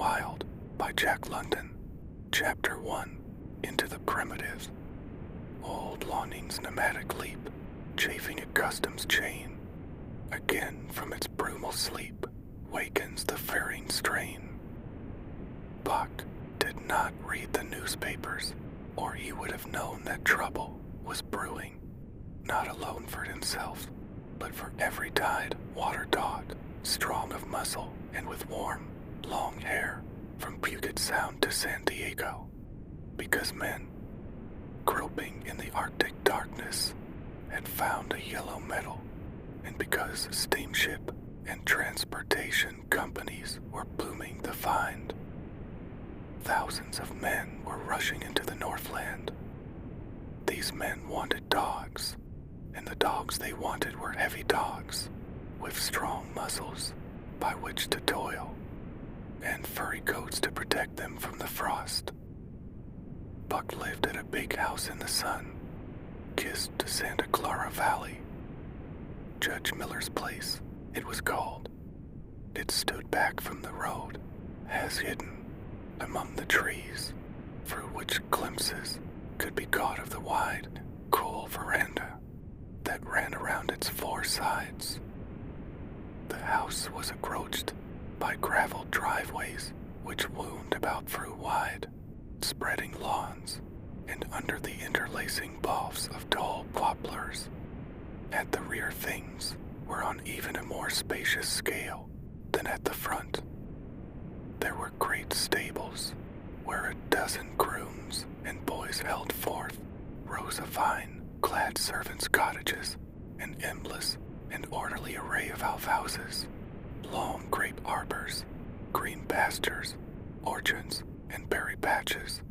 Wild by Jack London. Chapter 1. Into the Primitive. Old longing's nomadic leap, chafing at custom's chain. Again from its brumal sleep, wakens the faring strain. Buck did not read the newspapers, or he would have known that trouble was brewing, not alone for himself, but for every dyed water dog, strong of muscle and with warm, long hair, from Puget Sound to San Diego, because men, groping in the Arctic darkness, had found a yellow metal, and because steamship and transportation companies were booming the find. Thousands of men were rushing into the Northland. These men wanted dogs, and the dogs they wanted were heavy dogs, with strong muscles by which to toil, and furry coats to protect them from the frost. Buck lived at a big house in the sun, kissed to Santa Clara Valley. Judge Miller's place, it was called. It stood back from the road, as hidden among the trees, through which glimpses could be caught of the wide, cool veranda that ran around its four sides. The house was approached by gravel driveways which wound about through wide, spreading lawns and under the interlacing boughs of tall poplars. At the rear things were on even a more spacious scale than at the front. There were great stables where a dozen grooms and boys held forth, rows of vine-clad servants' cottages, an endless and orderly array of outhouses, long grape arbors, green pastures, orchards, and berry patches.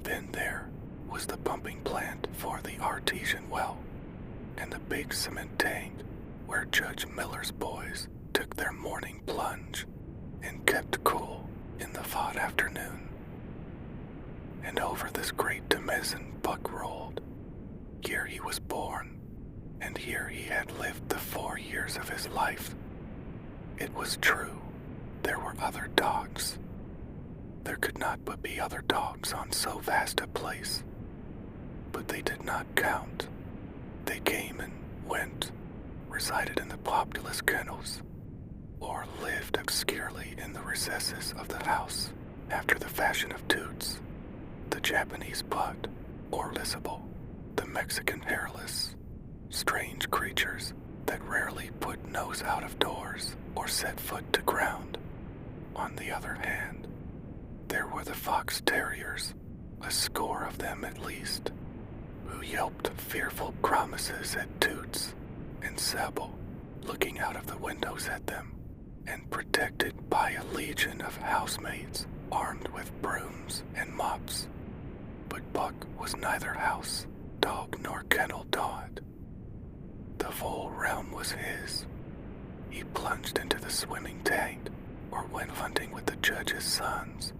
Then there was the pumping plant for the artesian well, and the big cement tank where Judge Miller's boys took their morning plunge and kept cool in the hot afternoon. And over this great demesne Buck rolled. Here he was born, and here he had lived the 4 years of his life. It was true, there were other dogs. There could not but be other dogs on so vast a place, but they did not count. They came and went, resided in the populous kennels, or lived obscurely in the recesses of the house after the fashion of Toots, the Japanese pug, or Lissabel, the Mexican hairless, strange creatures that rarely put nose out of doors or set foot to ground. On the other hand, there were the fox terriers, a score of them at least, who yelped fearful promises at Toots and Sable, looking out of the windows at them, and protected by a legion of housemaids armed with brooms and mops. But Buck was neither house, dog, nor kennel dog. The whole realm was his. He plunged into the swimming tank, or went hunting with the judge's sons.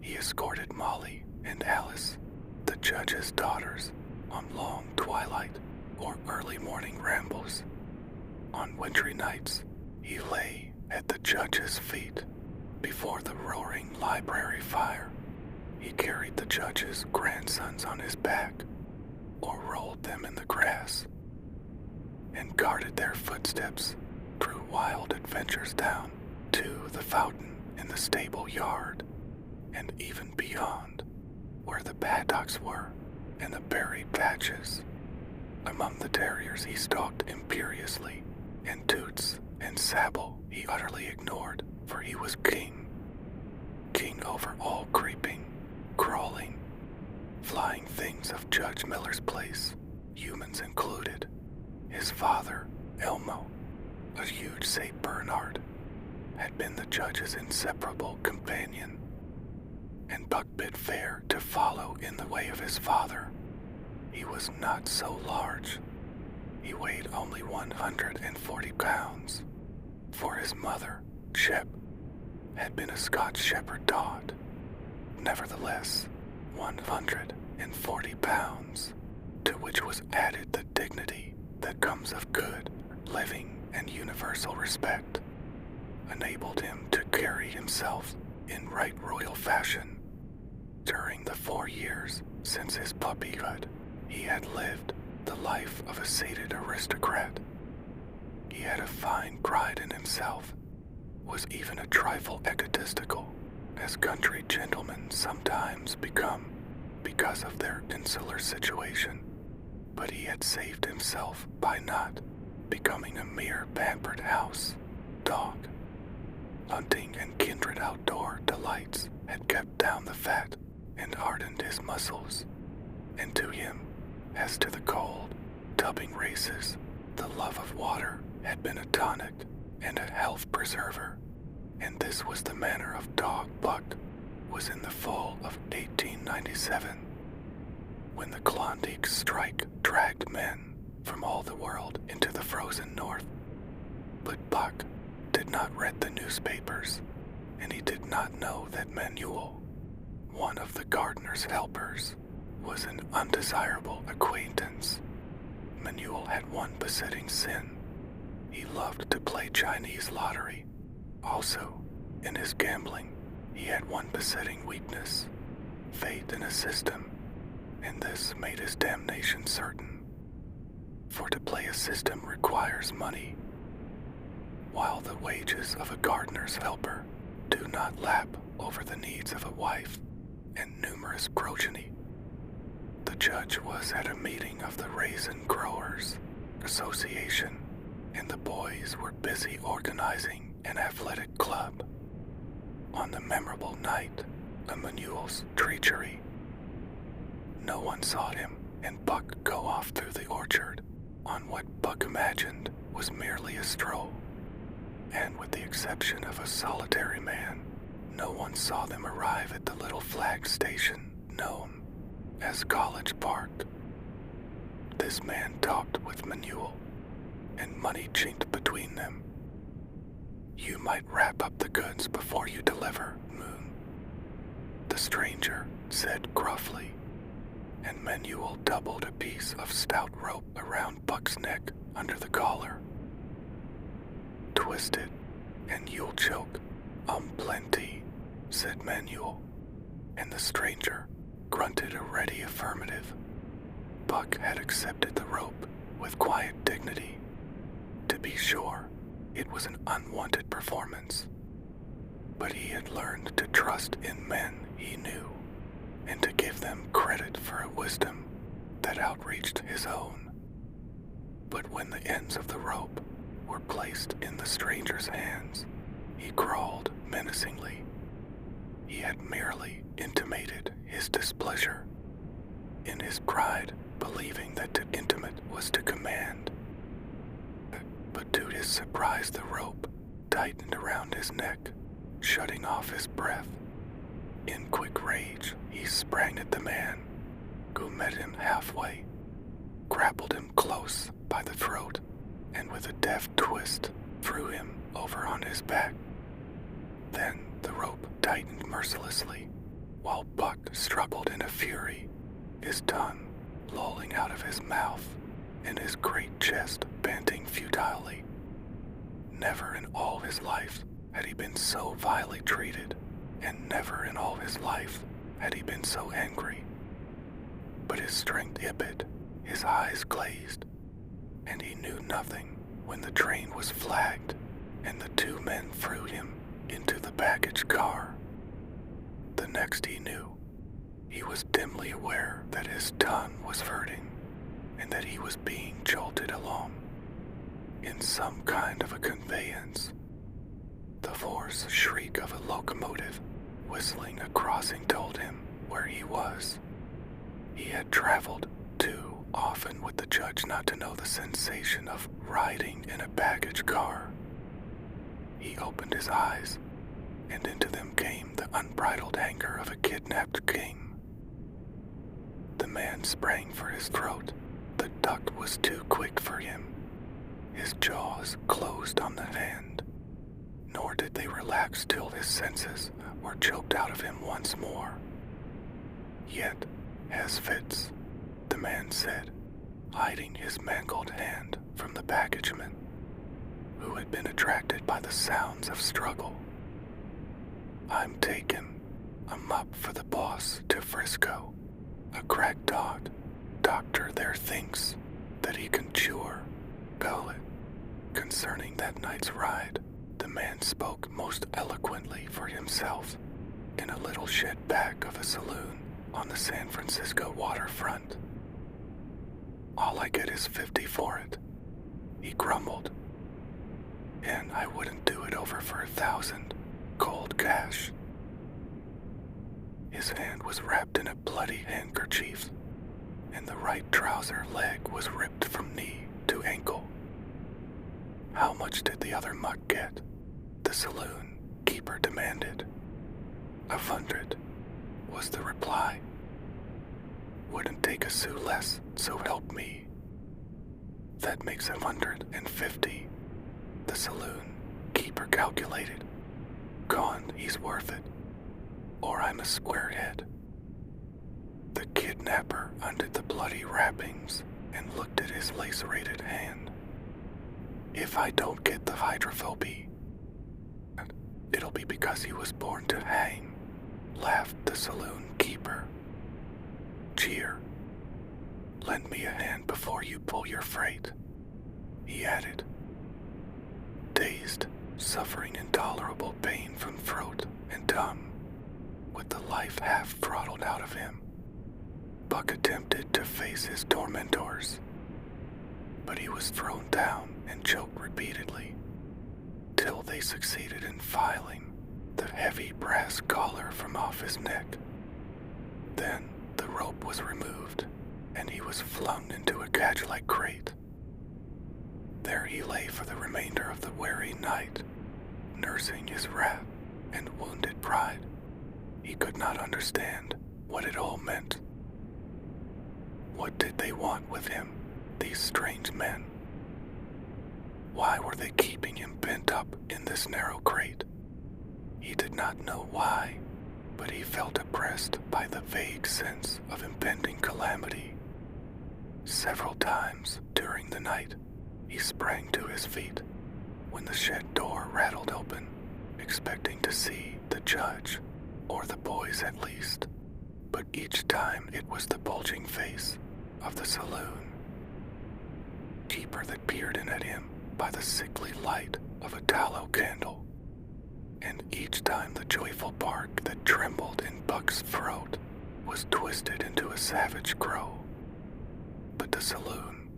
He escorted Molly and Alice, the judge's daughters, on long twilight or early morning rambles. On wintry nights, he lay at the judge's feet before the roaring library fire. He carried the judge's grandsons on his back, or rolled them in the grass, and guarded their footsteps through wild adventures down to the fountain in the stable yard, and even beyond, where the paddocks were and the berry patches. Among the terriers he stalked imperiously, and Toots and Sable he utterly ignored, for he was king. King over all creeping, crawling, flying things of Judge Miller's place, humans included. His father, Elmo, a huge St. Bernard, had been the judge's inseparable companion, and Buck bid fair to follow in the way of his father. He was not so large. He weighed only 140 pounds, for his mother, Shep, had been a Scotch Shepherd dog. Nevertheless, 140 pounds, to which was added the dignity that comes of good living and universal respect, enabled him to carry himself in right royal fashion. During the 4 years since his puppyhood, he had lived the life of a sated aristocrat. He had a fine pride in himself, was even a trifle egotistical, as country gentlemen sometimes become because of their insular situation, but he had saved himself by not becoming a mere pampered house dog. Hunting and kindred outdoor delights had kept down the fat and hardened his muscles, and to him, as to the cold, tubbing races, the love of water had been a tonic and a health preserver, and this was the manner of dog Buck was in the fall of 1897, when the Klondike strike dragged men from all the world into the frozen north. But Buck did not read the newspapers, and he did not know that Manuel, one of the gardener's helpers, was an undesirable acquaintance. Manuel had one besetting sin. He loved to play Chinese lottery. Also, in his gambling, he had one besetting weakness, faith in a system, and this made his damnation certain. For to play a system requires money, while the wages of a gardener's helper do not lap over the needs of a wife and numerous progeny. The judge was at a meeting of the Raisin Growers Association, and the boys were busy organizing an athletic club. On the memorable night of Manuel's treachery, no one saw him and Buck go off through the orchard on what Buck imagined was merely a stroll, and with the exception of a solitary man, no one saw them arrive at the little flag station known as College Park. This man talked with Manuel, and money chinked between them. "You might wrap up the goods before you deliver, Moon," the stranger said gruffly, and Manuel doubled a piece of stout rope around Buck's neck under the collar. "Twist it, and you'll choke. Plenty," said Manuel, and the stranger grunted a ready affirmative. Buck had accepted the rope with quiet dignity. To be sure, it was an unwanted performance, but he had learned to trust in men he knew, and to give them credit for a wisdom that outreached his own. But when the ends of the rope were placed in the stranger's hands, he crawled menacingly. He had merely intimated his displeasure, in his pride believing that to intimate was to command. But to his surprise, the rope tightened around his neck, shutting off his breath. In quick rage, he sprang at the man, who met him halfway, grappled him close by the throat, and with a deft twist threw him over on his back. Then the rope tightened mercilessly, while Buck struggled in a fury, his tongue lolling out of his mouth and his great chest panting futilely. Never in all his life had he been so vilely treated, and never in all his life had he been so angry. But his strength ebbed, his eyes glazed, and he knew nothing when the train was flagged and the two men threw him into the baggage car. The next he knew, he was dimly aware that his tongue was hurting and that he was being jolted along in some kind of a conveyance. The hoarse shriek of a locomotive whistling a crossing told him where he was. He had traveled too often with the judge not to know the sensation of riding in a baggage car. He opened his eyes, and into them came the unbridled anger of a kidnapped king. The man sprang for his throat. The duck was too quick for him. His jaws closed on the hand, nor did they relax till his senses were choked out of him once more. "Yet, as fits," the man said, hiding his mangled hand from the baggageman, who had been attracted by the sounds of struggle. I'm taking a mop for the boss to Frisco. A crack doctor there thinks that he can cure Pellet. Concerning that night's ride, the man spoke most eloquently for himself in a little shed back of a saloon on the San Francisco waterfront. All I get is 50 for it, he grumbled, and I wouldn't do it over for 1,000, cold cash. His hand was wrapped in a bloody handkerchief, and the right trouser leg was ripped from knee to ankle. How much did the other mutt get? The saloon keeper demanded. 100, was the reply. Wouldn't take a sou less, so help me. That makes 150, the saloon keeper calculated. Gone, he's worth it, or I'm a squarehead. The kidnapper undid the bloody wrappings and looked at his lacerated hand. If I don't get the hydrophobia, it'll be because he was born to hang, laughed the saloon keeper. Cheer. Lend me a hand before you pull your freight, he added. Dazed, suffering intolerable pain from throat and tongue, with the life half throttled out of him, Buck attempted to face his tormentors, but he was thrown down and choked repeatedly, till they succeeded in filing the heavy brass collar from off his neck. Then the rope was removed, and he was flung into a cage-like crate. There he lay for the remainder of the weary night, nursing his wrath and wounded pride. He could not understand what it all meant. What did they want with him, these strange men? Why were they keeping him pent up in this narrow crate? He did not know why, but he felt oppressed by the vague sense of impending calamity. Several times during the night, he sprang to his feet when the shed door rattled open, expecting to see the judge, or the boys at least, but each time it was the bulging face of the saloon keeper that peered in at him by the sickly light of a tallow candle, and each time the joyful bark that trembled in Buck's throat was twisted into a savage crow. But the saloon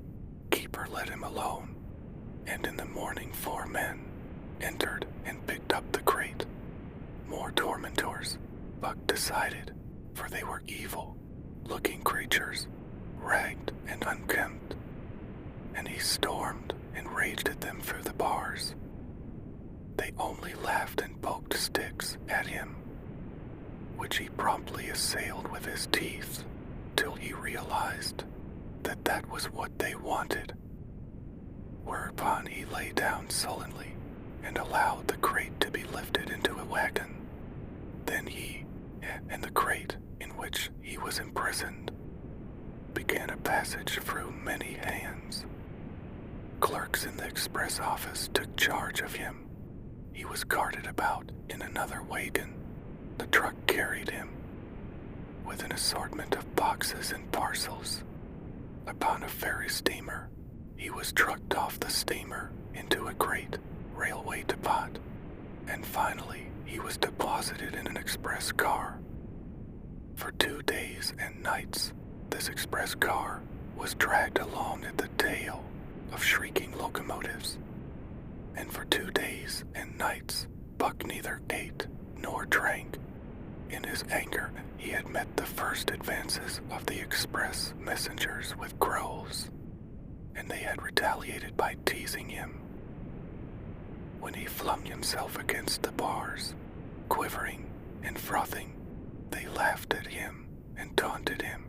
keeper let him alone, and in the morning 4 men entered and picked up the crate. More tormentors, Buck decided, for they were evil-looking creatures, ragged and unkempt, and he stormed and raged at them through the bars. They only laughed and poked sticks at him, which he promptly assailed with his teeth, till he realized that that was what they wanted. Whereupon he lay down sullenly and allowed the crate to be lifted into a wagon. Then he, and the crate in which he was imprisoned, began a passage through many hands. Clerks in the express office took charge of him. He was carted about in another wagon. The truck carried him, with an assortment of boxes and parcels. Upon a ferry steamer, he was trucked off the steamer into a great railway depot, and finally he was deposited in an express car. For 2 days and nights, this express car was dragged along at the tail of shrieking locomotives, and for 2 days and nights Buck neither ate nor drank. In his anger, he had met the first advances of the express messengers with growls, and they had retaliated by teasing him. When he flung himself against the bars, quivering and frothing, they laughed at him and taunted him.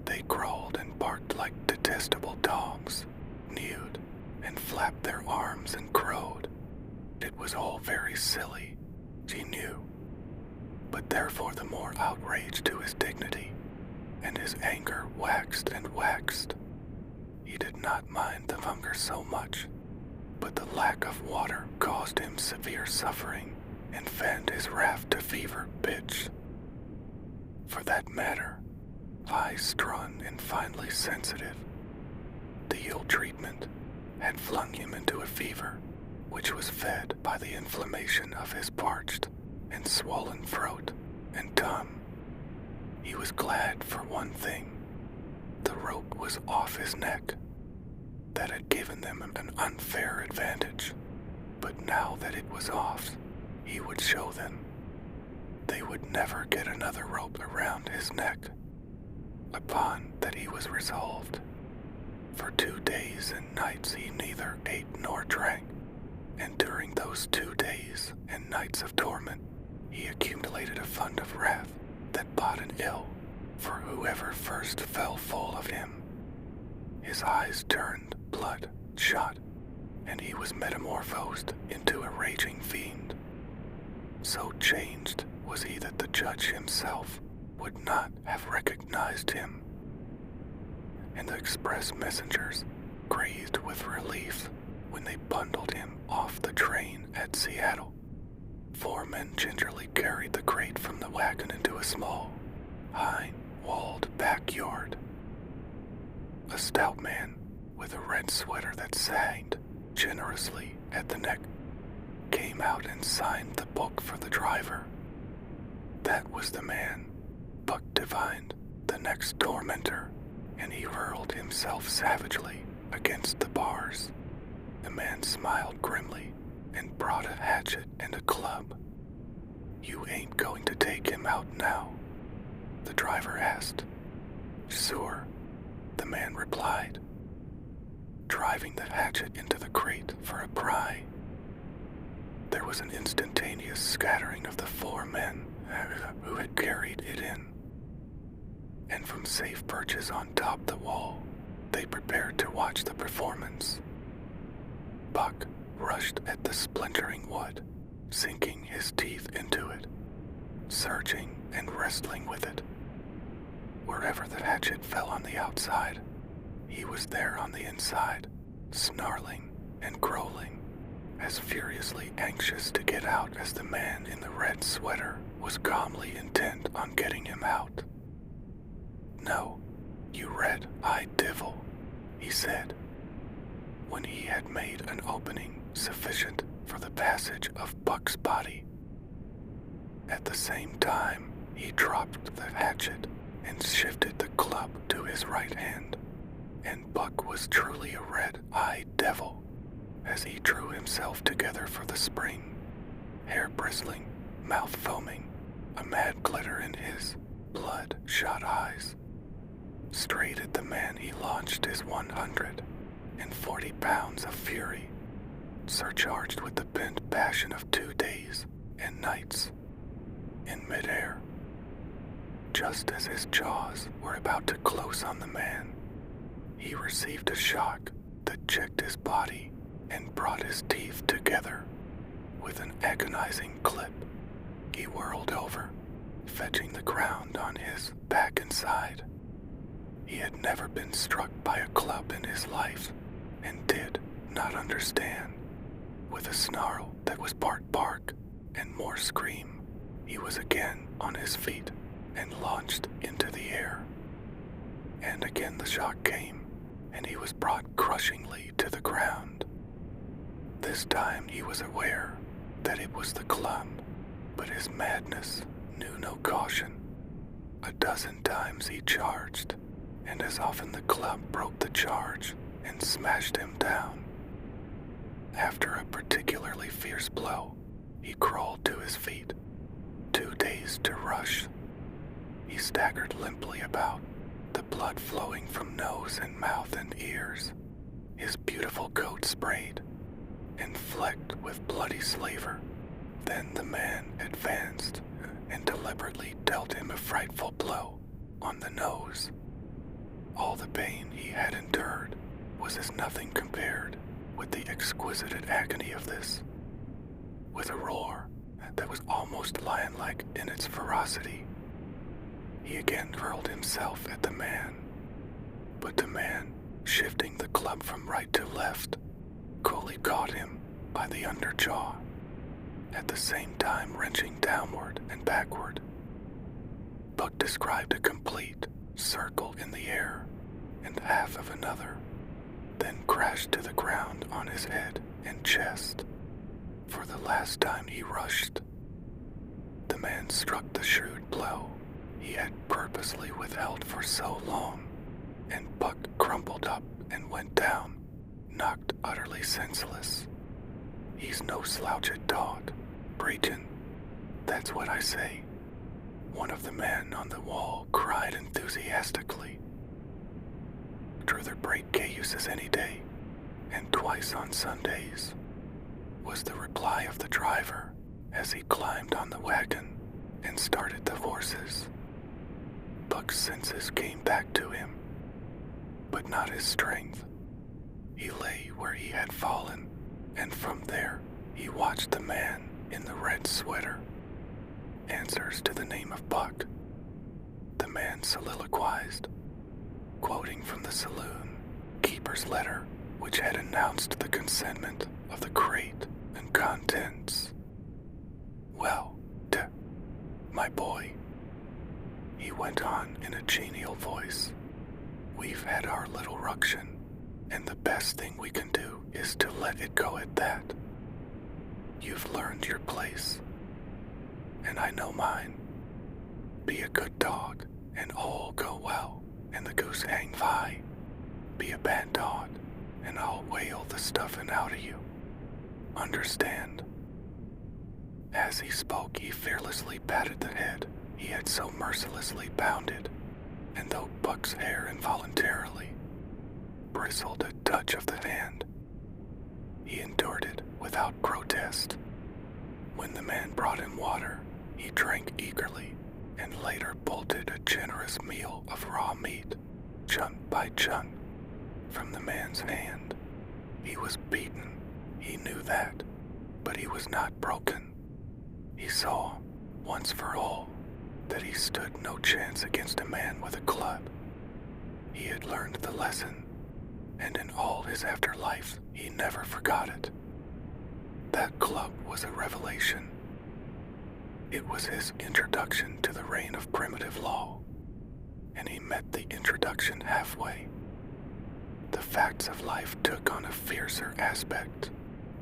They growled and barked like detestable dogs, mewed and flapped their arms and crowed. It was all very silly, he knew, but therefore the more outrage to his dignity, and his anger waxed and waxed. He did not mind the hunger so much, but the lack of water caused him severe suffering and fanned his wrath to fever pitch. For that matter, high-strung and finely sensitive, the ill treatment had flung him into a fever which was fed by the inflammation of his parched and swollen throat and tongue. He was glad for one thing. The rope was off his neck. That had given them an unfair advantage, but now that it was off, he would show them. They would never get another rope around his neck. Upon that he was resolved. For 2 days and nights he neither ate nor drank, and during those 2 days and nights of torment, he accumulated a fund of wrath that boded ill for whoever first fell full of him. His eyes turned blood-shot, and he was metamorphosed into a raging fiend. So changed was he that the judge himself would not have recognized him. And the express messengers grazed with relief when they bundled him off the train at Seattle. 4 men gingerly carried the crate from the wagon into a small, high-walled backyard. A stout man with a red sweater that sagged generously at the neck came out and signed the book for the driver. That was the man, Buck divined, the next tormentor, and he hurled himself savagely against the bars. The man smiled grimly and brought a hatchet and a club. "You ain't going to take him out now?" the driver asked. "Sure," the man replied, driving the hatchet into the crate for a pry. There was an instantaneous scattering of the 4 men who had carried it in, and from safe perches on top the wall, they prepared to watch the performance. Buck rushed at the splintering wood, sinking his teeth into it, searching and wrestling with it. Wherever the hatchet fell on the outside, he was there on the inside, snarling and growling, as furiously anxious to get out as the man in the red sweater was calmly intent on getting him out. "No, you red-eyed devil," he said, when he had made an opening sufficient for the passage of Buck's body. At the same time, he dropped the hatchet and shifted the club to his right hand, and Buck was truly a red-eyed devil as he drew himself together for the spring, hair bristling, mouth foaming, a mad glitter in his blood-shot eyes. Straight at the man he launched his 140 pounds of fury, surcharged with the pent passion of 2 days and nights. In midair, just as his jaws were about to close on the man, he received a shock that checked his body and brought his teeth together. With an agonizing clip, he whirled over, fetching the ground on his back and side. He had never been struck by a club in his life, and did not understand. With a snarl that was part bark and more scream, he was again on his feet and launched into the air. And again the shock came, and he was brought crushingly to the ground. This time he was aware that it was the club, but his madness knew no caution. 12 times he charged, and as often the club broke the charge and smashed him down. After a particularly fierce blow, he crawled to his feet, too dazed to rush. He staggered limply about, the blood flowing from nose and mouth and ears, his beautiful coat sprayed and flecked with bloody slaver. Then the man advanced and deliberately dealt him a frightful blow on the nose. All the pain he had endured was as nothing compared with the exquisite agony of this. With a roar that was almost lion-like in its ferocity, he again hurled himself at the man. But the man, shifting the club from right to left, coolly caught him by the underjaw, at the same time wrenching downward and backward. Buck described a complete circle in the air and half of another, then crashed to the ground on his head and chest. For the last time he rushed. The man struck the shrewd blow he had purposely withheld for so long, and Buck crumpled up and went down, knocked utterly senseless. He's no slouch at dog, Breachin'. That's what I say. One of the men on the wall cried enthusiastically. Druther break cayuses any day, and twice on Sundays, was the reply of the driver as he climbed on the wagon and started the horses. Buck's senses came back to him, but not his strength. He lay where he had fallen, and from there he watched the man in the red sweater. Answers to the name of Buck, the man soliloquized, quoting from the saloon keeper's letter, which had announced the consentment of the crate and contents. Well, my boy, he went on in a genial voice, we've had our little ruction, and the best thing we can do is to let it go at that. You've learned your place, and I know mine. Be a good dog, and all go well, and the goose hang by. Be a bad dog, and I'll whale the stuffing out of you. Understand? As he spoke, he fearlessly patted the head he had so mercilessly pounded, and though Buck's hair involuntarily bristled at touch of the hand, he endured it without protest. When the man brought him water, he drank eagerly, and later bolted a generous meal of raw meat, chunk by chunk, from the man's hand. He was beaten, he knew that, but he was not broken. He saw, once for all, that he stood no chance against a man with a club. He had learned the lesson, and in all his afterlife he never forgot it. That club was a revelation. It was his introduction to the reign of primitive law, and he met the introduction halfway. The facts of life took on a fiercer aspect,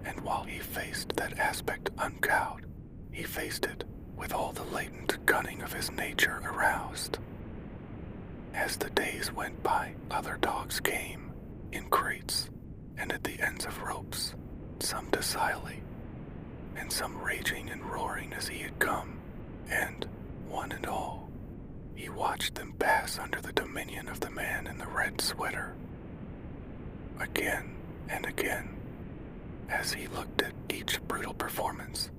and while he faced that aspect uncowed, he faced it with all the latent cunning of his nature aroused. As the days went by, other dogs came, in crates, and at the ends of ropes, some docilely, and some raging and roaring as he had come, and, one and all, he watched them pass under the dominion of the man in the red sweater. Again and again, as he looked at each brutal performance,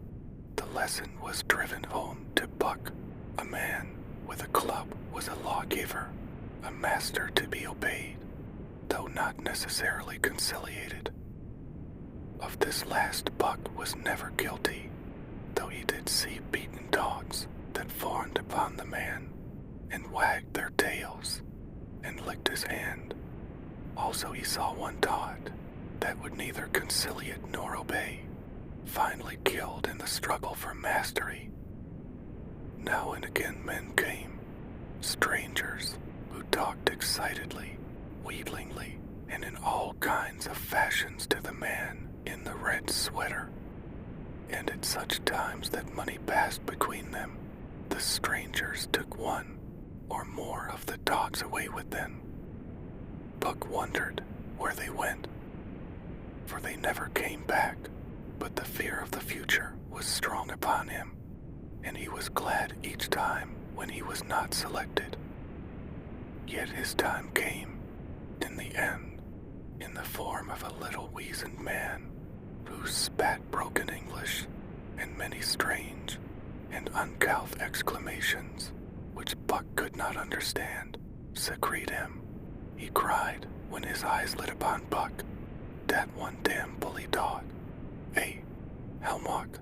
the lesson was driven home to Buck. A man with a club was a lawgiver, a master to be obeyed, though not necessarily conciliated. Of this last Buck was never guilty, though he did see beaten dogs that fawned upon the man, and wagged their tails, and licked his hand. Also he saw one dog that would neither conciliate nor obey, finally killed in the struggle for mastery. Now and again men came, strangers, who talked excitedly, wheedlingly, and in all kinds of fashions to the man in the red sweater. And at such times that money passed between them, the strangers took one or more of the dogs away with them. Buck wondered where they went, for they never came back, but the fear of the future was strong upon him, and he was glad each time when he was not selected. Yet his time came, in the end, in the form of a little weazened man who spat broken English and many strange and uncouth exclamations which Buck could not understand secrete him. He cried when his eyes lit upon Buck, "Dat one damn bully dog. Hey, Helmok,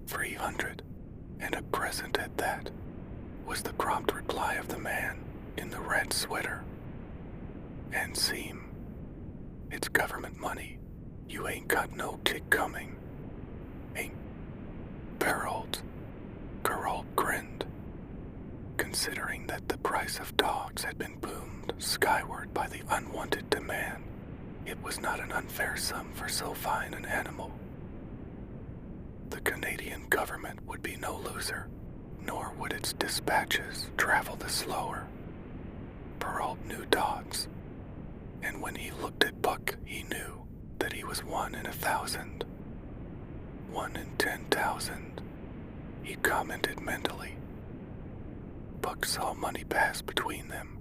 300, and a present at that," was the prompt reply of the man in the red sweater. "And seem, it's government money. You ain't got no kick coming. Ain't barreled. Geralt grinned. Considering that the price of dogs had been boomed skyward by the unwanted demand, it was not an unfair sum for so fine an animal. The Canadian government would be no loser, nor would its dispatches travel the slower. Geralt knew dogs, and when he looked at Buck, he knew that he was 1 in 1,000. 1 in 10,000, he commented mentally. Buck saw money pass between them,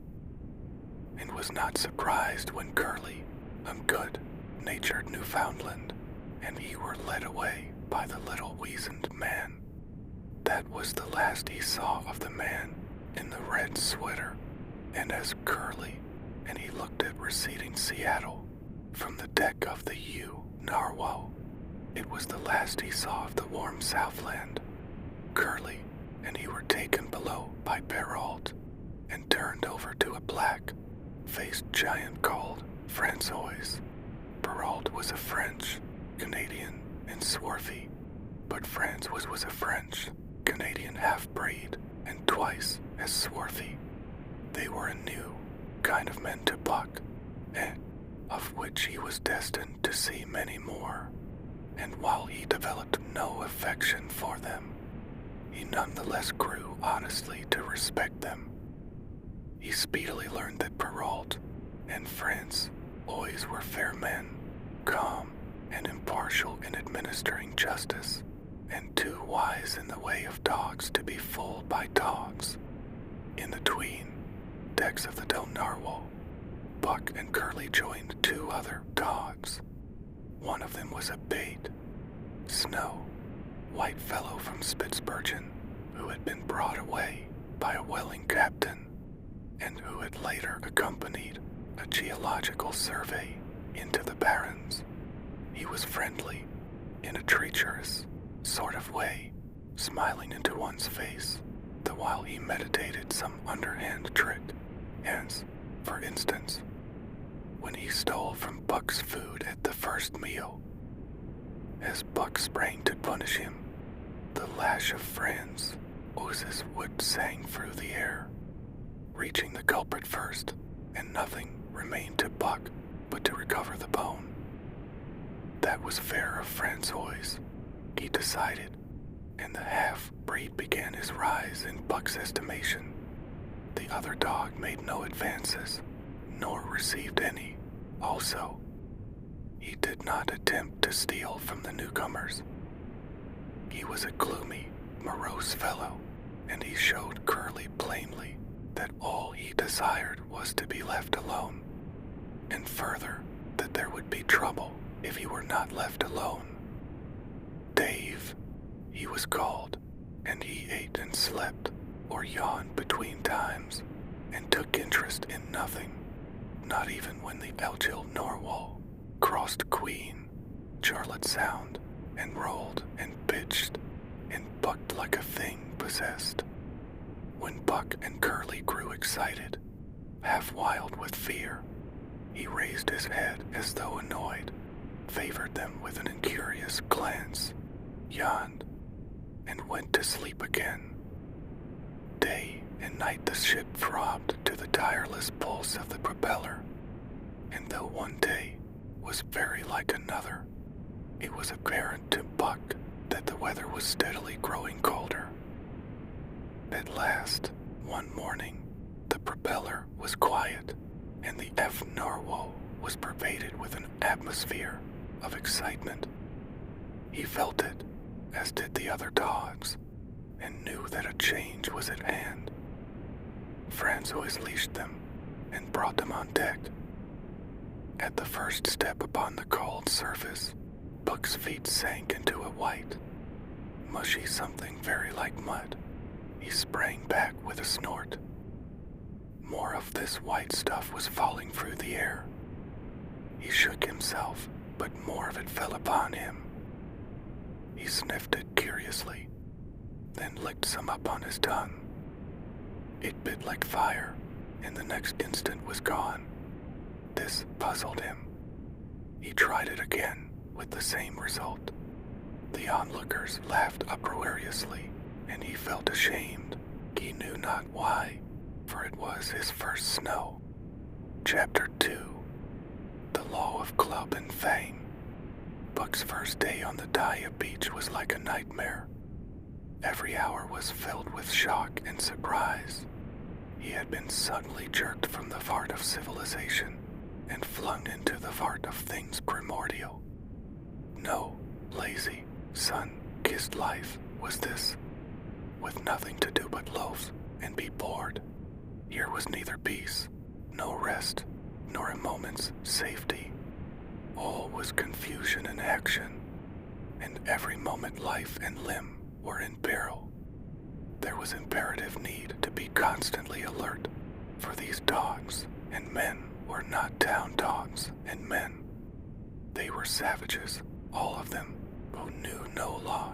and was not surprised when Curly, a good-natured Newfoundland, and he were led away by the little weazened man. That was the last he saw of the man in the red sweater, and as Curly and he looked at receding Seattle from the deck of the Narwhal, it was the last he saw of the warm Southland. Curly and he were taken below by Geralt and turned over to a black-faced giant called Francois. Geralt was a French, Canadian, and swarthy, but Francois was a French, Canadian half-breed and twice as swarthy. They were a new kind of men to Buck, and of which he was destined to see many more. And while he developed no affection for them, he nonetheless grew honestly to respect them. He speedily learned that Geralt and France always were fair men, calm and impartial in administering justice, and too wise in the way of dogs to be fooled by dogs. In the tween decks of the Narwhal, Buck and Curly joined 2 other dogs. One of them was a bait, Snow, white fellow from Spitzbergen, who had been brought away by a whaling captain, and who had later accompanied a geological survey into the Barrens. He was friendly, in a treacherous sort of way, smiling into one's face, the while he meditated some underhand trick, as, for instance, when he stole from Buck's food at the first meal. As Buck sprang to punish him, the lash of Franz Oz's wood sang through the air, reaching the culprit first, and nothing remained to Buck but to recover the bone. That was fair of Francois, he decided, and the half-breed began his rise in Buck's estimation. The other dog made no advances, nor received any. Also, he did not attempt to steal from the newcomers. He was a gloomy, morose fellow, and he showed Curly plainly that all he desired was to be left alone, and further, that there would be trouble if he were not left alone. Dave, he was called, and he ate and slept, or yawned between times, and took interest in nothing, not even when the Elgil Narwhal crossed Queen, Charlotte Sound, and rolled and pitched and bucked like a thing possessed. When Buck and Curly grew excited, half wild with fear, he raised his head as though annoyed, favored them with an incurious glance, yawned, and went to sleep again. Day and night the ship throbbed to the tireless pulse of the propeller, and though one day was very like another, it was apparent to Buck that the weather was steadily growing colder. At last, one morning, the propeller was quiet, and the Narwhal was pervaded with an atmosphere of excitement. He felt it, as did the other dogs, and knew that a change was at hand. Francois leashed them and brought them on deck. At the first step upon the cold surface, Buck's feet sank into a white, mushy something very like mud. He sprang back with a snort. More of this white stuff was falling through the air. He shook himself, but more of it fell upon him. He sniffed it curiously, then licked some up on his tongue. It bit like fire, and the next instant was gone. This puzzled him. He tried it again, with the same result. The onlookers laughed uproariously, and he felt ashamed. He knew not why, for it was his first snow. Chapter 2. The Law of Club and Fang. Buck's first day on the Daya beach was like a nightmare. Every hour was filled with shock and surprise. He had been suddenly jerked from the vart of civilization and flung into the vart of things primordial. No, lazy, sun-kissed life was this, with nothing to do but loaf and be bored. Here was neither peace, no rest, nor a moment's safety. All was confusion and action, and every moment life and limb were in peril. There was imperative need to be constantly alert, for these dogs and men were not town dogs and men. They were savages, all of them, who knew no law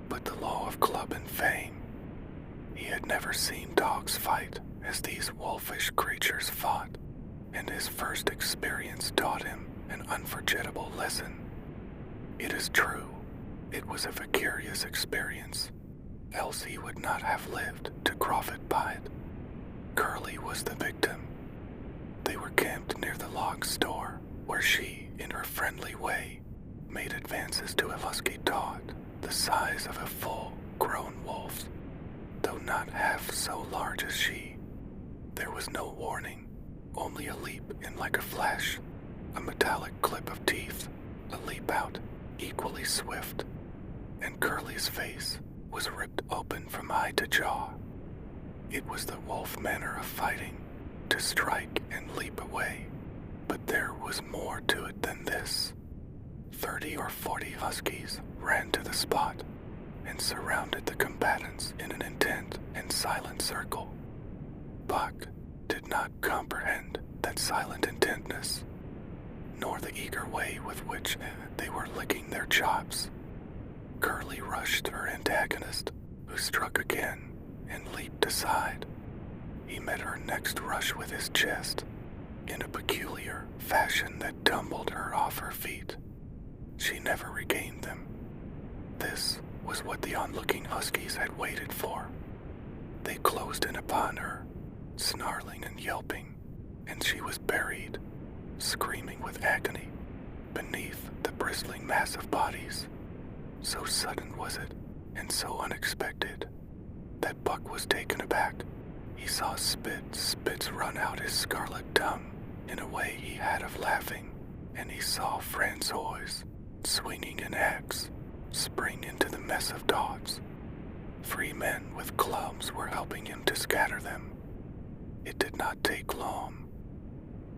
but the law of club and fang. He had never seen dogs fight as these wolfish creatures fought, and his first experience taught him an unforgettable lesson. It is true, it was a vicarious experience, else he would not have lived to profit by it. Curly was the victim. They were camped near the log store, where she, in her friendly way, made advances to a husky dog the size of a full-grown wolf, though not half so large as she. There was no warning, only a leap in like a flash, a metallic clip of teeth, a leap out, equally swift, and Curly's face was ripped open from eye to jaw. It was the wolf manner of fighting, to strike and leap away, but there was more to it than this. 30 or 40 huskies ran to the spot and surrounded the combatants in an intent and silent circle. Buck did not comprehend that silent intentness, nor the eager way with which they were licking their chops. Curly rushed her antagonist, who struck again and leaped aside. He met her next rush with his chest, in a peculiar fashion that tumbled her off her feet. She never regained them. This was what the onlooking huskies had waited for. They closed in upon her, snarling and yelping, and she was buried, screaming with agony, beneath the bristling mass of bodies. So sudden was it, and so unexpected, that Buck was taken aback. He saw Spitz run out his scarlet tongue in a way he had of laughing, and he saw Francois, swinging an axe, spring into the mess of dogs. 3 men with clubs were helping him to scatter them. It did not take long.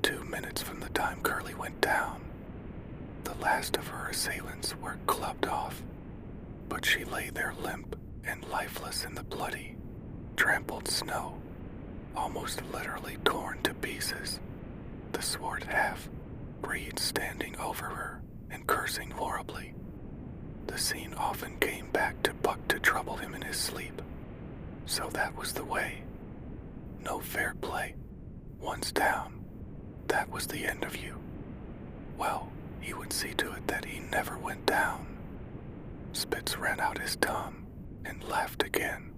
2 minutes from the time Curly went down, the last of her assailants were clubbed off, but she lay there limp and lifeless in the bloody, trampled snow, almost literally torn to pieces, the sword half, Breed standing over her and cursing horribly. The scene often came back to Buck to trouble him in his sleep. So that was the way. No fair play. Once down, that was the end of you. Well, he would see to it that he never went down. Spitz ran out his tongue and laughed again.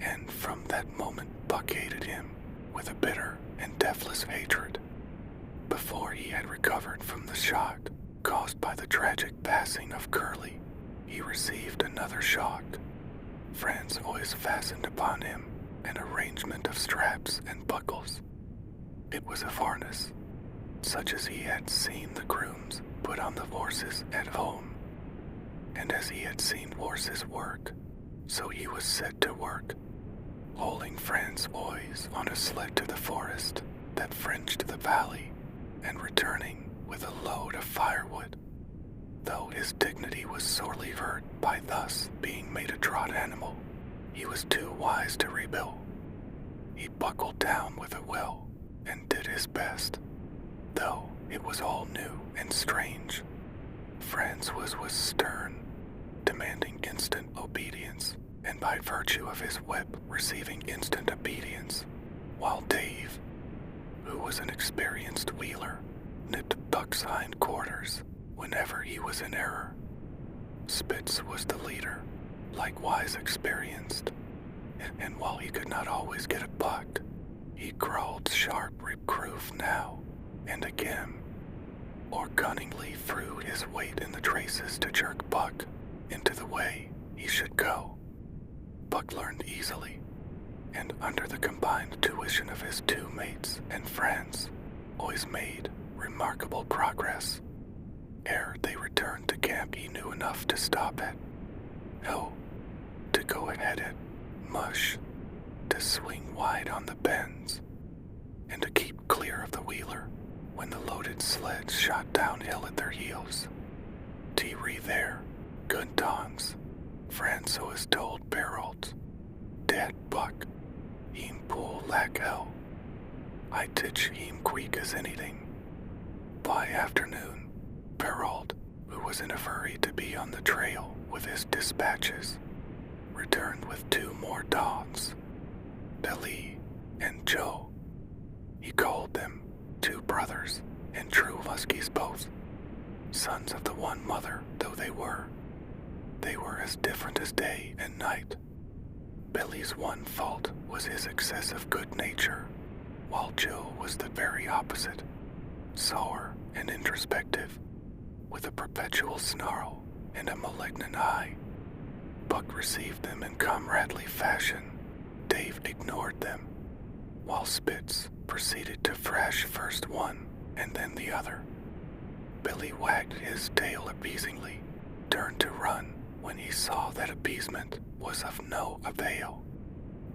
And from that moment, Buck hated him with a bitter and deathless hatred. Before he had recovered from the shock caused by the tragic passing of Curly, he received another shock. Franz always fastened upon him an arrangement of straps and buckles. It was a harness, such as he had seen the grooms put on the horses at home. And as he had seen horses work, so he was set to work, hauling Franz always on a sled to the forest that fringed the valley, and returning with a load of firewood. Though his dignity was sorely hurt by thus being made a draught animal, he was too wise to rebel. He buckled down with a will and did his best, though it was all new and strange. Francois was stern, demanding instant obedience, and by virtue of his whip receiving instant obedience, while Dave, who was an experienced wheeler, nipped Buck's hind quarters whenever he was in error. Spitz was the leader, likewise experienced, and while he could not always get it bucked, he growled sharp reproof now and again, or cunningly threw his weight in the traces to jerk Buck into the way he should go. Buck learned easily, and under the combined tuition of his two mates and friends, always made remarkable progress. Ere they returned to camp, he knew enough to stop at, no, to go ahead at mush, to swing wide on the bends, and to keep clear of the wheeler when the loaded sleds shot downhill at their heels. T-Ree there, good dongs, Francois told Barrels, Dad Buck, heem pull lack hell. I titch heem quick as anything. By afternoon, Barrels, who was in a hurry to be on the trail with his dispatches, returned with two more dogs, Billy and Joe. He called them two brothers and true huskies both, sons of the one mother though they were. They were as different as day and night. Billy's one fault was his excessive good nature, while Joe was the very opposite, sour and introspective, with a perpetual snarl and a malignant eye. Buck received them in comradely fashion. Dave ignored them, while Spitz proceeded to thrash first one and then the other. Billy wagged his tail appeasingly, turned to run when he saw that appeasement was of no avail,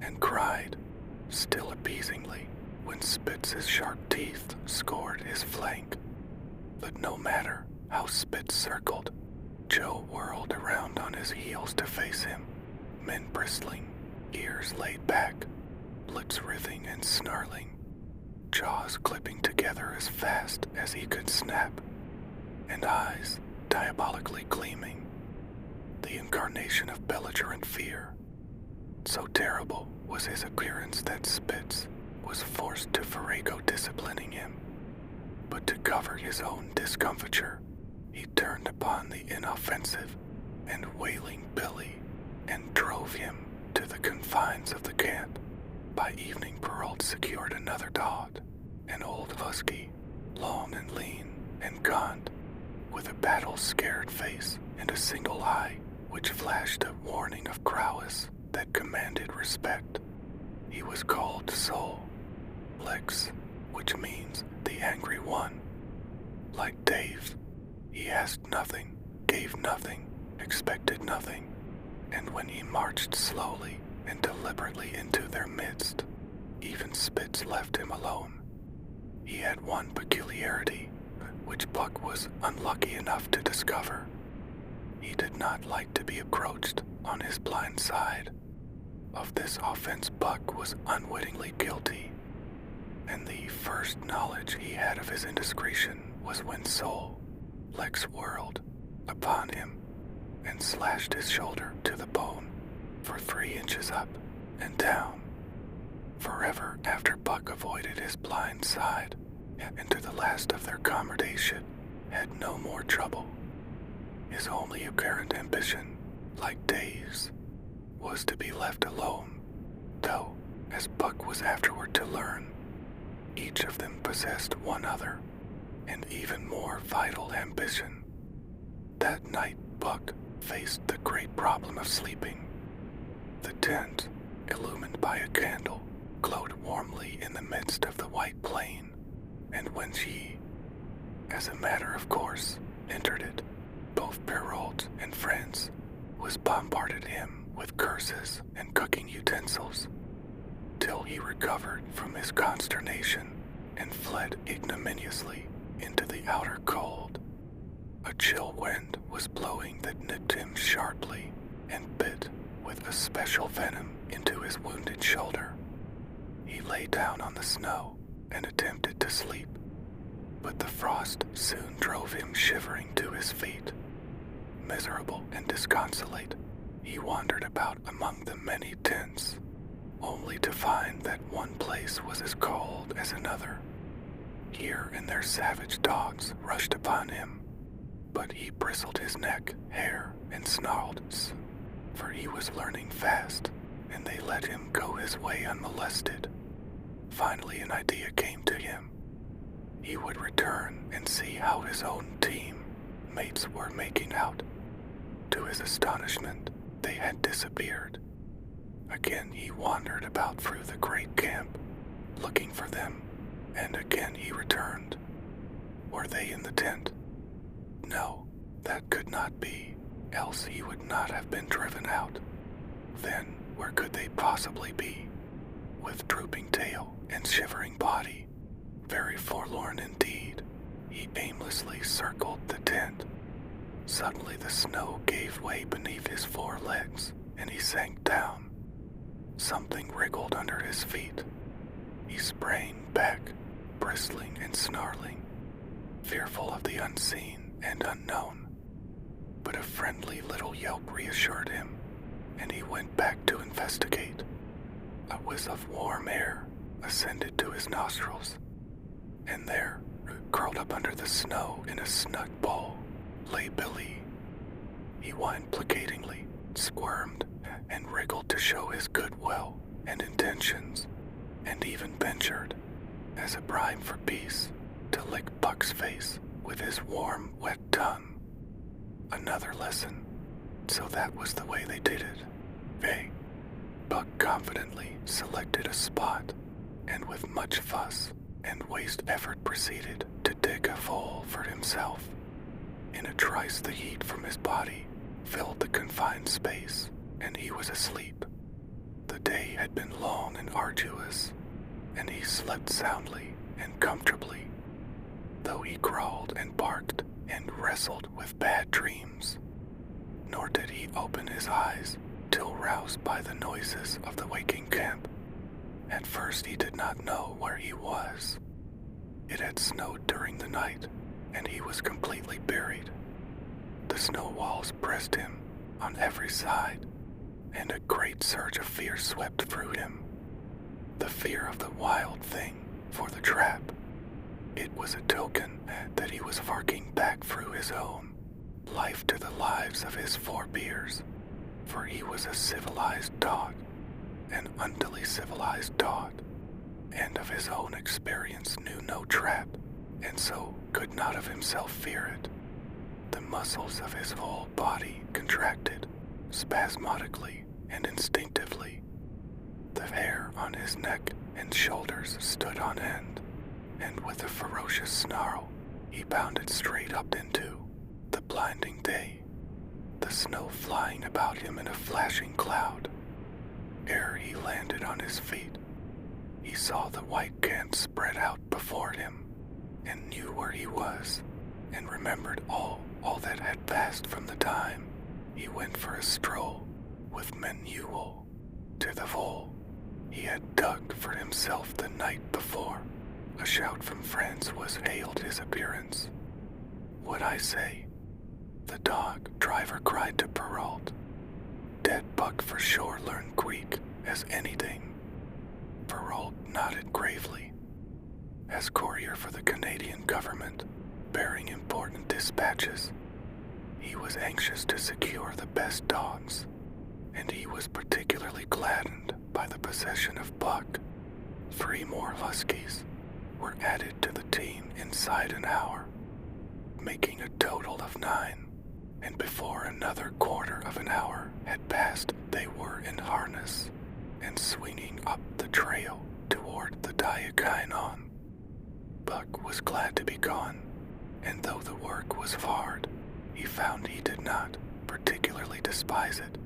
and cried, still appeasingly, when Spitz's sharp teeth scored his flank. But no matter how Spitz circled, Joe whirled around on his heels to face him, men bristling, ears laid back, lips writhing and snarling, jaws clipping together as fast as he could snap, and eyes diabolically gleaming, the incarnation of belligerent fear. So terrible was his appearance that Spitz was forced to forego disciplining him, but to cover his own discomfiture, he turned upon the inoffensive and wailing Billy and drove him to the confines of the camp. By evening, Perrault secured another dog, an old husky, long and lean and gaunt, with a battle-scared face and a single eye which flashed a warning of prowess that commanded respect. He was called Soul, Lex, which means the angry one. Like Dave, he asked nothing, gave nothing, expected nothing, and when he marched slowly and deliberately into their midst, even Spitz left him alone. He had one peculiarity, which Buck was unlucky enough to discover. He did not like to be approached on his blind side. Of this offense Buck was unwittingly guilty, and the first knowledge he had of his indiscretion was when Soul, Lex, whirled upon him and slashed his shoulder to the bone for 3 inches up and down. Forever after Buck avoided his blind side, and to the last of their comradeship had no more trouble. His only apparent ambition, like Dave's, was to be left alone, though, as Buck was afterward to learn, each of them possessed one other, and even more vital ambition. That night Buck faced the great problem of sleeping. The tent, illumined by a candle, glowed warmly in the midst of the white plain, and when she, as a matter of course, entered it, both Perrault and friends was bombarded him with curses and cooking utensils, till he recovered from his consternation and fled ignominiously into the outer cold. A chill wind was blowing that nipped him sharply and bit with a special venom into his wounded shoulder. He lay down on the snow and attempted to sleep, but the frost soon drove him shivering to his feet. Miserable and disconsolate, he wandered about among the many tents, only to find that one place was as cold as another. Here and there savage dogs rushed upon him, but he bristled his neck, hair, and snarled, for he was learning fast, and they let him go his way unmolested. Finally, an idea came to him. He would return and see how his own team mates were making out. To his astonishment, they had disappeared. Again he wandered about through the great camp, looking for them, and again he returned. Were they in the tent? No, that could not be, else he would not have been driven out. Then where could they possibly be? With drooping tail and shivering body, very forlorn indeed, he aimlessly circled the tent. Suddenly the snow gave way beneath his forelegs, and he sank down. Something wriggled under his feet. He sprang back, bristling and snarling, fearful of the unseen and unknown. But a friendly little yelp reassured him, and he went back to investigate. A whiff of warm air ascended to his nostrils, and there, curled up under the snow in a snug ball, lay Billy. He whined placatingly, squirmed, and wriggled to show his goodwill and intentions, and even ventured, as a bribe for peace, to lick Buck's face with his warm, wet tongue. Another lesson. So that was the way they did it. Buck confidently selected a spot, and with much fuss and waste effort proceeded to dig a hole for himself. In a trice the heat from his body filled the confined space, and he was asleep. The day had been long and arduous, and he slept soundly and comfortably, though he crawled and barked and wrestled with bad dreams. Nor did he open his eyes till roused by the noises of the waking camp. At first he did not know where he was. It had snowed during the night, and he was completely buried. The snow walls pressed him on every side, and a great surge of fear swept through him. The fear of the wild thing for the trap. It was a token that he was harking back through his own life to the lives of his forebears, for he was a civilized dog, an unduly civilized dog, and of his own experience knew no trap, and so could not of himself fear it. The muscles of his whole body contracted, spasmodically and instinctively. The hair on his neck and shoulders stood on end, and with a ferocious snarl, he bounded straight up into the blinding day, the snow flying about him in a flashing cloud. Ere he landed on his feet, he saw the white camp spread out before him, and knew where he was, and remembered all that had passed from the time he went for a stroll with Menuel to the hole he had dug for himself the night before. A shout from France was hailed his appearance. Would I say? The dog driver cried to Perrault. Dead Buck for sure learned Greek as anything. Perrault nodded gravely. As courier for the Canadian government, bearing important dispatches, he was anxious to secure the best dogs, and he was particularly gladdened by the possession of Buck. 3 more huskies were added to the team inside an hour, making a total of 9, and before another quarter of an hour had passed, they were in harness and swinging up the trail toward the Diakinon. Buck was glad to be gone, and though the work was hard, he found he did not particularly despise it.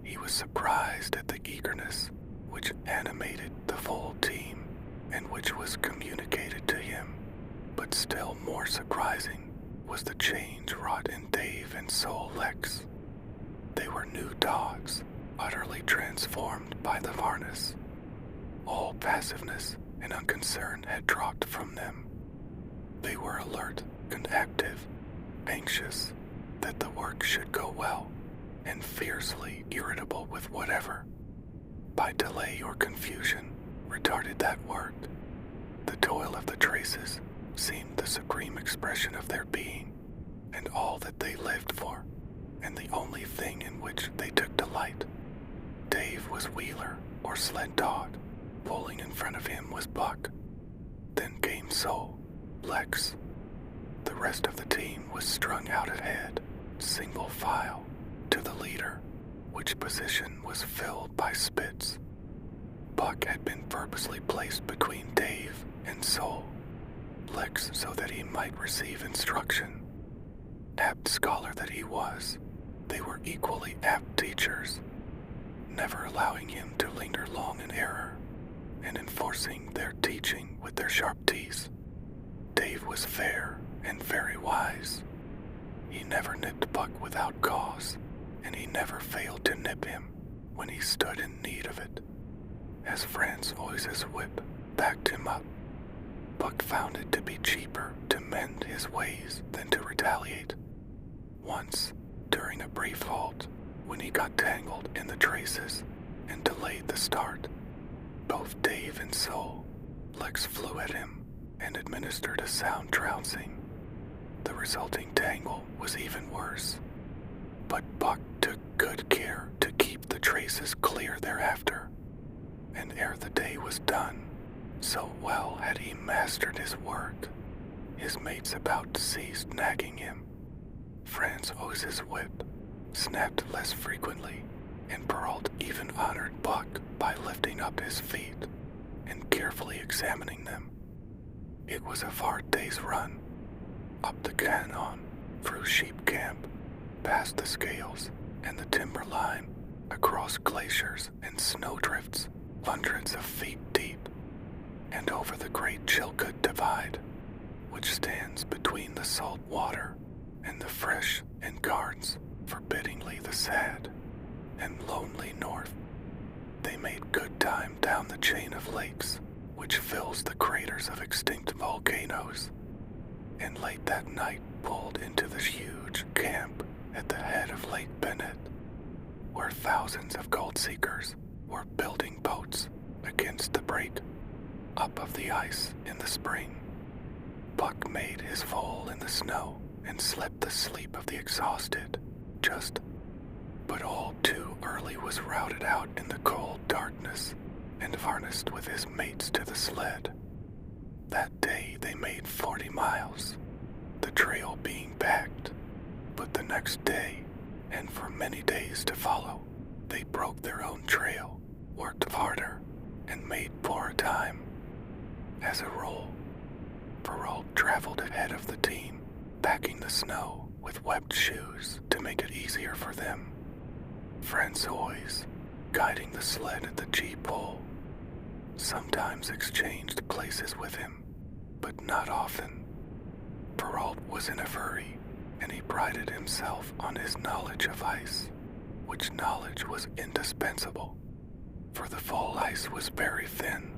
He was surprised at the eagerness which animated the full team, and which was communicated to him, but still more surprising was the change wrought in Dave and Sol Lex. They were new dogs, utterly transformed by the harness. All passiveness and unconcern had dropped from them. They were alert and active, anxious that the work should go well, and fiercely irritable with whatever, by delay or confusion, retarded that work. The toil of the traces seemed the supreme expression of their being, and all that they lived for, and the only thing in which they took delight. Dave was wheeler or sled dog. Pulling in front of him was Buck. Then came Soul, Lex. The rest of the team was strung out at head, single file, to the leader, which position was filled by Spitz. Buck had been purposely placed between Dave and Soul, Lex so that he might receive instruction. Apt scholar that he was, they were equally apt teachers, never allowing him to linger long in error, and enforcing their teaching with their sharp teeth. Dave was fair and very wise. He never nipped Buck without cause, and he never failed to nip him when he stood in need of it. As Francois's whip backed him up, Buck found it to be cheaper to mend his ways than to retaliate. Once, during a brief halt, when he got tangled in the traces and delayed the start, both Dave and Soul, Lex flew at him and administered a sound trouncing. The resulting tangle was even worse, but Buck took good care to keep the traces clear thereafter, and ere the day was done, so well had he mastered his work, his mates about ceased nagging him. Francois's whip snapped less frequently, and Perrault even honored Buck by lifting up his feet and carefully examining them. It was a far day's run, up the Canyon, through Sheep Camp, past the scales and the timber line, across glaciers and snowdrifts hundreds of feet deep, and over the great Chilkoot Divide, which stands between the salt water and the fresh and guards forbiddingly the sad and lonely north. They made good time down the chain of lakes which fills the craters of extinct volcanoes, and late that night pulled into this huge camp at the head of Lake Bennett, where thousands of gold seekers were building boats against the break up of the ice in the spring. Buck made his fall in the snow and slept the sleep of the exhausted, but all too early was routed out in the cold darkness and harnessed with his mates to the sled. That day they made 40 miles, the trail being packed, but the next day, and for many days to follow, they broke their own trail, worked harder, and made poorer time. As a rule, Perrault traveled ahead of the team, packing the snow with webbed shoes to make it easier for them. Francois, guiding the sled at the G-pole, sometimes exchanged places with him, but not often. Perrault was in a hurry, and he prided himself on his knowledge of ice, which knowledge was indispensable, for the fall ice was very thin,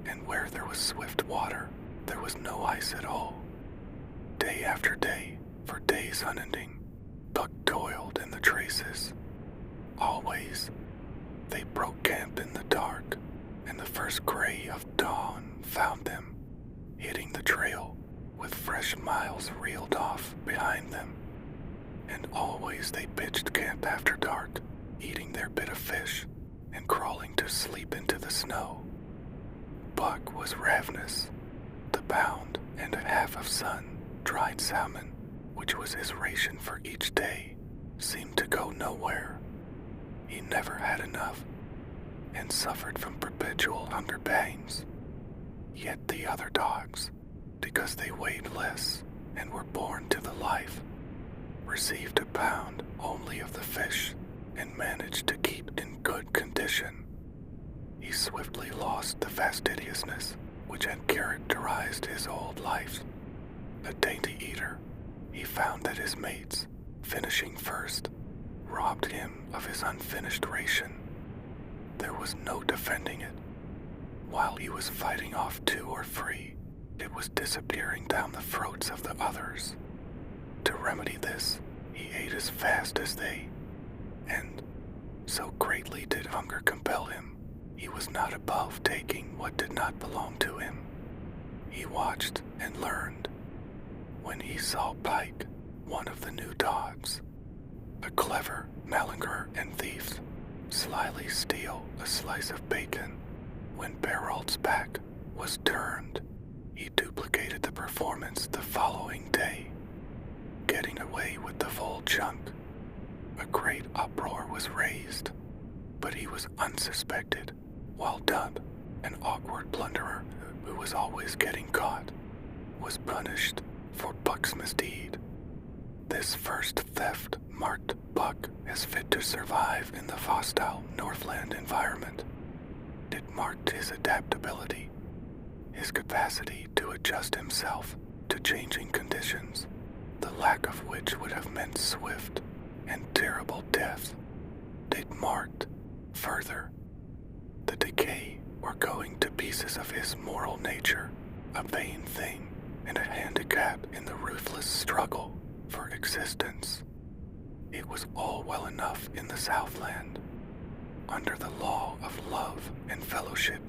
and where there was swift water, there was no ice at all. Day after day, for days unending, Buck toiled in the traces. Always, they broke camp in the dark, and the first gray of dawn found them, hitting the trail with fresh miles reeled off behind them. And always they pitched camp after dark, eating their bit of fish and crawling to sleep into the snow. Buck was ravenous. The pound and a half of sun, dried salmon, which was his ration for each day, seemed to go nowhere. He never had enough, and suffered from perpetual hunger pangs. Yet the other dogs, because they weighed less and were born to the life, received a pound only of the fish and managed to keep in good condition. He swiftly lost the fastidiousness which had characterized his old life. A dainty eater, he found that his mates, finishing first, robbed him of his unfinished ration. There was no defending it. While he was fighting off 2 or 3, it was disappearing down the throats of the others. To remedy this, he ate as fast as they, and so greatly did hunger compel him, he was not above taking what did not belong to him. He watched and learned. When he saw Pike, one of the new dogs, a clever malingerer and thief, slyly steal a slice of bacon. When Beralt's back was turned, he duplicated the performance the following day, getting away with the full chunk. A great uproar was raised, but he was unsuspected, while Dub, an awkward blunderer who was always getting caught, was punished for Buck's misdeed. This first theft marked Buck as fit to survive in the hostile Northland environment. It marked his adaptability, his capacity to adjust himself to changing conditions, the lack of which would have meant swift and terrible death. It marked, further, the decay or going to pieces of his moral nature, a vain thing and a handicap in the ruthless struggle for existence. It was all well enough in the Southland, under the law of love and fellowship,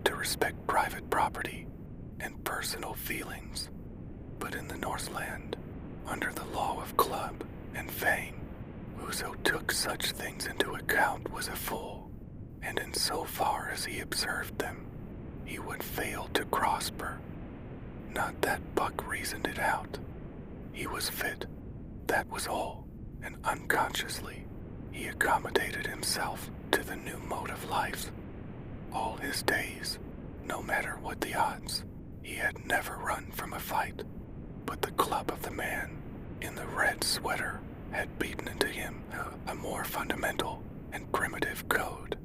to respect private property and personal feelings, but in the Northland, under the law of club and fame, whoso took such things into account was a fool, and in so far as he observed them, he would fail to prosper. Not that Buck reasoned it out. He was fit, that was all, and unconsciously he accommodated himself to the new mode of life. All his days, no matter what the odds, he had never run from a fight, but the club of the man in the red sweater had beaten into him a more fundamental and primitive code.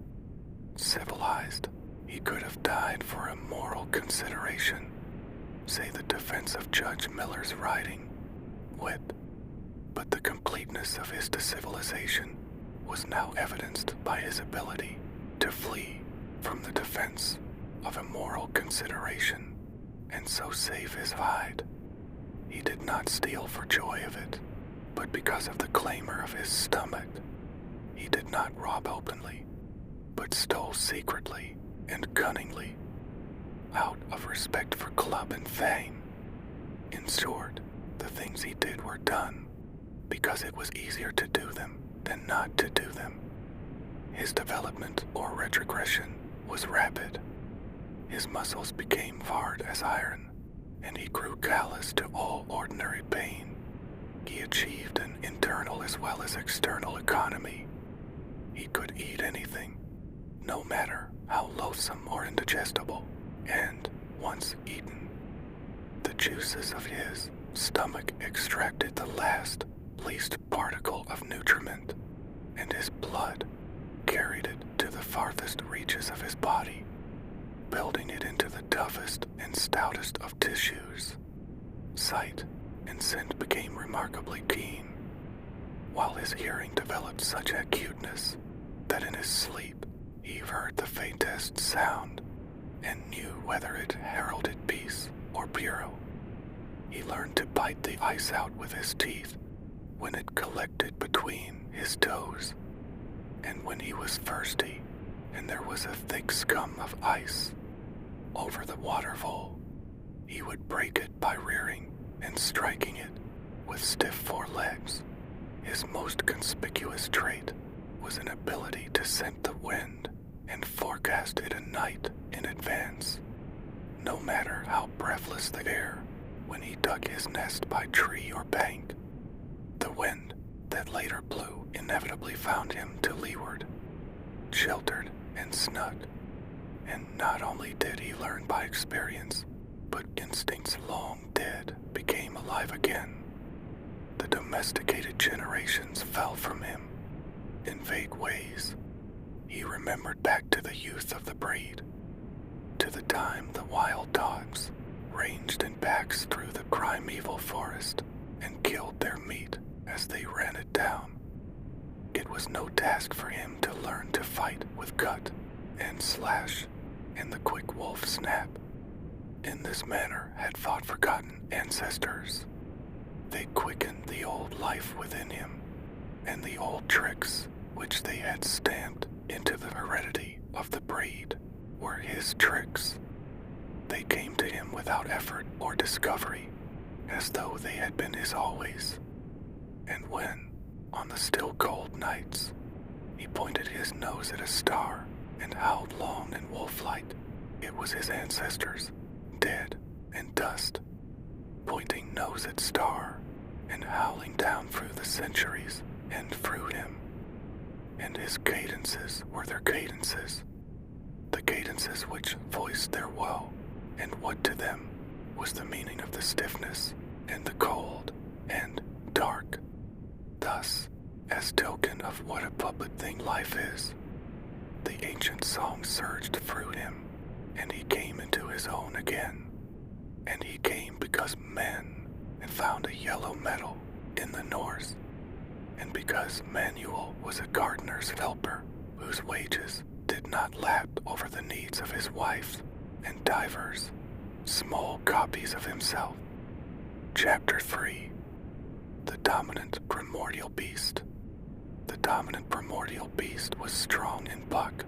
Civilized, he could have died for a moral consideration, say the defense of Judge Miller's writing, wit, but the completeness of his decivilization was now evidenced by his ability to flee from the defense of a moral consideration, and so save his hide. He did not steal for joy of it, but because of the clamor of his stomach. He did not rob openly, but stole secretly and cunningly, out of respect for club and fame. In short, the things he did were done because it was easier to do them than not to do them. His development or retrogression was rapid. His muscles became hard as iron, and he grew callous to all ordinary pain. He achieved an internal as well as external economy. He could eat anything, no matter how loathsome or indigestible, and, once eaten, the juices of his stomach extracted the least particle of nutriment, and his blood carried it to the farthest reaches of his body, building it into the toughest and stoutest of tissues. Sight and scent became remarkably keen, while his hearing developed such acuteness that in his sleep he heard the faintest sound and knew whether it heralded peace or peril. He learned to bite the ice out with his teeth when it collected between his toes, and when he was thirsty and there was a thick scum of ice over the waterfall, he would break it by rearing and striking it with stiff forelegs. His most conspicuous trait was an ability to scent the wind and forecast it a night in advance. No matter how breathless the air, when he dug his nest by tree or bank, the wind that later blew inevitably found him to leeward, sheltered and snug. And not only did he learn by experience, but instincts long dead became alive again. The domesticated generations fell from him in vague ways. He remembered back to the youth of the breed, to the time the wild dogs ranged in packs through the primeval forest and killed their meat as they ran it down. It was no task for him to learn to fight with cut and slash and the quick wolf snap. In this manner had fought forgotten ancestors. They quickened the old life within him, and the old tricks which they had stamped into the heredity of the breed were his tricks. They came to him without effort or discovery, as though they had been his always. And when, On the still cold nights, he pointed his nose at a star and howled long and wolf-like. It was his ancestors, dead and dust, pointing nose at star and howling down through the centuries and through him. And his cadences were their cadences, the cadences which voiced their woe, and what to them was the meaning of the stiffness and the cold and dark. Thus, as token of what a puppet thing life is, the ancient song surged through him, and he came into his own again. And he came because men had found a yellow metal in the north, and because Manuel was a gardener's helper whose wages did not lap over the needs of his wife and divers small copies of himself. Chapter 3. The Dominant Primordial Beast. The dominant primordial beast was strong in buck,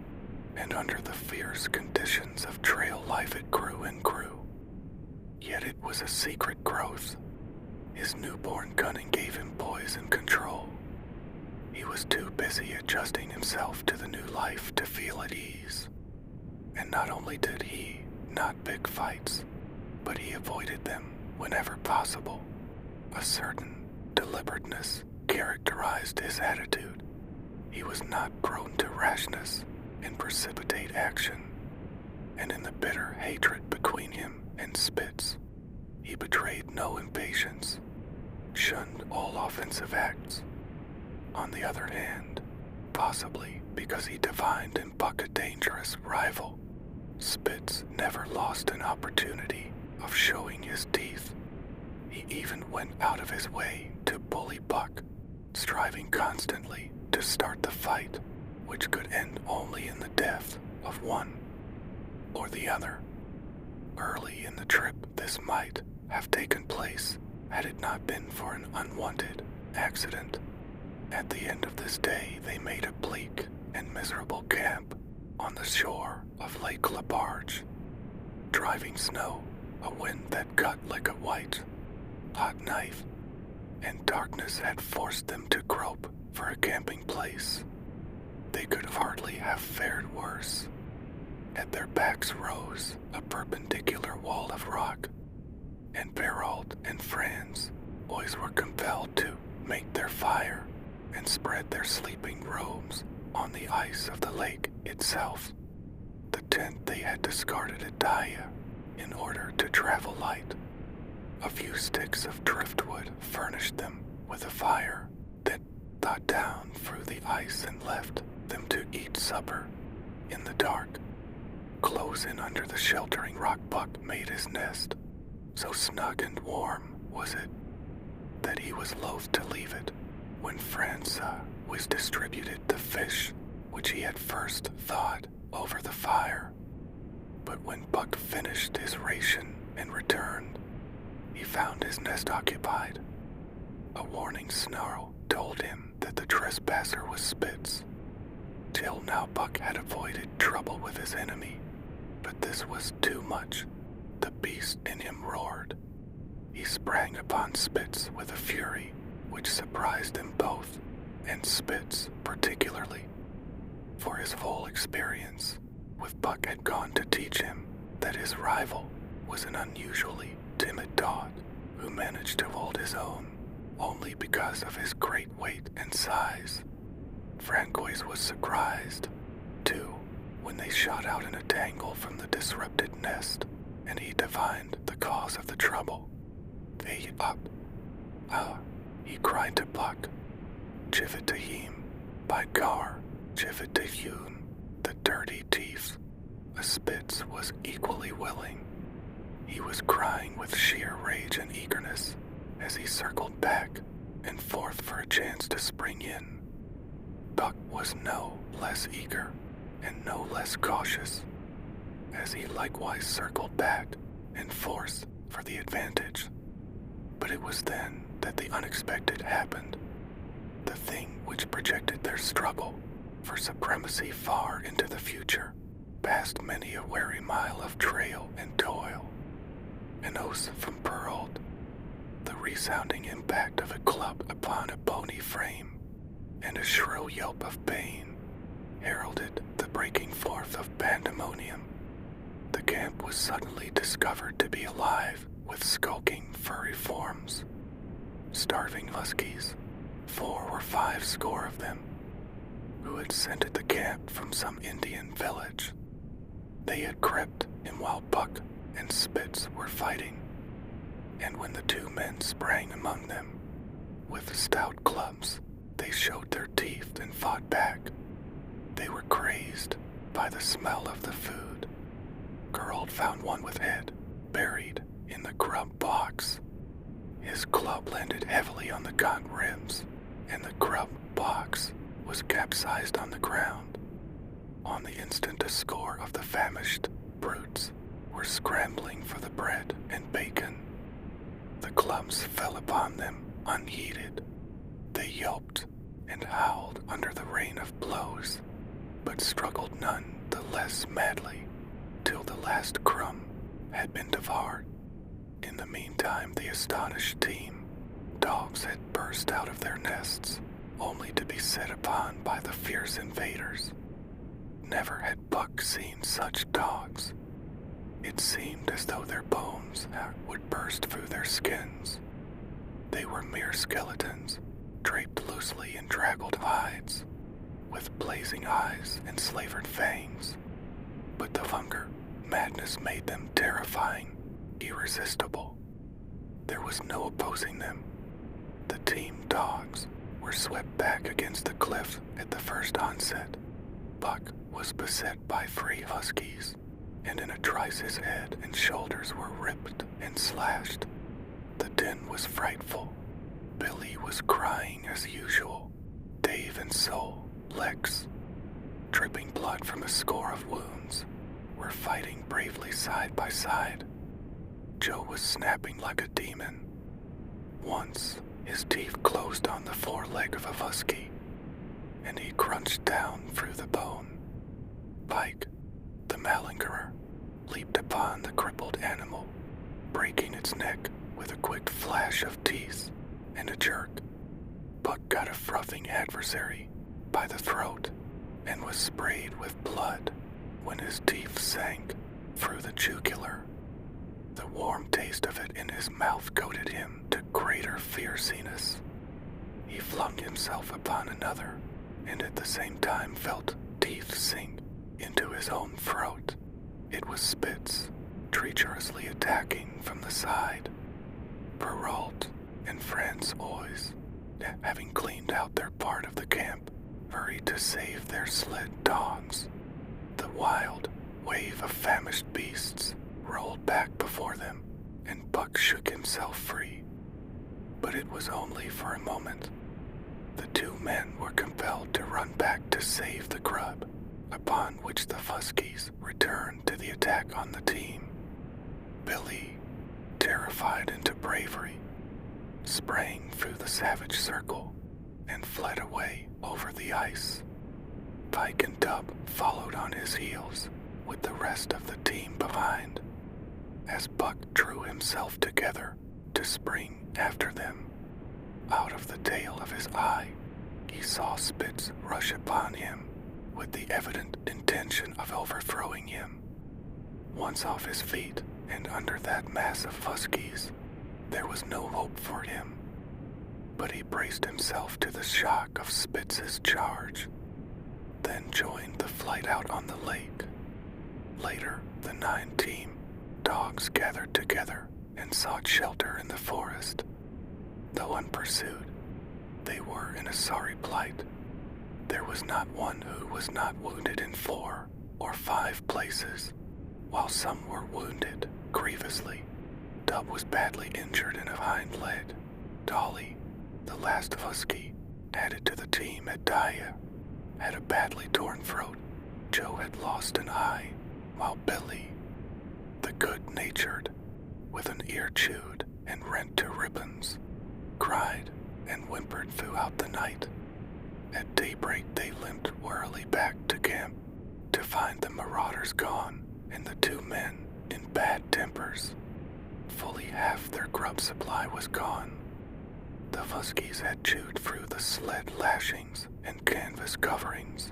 and under the fierce conditions of trail life it grew and grew. Yet it was a secret growth. His newborn cunning gave him poise and control. He was too busy adjusting himself to the new life to feel at ease. And not only did he not pick fights, but he avoided them whenever possible. A certain deliberateness characterized his attitude. He was not prone to rashness and precipitate action, and in the bitter hatred between him and Spitz, he betrayed no impatience, shunned all offensive acts. On the other hand, possibly because he divined in Buck a dangerous rival, Spitz never lost an opportunity of showing his teeth. He even went out of his way to bully Buck, striving constantly to start the fight, which could end only in the death of one or the other. Early in the trip, this might have taken place had it not been for an unwanted accident. At the end of this day, they made a bleak and miserable camp on the shore of Lake Labarge. Driving snow, a wind that cut like a white, hot knife, and darkness had forced them to grope for a camping place. They could hardly have fared worse. At their backs rose a perpendicular wall of rock, and Berald and Franz boys were compelled to make their fire and spread their sleeping robes on the ice of the lake itself. The tent they had discarded at Daya in order to travel light. A few sticks of driftwood furnished them with a fire that thawed down through the ice and left them to eat supper in the dark. Close in under the sheltering rock, Buck made his nest. So snug and warm was it that he was loath to leave it when Franza was distributed the fish which he had first thawed over the fire. But when Buck finished his ration and returned, he found his nest occupied. A warning snarl told him that the trespasser was Spitz. Till now Buck had avoided trouble with his enemy, but this was too much. The beast in him roared. He sprang upon Spitz with a fury which surprised them both, and Spitz particularly, for his full experience with Buck had gone to teach him that his rival was an unusually timid dog who managed to hold his own only because of his great weight and size. Francois was surprised, too, when they shot out in a tangle from the disrupted nest, and he divined the cause of the trouble. They up. Ah, he cried to Buck. Jivet to him, by gar, jivet to Yoon, the dirty teeth. A Spitz was equally willing. He was crying with sheer rage and eagerness as he circled back and forth for a chance to spring in. Buck was no less eager and no less cautious, as he likewise circled back and forth for the advantage. But it was then that the unexpected happened, the thing which projected their struggle for supremacy far into the future, past many a weary mile of trail and toil. An oath from Pearl, the resounding impact of a club upon a bony frame, and a shrill yelp of pain heralded the breaking forth of pandemonium. The camp was suddenly discovered to be alive with skulking furry forms. Starving huskies, 4 or 5 score of them, who had scented the camp from some Indian village. They had crept in while Buck and Spitz were fighting, and when the 2 men sprang among them with stout clubs, they showed their teeth and fought back. They were crazed by the smell of the food. Gerald found one with head buried in the grub box. His club landed heavily on the gun ribs, and the grub box was capsized on the ground. On the instant, a score of the famished brutes were scrambling for the bread and bacon. The clubs fell upon them unheeded. They yelped and howled under the rain of blows, but struggled none the less madly till the last crumb had been devoured. In the meantime, the astonished team dogs had burst out of their nests, only to be set upon by the fierce invaders. Never had Buck seen such dogs. It seemed as though their bones would burst through their skins. They were mere skeletons, draped loosely in draggled hides, with blazing eyes and slavered fangs. But the hunger, madness made them terrifying, irresistible. There was no opposing them. The team dogs were swept back against the cliff at the first onset. Buck was beset by 3 huskies, and in a trice his head and shoulders were ripped and slashed. The din was frightful. Billy was crying as usual. Dave and Sol, Lex, dripping blood from a score of wounds, were fighting bravely side by side. Joe was snapping like a demon. Once, his teeth closed on the foreleg of a husky, and he crunched down through the bone. Pike, the malingerer, leaped upon the crippled animal, breaking its neck with a quick flash of teeth and a jerk. Buck got a frothing adversary by the throat and was sprayed with blood when his teeth sank through the jugular. The warm taste of it in his mouth goaded him to greater fierceness. He flung himself upon another, and at the same time felt teeth sink into his own throat. It was Spitz, treacherously attacking from the side. Perrault and Franz Oys, having cleaned out their part of the camp, hurried to save their sled dogs. The wild wave of famished beasts rolled back before them, and Buck shook himself free. But it was only for a moment. The 2 men were compelled to run back to save the grub, upon which the huskies returned to the attack on the team. Billy, terrified into bravery, sprang through the savage circle and fled away over the ice. Pike and Dub followed on his heels, with the rest of the team behind. As Buck drew himself together to spring after them, out of the tail of his eye, he saw Spitz rush upon him with the evident intention of overthrowing him. Once off his feet and under that mass of huskies, there was no hope for him. But he braced himself to the shock of Spitz's charge, then joined the flight out on the lake. Later, the 9 team dogs gathered together and sought shelter in the forest. Though unpursued, they were in a sorry plight. There was not one who was not wounded in 4 or 5 places, while some were wounded grievously. Dub was badly injured in a hind leg. Dolly, the last husky added to the team at Daya, had a badly torn throat. Joe had lost an eye, while Billy, the good-natured, with an ear chewed and rent to ribbons, cried and whimpered throughout the night. At daybreak they limped wearily back to camp to find the marauders gone and the 2 men in bad tempers. Fully half their grub supply was gone. the huskies had chewed through the sled lashings and canvas coverings.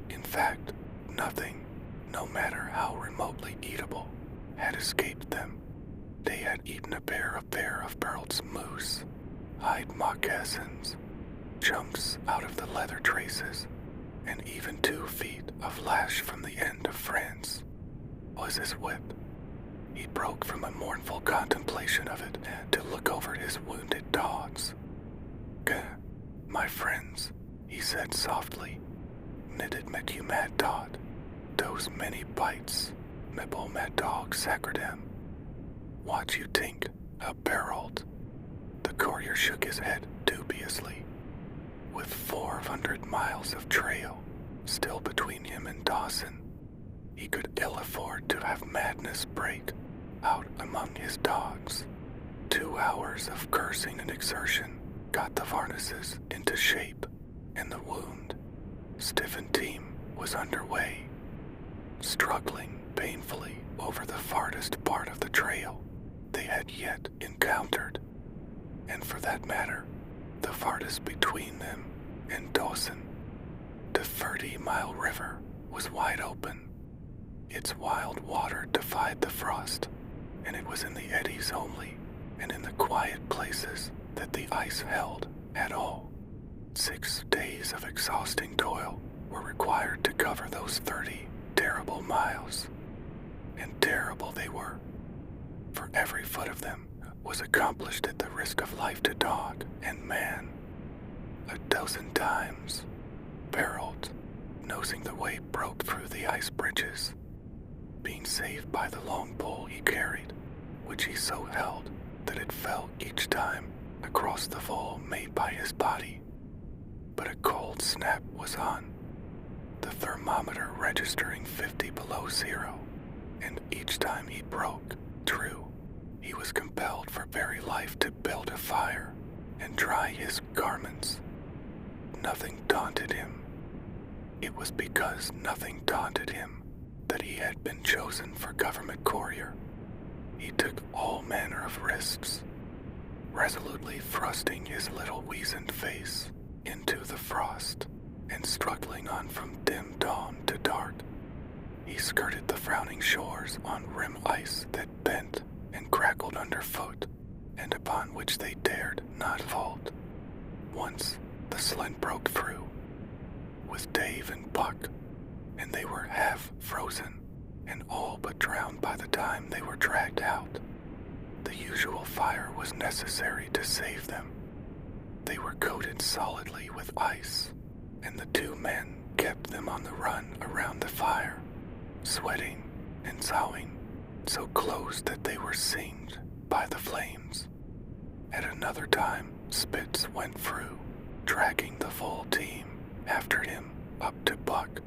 In fact, nothing, no matter how remotely eatable, had escaped them. They had eaten a pair of Beryl's moose, hide moccasins, chunks out of the leather traces, and even 2 feet of lash from the end of France was his whip. He broke from a mournful contemplation of it to look over his wounded dogs. My friends, he said softly, knitted make you mad dot. Those many bites, mebble mad dog sacredem. What you think, a Beryl? The courier shook his head dubiously. With 400 miles of trail still between him and Dawson, he could ill afford to have madness break out among his dogs. 2 hours of cursing and exertion got the harnesses into shape, and the wound, stiffened team was underway, struggling painfully over the farthest part of the trail they had yet encountered, and for that matter, the farthest between them and Dawson. The 30-mile river was wide open. Its wild water defied the frost, and it was in the eddies only, and in the quiet places that the ice held at all. 6 days of exhausting toil were required to cover those 30 terrible miles, and terrible they were, for every foot of them was accomplished at the risk of life to dog and man. 12 times, Beryl, nosing the way, broke through the ice bridges, being saved by the long pole he carried, which he so held that it fell each time across the fall made by his body. But a cold snap was on, the thermometer registering 50 below zero, and each time he broke through, he was compelled for very life to build a fire and dry his garments. Nothing daunted him. It was because nothing daunted him that he had been chosen for government courier. He took all manner of risks, resolutely thrusting his little weazened face into the frost and struggling on from dim dawn to dark. He skirted the frowning shores on rim ice that bent and crackled underfoot, and upon which they dared not halt. Once the sled broke through, with Dave and Buck, and they were half frozen and all but drowned by the time they were dragged out. The usual fire was necessary to save them. They were coated solidly with ice, and the 2 men kept them on the run around the fire, sweating and soughing, so close that they were singed by the flames. At another time, Spitz went through, dragging the full team after him up to Buck,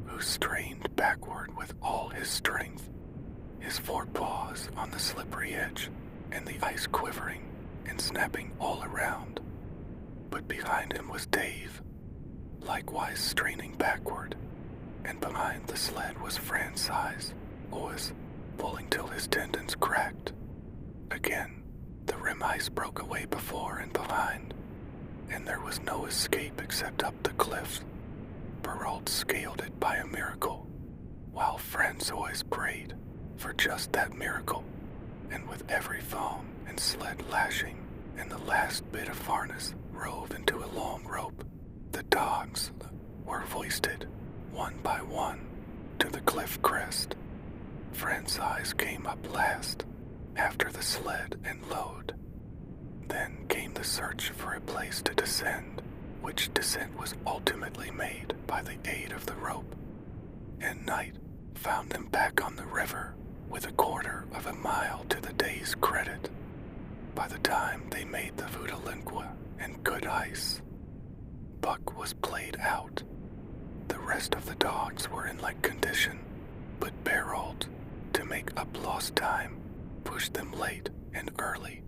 who strained backward with all his strength, his 4 paws on the slippery edge, and the ice quivering and snapping all around. But behind him was Dave, likewise straining backward, and behind the sled was Francis, who was pulling till his tendons cracked. Again, the rim ice broke away before and behind, and there was no escape except up the cliffs. Perrault scaled it by a miracle, while Francois prayed for just that miracle, and with every thong and sled lashing and the last bit of harness rove into a long rope, the dogs were hoisted, one by one, to the cliff crest. Francis came up last, after the sled and load. Then came the search for a place to descend, which descent was ultimately made by the aid of the rope, and night found them back on the river with 1/4 mile to the day's credit. By the time they made the Voodoo-Lingua and good ice, Buck was played out. The rest of the dogs were in like condition, but Beryl, to make up lost time, pushed them late and early.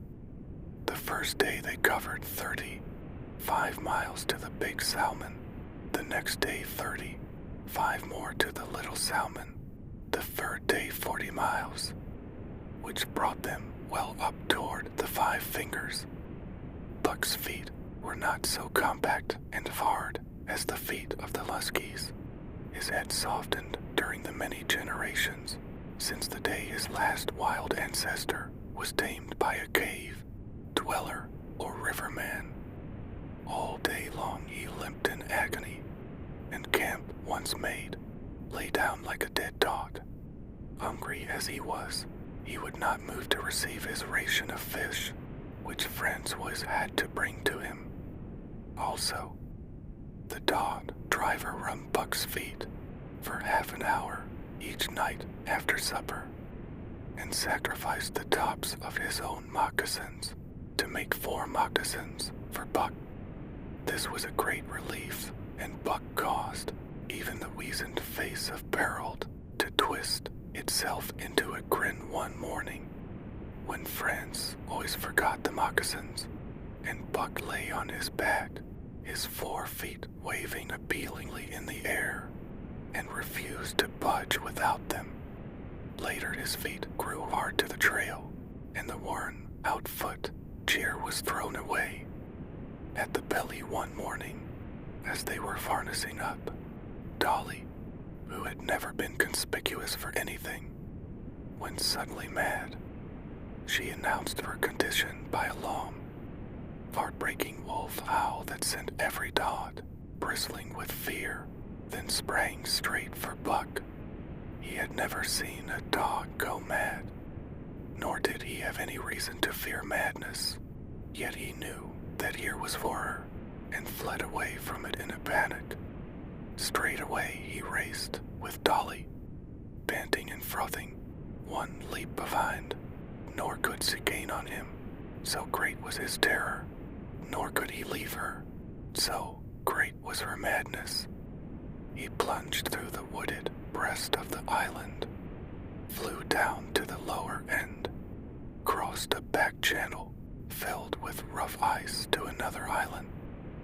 The first day they covered 30, 5 miles to the Big Salmon. The next day 30, 5 more to the Little Salmon. The third day 40 miles, which brought them well up toward the 5 Fingers. Buck's feet were not so compact and hard as the feet of the Huskies. His head softened during the many generations since the day his last wild ancestor was tamed by a cave dweller or riverman. All day long he limped in agony, and camp once made, lay down like a dead dog. Hungry as he was, he would not move to receive his ration of fish, which friends always had to bring to him. Also, the dog driver rubbed Buck's feet for half an hour each night after supper, and sacrificed the tops of his own moccasins to make 4 moccasins for Buck. This was a great relief, and Buck caused even the weazened face of Harold to twist itself into a grin one morning, when friends always forgot the moccasins, and Buck lay on his back, his 4 feet waving appealingly in the air, and refused to budge without them. Later his feet grew hard to the trail, and the worn-out foot cheer was thrown away. At the belly one morning, as they were harnessing up, Dolly, who had never been conspicuous for anything, went suddenly mad. She announced her condition by a long, heartbreaking wolf howl that sent every dog bristling with fear, then sprang straight for Buck. He had never seen a dog go mad, nor did he have any reason to fear madness, yet he knew that here was for her, and fled away from it in a panic. Straight away he raced, with Dolly, panting and frothing, one leap behind, nor could she gain on him, so great was his terror, nor could he leave her, so great was her madness. He plunged through the wooded breast of the island, flew down to the lower end, crossed a back channel filled with rough ice to another island,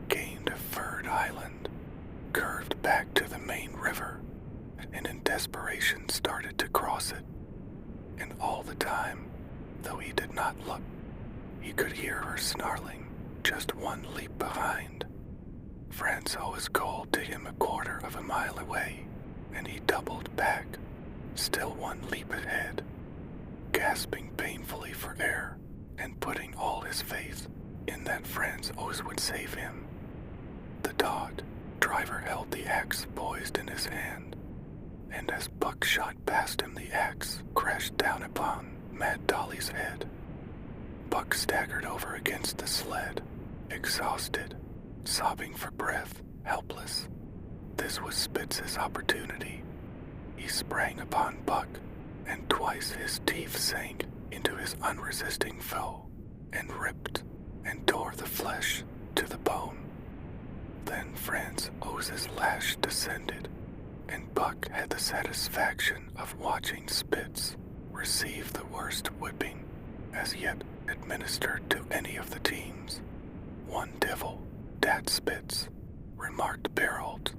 gained a third island, curved back to the main river, and in desperation started to cross it. And all the time, though he did not look, he could hear her snarling just one leap behind. Francois called to him 1/4 of a mile away, and he doubled back, still one leap ahead, gasping painfully for air and putting all his faith in that Francois would save him. The dog driver held the axe poised in his hand, and as Buck shot past him, the axe crashed down upon Mad Dolly's head. Buck staggered over against the sled, exhausted, sobbing for breath, helpless. This was Spitz's opportunity. He sprang upon Buck, and twice his teeth sank into his unresisting foe, and ripped and tore the flesh to the bone. Then Francois's lash descended, and Buck had the satisfaction of watching Spitz receive the worst whipping as yet administered to any of the teams. "One devil, dat Spitz," remarked Harold.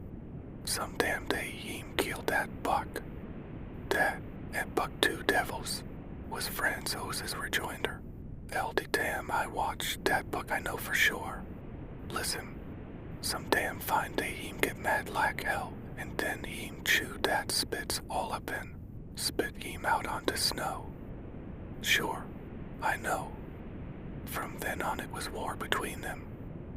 "Some damn day him kill dat Buck." "Dat and Buck 2 devils," was Francois's rejoinder. "LD damn, I watch dat Buck, I know for sure. Listen, some damn fine day him get mad like hell, and then him chew dat Spitz all up in, spit him out onto snow. Sure, I know." From then on it was war between them.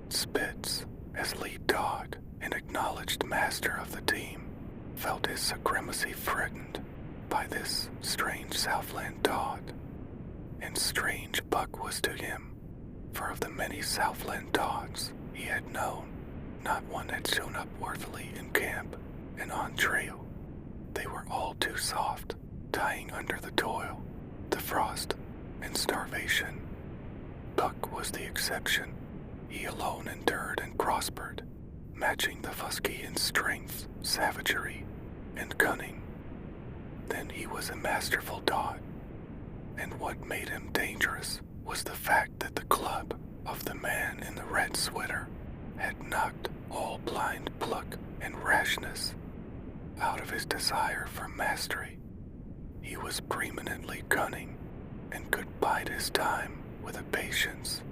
Spitz, as lead dog and acknowledged master of the team, felt his supremacy threatened by this strange Southland dog. And strange Buck was to him, for of the many Southland dogs he had known, not one had shown up worthily in camp and on trail. They were all too soft, dying under the toil, the frost, and starvation. Buck was the exception. He alone endured and prospered, matching the husky in strength, savagery, and cunning. Then he was a masterful dog, and what made him dangerous was the fact that the club of the man in the red sweater had knocked all blind pluck and rashness out of his desire for mastery. He was preeminently cunning and could bide his time with a patience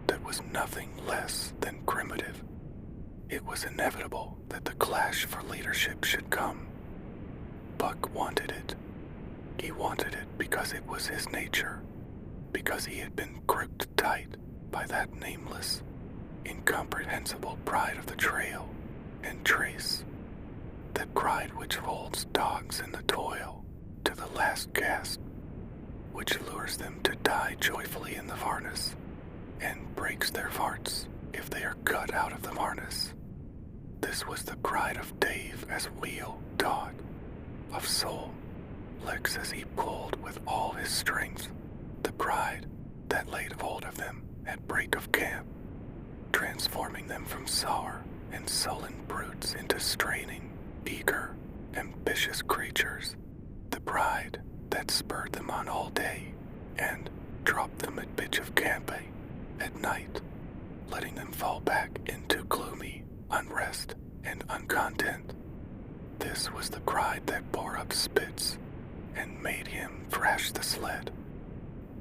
that that was nothing less than primitive. It was inevitable that the clash for leadership should come. Buck wanted it. He wanted it because it was his nature, because he had been gripped tight by that nameless, incomprehensible pride of the trail and trace, that pride which holds dogs in the toil to the last gasp, which lures them to die joyfully in the harness and breaks their hearts if they are cut out of the harness. This was the pride of Dave as wheel dog, of soul, Lex as he pulled with all his strength, the pride that laid hold of them at break of camp, transforming them from sour and sullen brutes into straining, eager, ambitious creatures, the pride that spurred them on all day and dropped them at pitch of camp at night, letting them fall back into gloomy unrest and uncontent. This was the pride that bore up Spitz and made him thrash the sled.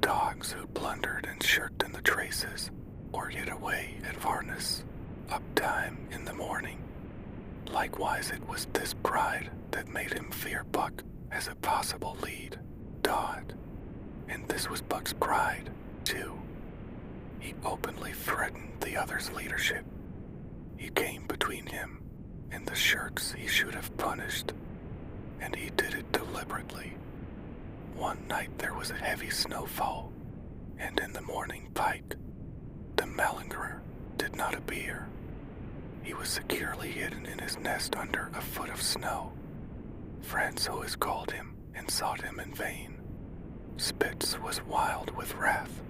Dogs who blundered and shirked in the traces or hid away at harness, uptime in the morning. Likewise, it was this pride that made him fear Buck as a possible lead dog. And this was Buck's pride, too. He openly threatened the other's leadership. He came between him and the shirks he should have punished, and he did it deliberately. One night there was a heavy snowfall, and in the morning Pike, the malingerer, did not appear. He was securely hidden in his nest under a foot of snow. Friends always called him and sought him in vain. Spitz was wild with wrath.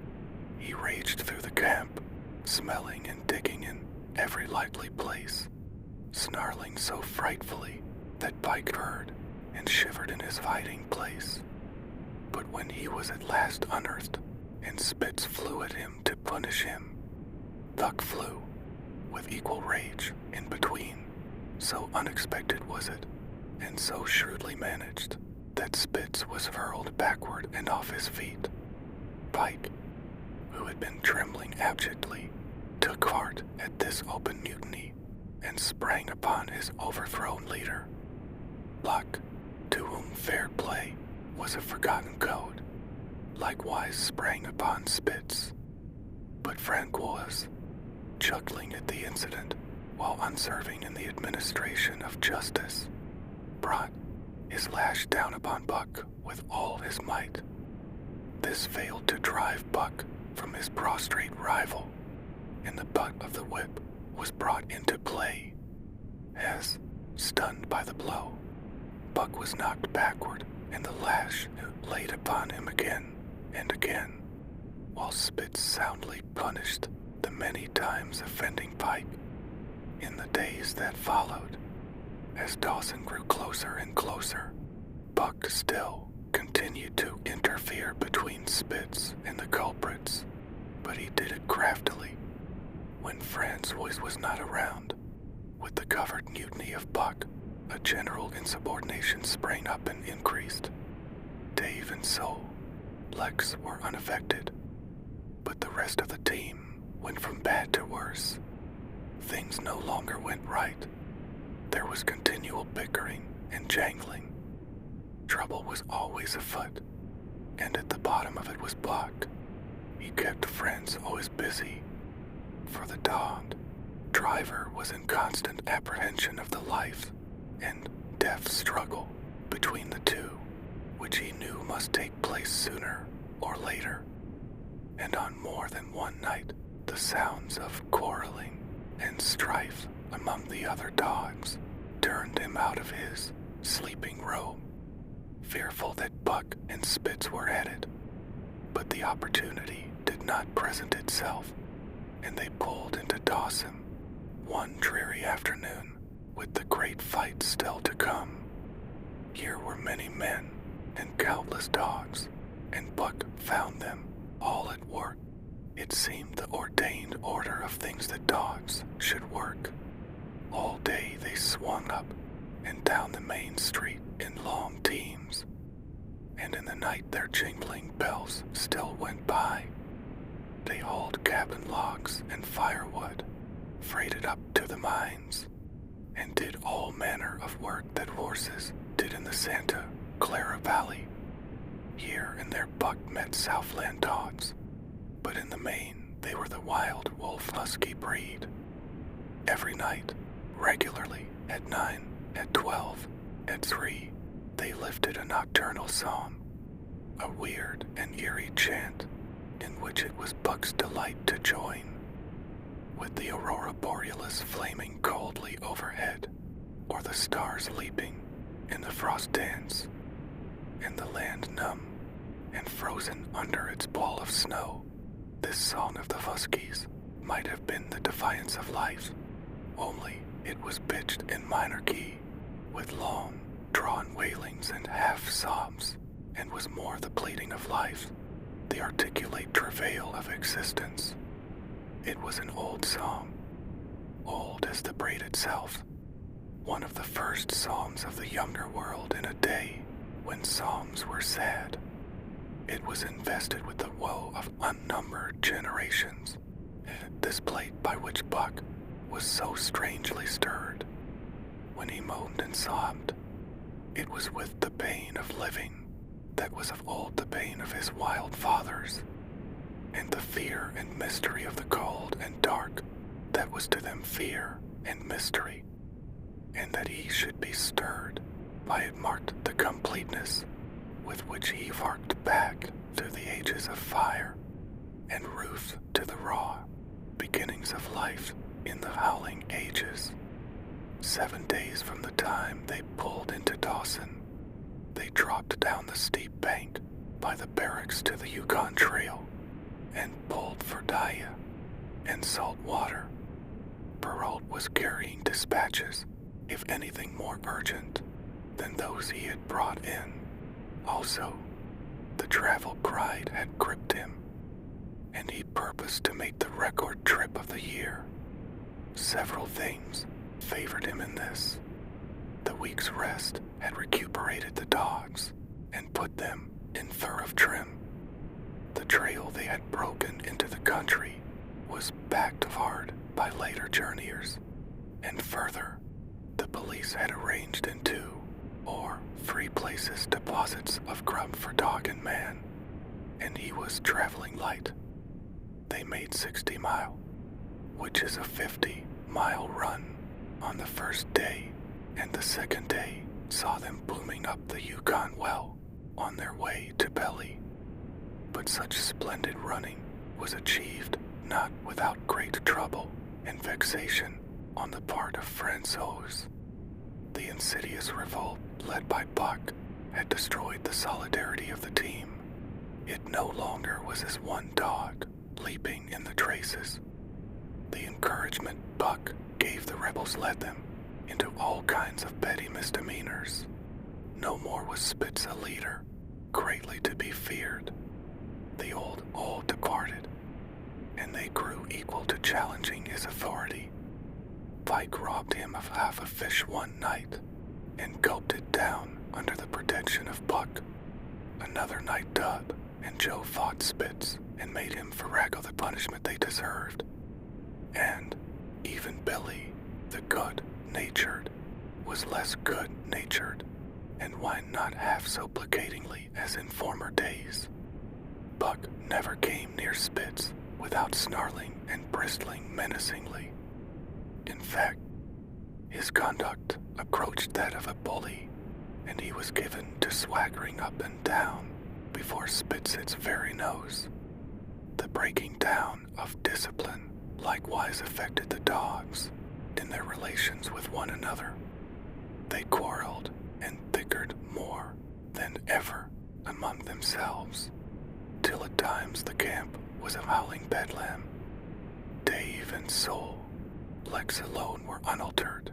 He raged through the camp, smelling and digging in every likely place, snarling so frightfully that Pike heard and shivered in his hiding place. But when he was at last unearthed, and Spitz flew at him to punish him, Buck flew, with equal rage in between. So unexpected was it, and so shrewdly managed, that Spitz was hurled backward and off his feet. Pike, who had been trembling abjectly, took heart at this open mutiny, and sprang upon his overthrown leader. Buck, to whom fair play was a forgotten code, likewise sprang upon Spitz. But Francois, chuckling at the incident while unserving in the administration of justice, brought his lash down upon Buck with all his might. This failed to drive Buck from his prostrate rival, and the butt of the whip was brought into play, as, stunned by the blow, Buck was knocked backward and the lash laid upon him again and again, while Spitz soundly punished the many times offending Pike. In the days that followed, as Dawson grew closer and closer, Buck still continued to interfere between Spitz and the culprits, but he did it craftily. When Francois was not around, with the covered mutiny of Buck, a general insubordination sprang up and increased. Dave and Soul, Lex were unaffected, but the rest of the team went from bad to worse. Things no longer went right. There was continual bickering and jangling. Trouble was always afoot, and at the bottom of it was Buck. He kept friends always busy. For the dog, Driver was in constant apprehension of the life and death struggle between the two, which he knew must take place sooner or later. And on more than one night, the sounds of quarreling and strife among the other dogs turned him out of his sleeping robe, fearful that Buck and Spitz were headed. But the opportunity did not present itself, and they pulled into Dawson one dreary afternoon, with the great fight still to come. Here were many men and countless dogs, and Buck found them all at work. It seemed the ordained order of things that dogs should work. All day they swung up and down the main street in long teams, and in the night their jingling bells still went by. They hauled cattle cabin logs and firewood, freighted up to the mines, and did all manner of work that horses did in the Santa Clara Valley. Here and there Buck met Southland dogs, but in the main they were the wild wolf husky breed. Every night, regularly, at 9, at 12, at 3, they lifted a nocturnal psalm, a weird and eerie chant in which it was Buck's delight to join. With the aurora borealis flaming coldly overhead, or the stars leaping in the frost dance, and the land numb and frozen under its ball of snow, this song of the Huskies might have been the defiance of life, only it was pitched in minor key, with long, drawn wailings and half sobs, and was more the pleading of life, the articulate travail of existence. It was an old song, old as the breed itself, one of the first psalms of the younger world in a day when psalms were sad. It was invested with the woe of unnumbered generations, this plate by which Buck was so strangely stirred. When he moaned and sobbed, it was with the pain of living that was of old the pain of his wild fathers, and the fear and mystery of the cold and dark that was to them fear and mystery, and that he should be stirred by it marked the completeness with which he harked back through the ages of fire and ruth to the raw beginnings of life in the howling ages. 7 days from the time they pulled into Dawson, they dropped down the steep bank by the barracks to the Yukon Trail and pulled for Daya and salt water. Perrault was carrying dispatches, if anything more urgent than those he had brought in. Also, the travel pride had gripped him, and he purposed to make the record trip of the year. Several things favored him in this. The week's rest had recuperated the dogs and put them in thorough trim. The trail they had broken into the country was backed hard by later journeyers, and further, the police had arranged in 2 or 3 places deposits of grub for dog and man, and he was traveling light. They made 60 Mile, which is a 50-mile run, on the first day, and the second day saw them booming up the Yukon well on their way to Belly. But such splendid running was achieved not without great trouble and vexation on the part of Francois. The insidious revolt led by Buck had destroyed the solidarity of the team. It no longer was as one dog leaping in the traces. The encouragement Buck gave the rebels led them into all kinds of petty misdemeanors. No more was Spitz a leader, greatly to be feared. The old all departed, and they grew equal to challenging his authority. Pike robbed him of half a fish one night, and gulped it down under the protection of Buck. Another night Dub and Joe fought Spitz and made him farrago the punishment they deserved. And even Billy, the good-natured, was less good-natured, and whined not half so placatingly as in former days. Buck never came near Spitz without snarling and bristling menacingly. In fact, his conduct approached that of a bully, and he was given to swaggering up and down before Spitz's very nose. The breaking down of discipline likewise affected the dogs in their relations with one another. They quarreled and bickered more than ever among themselves, till at times the camp was a howling bedlam. Dave and Soul, Lex alone, were unaltered,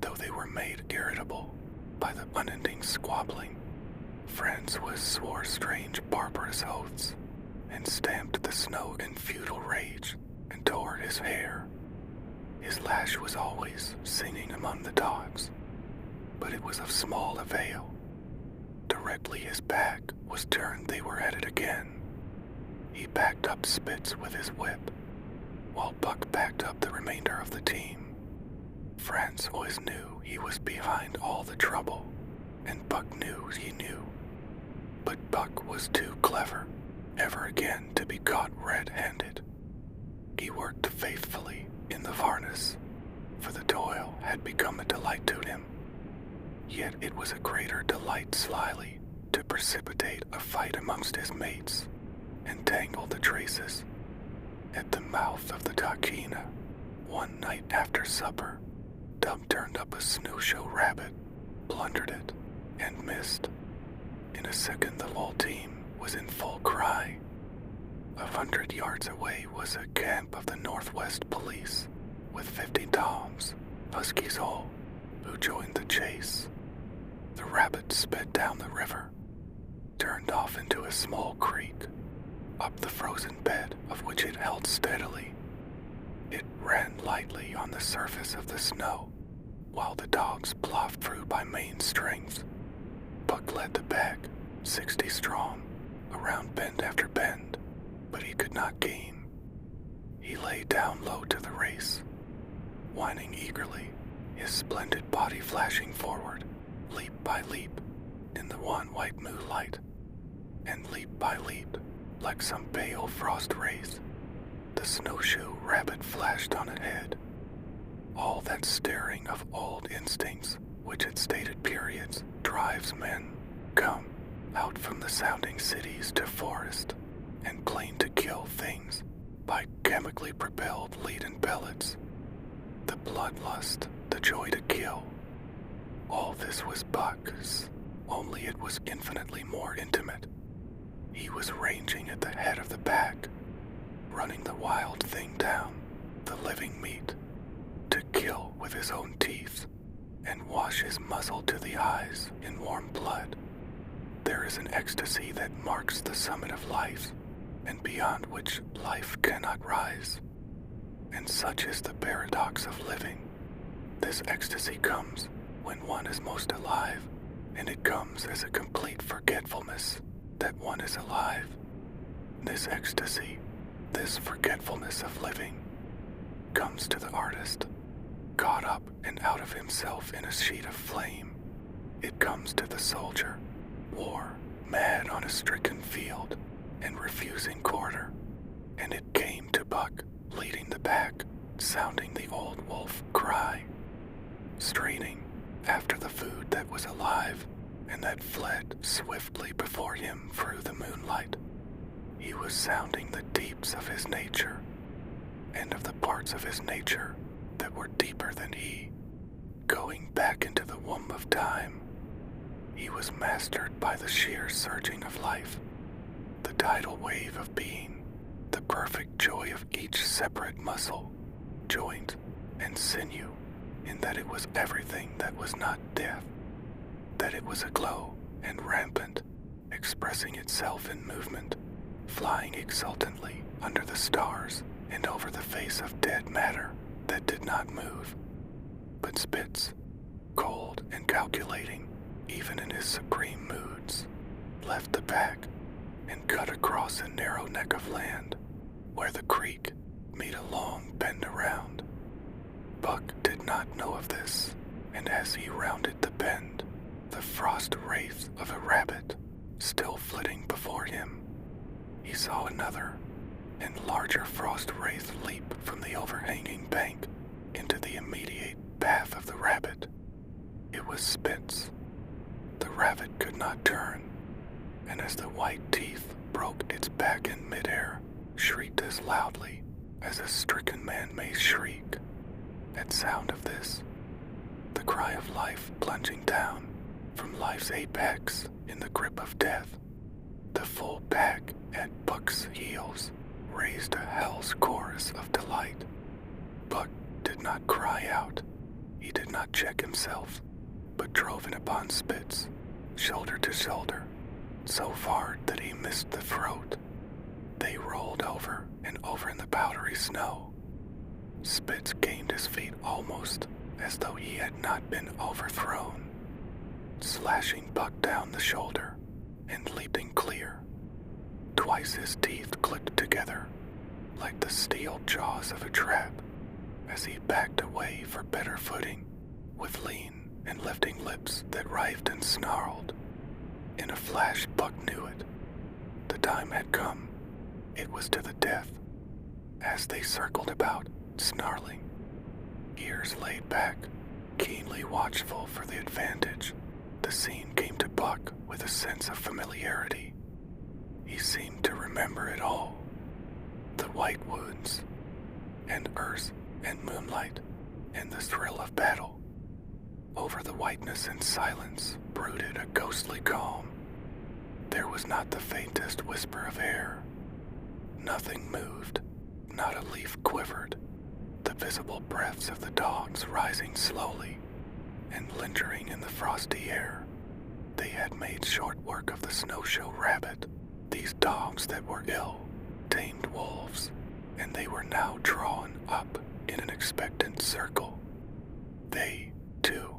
though they were made irritable by the unending squabbling. Francois swore strange barbarous oaths, and stamped the snow in futile rage, and tore his hair. His lash was always singing among the dogs, but it was of small avail. Directly his back was turned they were at it again. He backed up Spitz with his whip, while Buck backed up the remainder of the team. Franz always knew he was behind all the trouble, and Buck knew he knew. But Buck was too clever ever again to be caught red-handed. He worked faithfully in the harness, for the toil had become a delight to him. Yet it was a greater delight slyly to precipitate a fight amongst his mates and tangle the traces. At the mouth of the Tahkeena, one night after supper, Dub turned up a snowshoe rabbit, blundered it, and missed. In a second the whole team was in full cry. 100 yards away was a camp of the Northwest Police, with 50 Toms, huskies all, who joined the chase. The rabbit sped down the river, turned off into a small creek, up the frozen bed of which it held steadily. It ran lightly on the surface of the snow, while the dogs ploughed through by main strength. Buck led the pack, 60 strong, around bend after bend, but he could not gain. He lay down low to the race, whining eagerly, his splendid body flashing forward, leap by leap, in the wan white moonlight, and leap by leap, like some pale frost wraith, the snowshoe rabbit flashed on ahead. All that stirring of old instincts which at stated periods drives men come out from the sounding cities to forest and plain to kill things by chemically propelled leaden pellets. The bloodlust, the joy to kill. All this was Buck's, only it was infinitely more intimate. He was ranging at the head of the pack, running the wild thing down, the living meat, to kill with his own teeth and wash his muzzle to the eyes in warm blood. There is an ecstasy that marks the summit of life, and beyond which life cannot rise. And such is the paradox of living. This ecstasy comes when one is most alive, and it comes as a complete forgetfulness that one is alive. This ecstasy, this forgetfulness of living, comes to the artist, caught up and out of himself in a sheet of flame. It comes to the soldier, war, mad on a stricken field, and refusing quarter. And it came to Buck, leading the pack, sounding the old wolf cry, straining after the food that was alive and that fled swiftly before him through the moonlight. He was sounding the deeps of his nature, and of the parts of his nature that were deeper than he, going back into the womb of time. He was mastered by the sheer surging of life, the tidal wave of being, the perfect joy of each separate muscle, joint, and sinew, in that it was everything that was not death, that it was aglow and rampant, expressing itself in movement, flying exultantly under the stars and over the face of dead matter that did not move. But Spitz, cold and calculating, even in his supreme moods, left the pack and cut across a narrow neck of land where the creek made a long bend around. Buck did not know of this, and as he rounded the bend, the frost wraith of a rabbit still flitting before him, he saw another and larger frost wraith leap from the overhanging bank into the immediate path of the rabbit. It was Spitz. The rabbit could not turn, and as the white teeth broke its back in midair, shrieked as loudly as a stricken man may shriek. At sound of this, the cry of life plunging down from life's apex in the grip of death, the full pack at Buck's heels raised a hell's chorus of delight. Buck did not cry out. He did not check himself, but drove in upon Spitz, shoulder to shoulder, so far that he missed the throat. They rolled over and over in the powdery snow. Spitz gained his feet almost as though he had not been overthrown, slashing Buck down the shoulder and leaping clear. Twice his teeth clicked together, like the steel jaws of a trap as he backed away for better footing, with lean and lifting lips that writhed and snarled. In a flash, Buck knew it. The time had come. It was to the death. As they circled about, snarling, ears laid back, keenly watchful for the advantage, the scene came to Buck with a sense of familiarity. He seemed to remember it all. The white woods, and earth and moonlight, and the thrill of battle. Over the whiteness and silence brooded a ghostly calm. There was not the faintest whisper of air. Nothing moved, not a leaf quivered. The visible breaths of the dogs rising slowly and lingering in the frosty air. They had made short work of the snowshoe rabbit, these dogs that were ill, tamed wolves, and they were now drawn up in an expectant circle. They, too,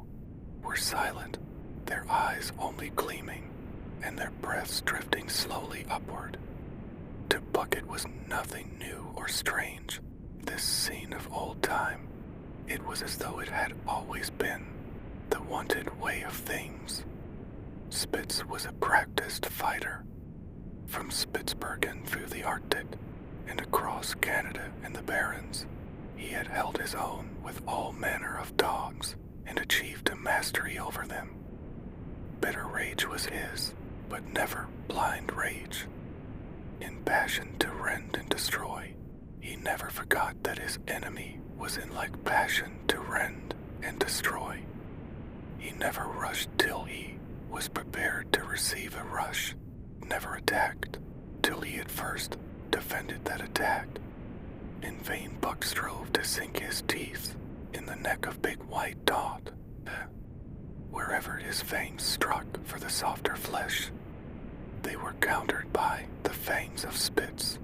were silent, their eyes only gleaming, and their breaths drifting slowly upward. To Buck it was nothing new or strange, this scene of old time. It was as though it had always been, the wanted way of things. Spitz was a practiced fighter. From Spitzbergen through the Arctic and across Canada and the Barrens, he had held his own with all manner of dogs and achieved a mastery over them. Bitter rage was his, but never blind rage. In passion to rend and destroy, he never forgot that his enemy was in like passion to rend and destroy. He never rushed till he was prepared to receive a rush, never attacked till he had first defended that attack. In vain Buck strove to sink his teeth in the neck of Big White Dot. Wherever his fangs struck for the softer flesh, they were countered by the fangs of Spitz.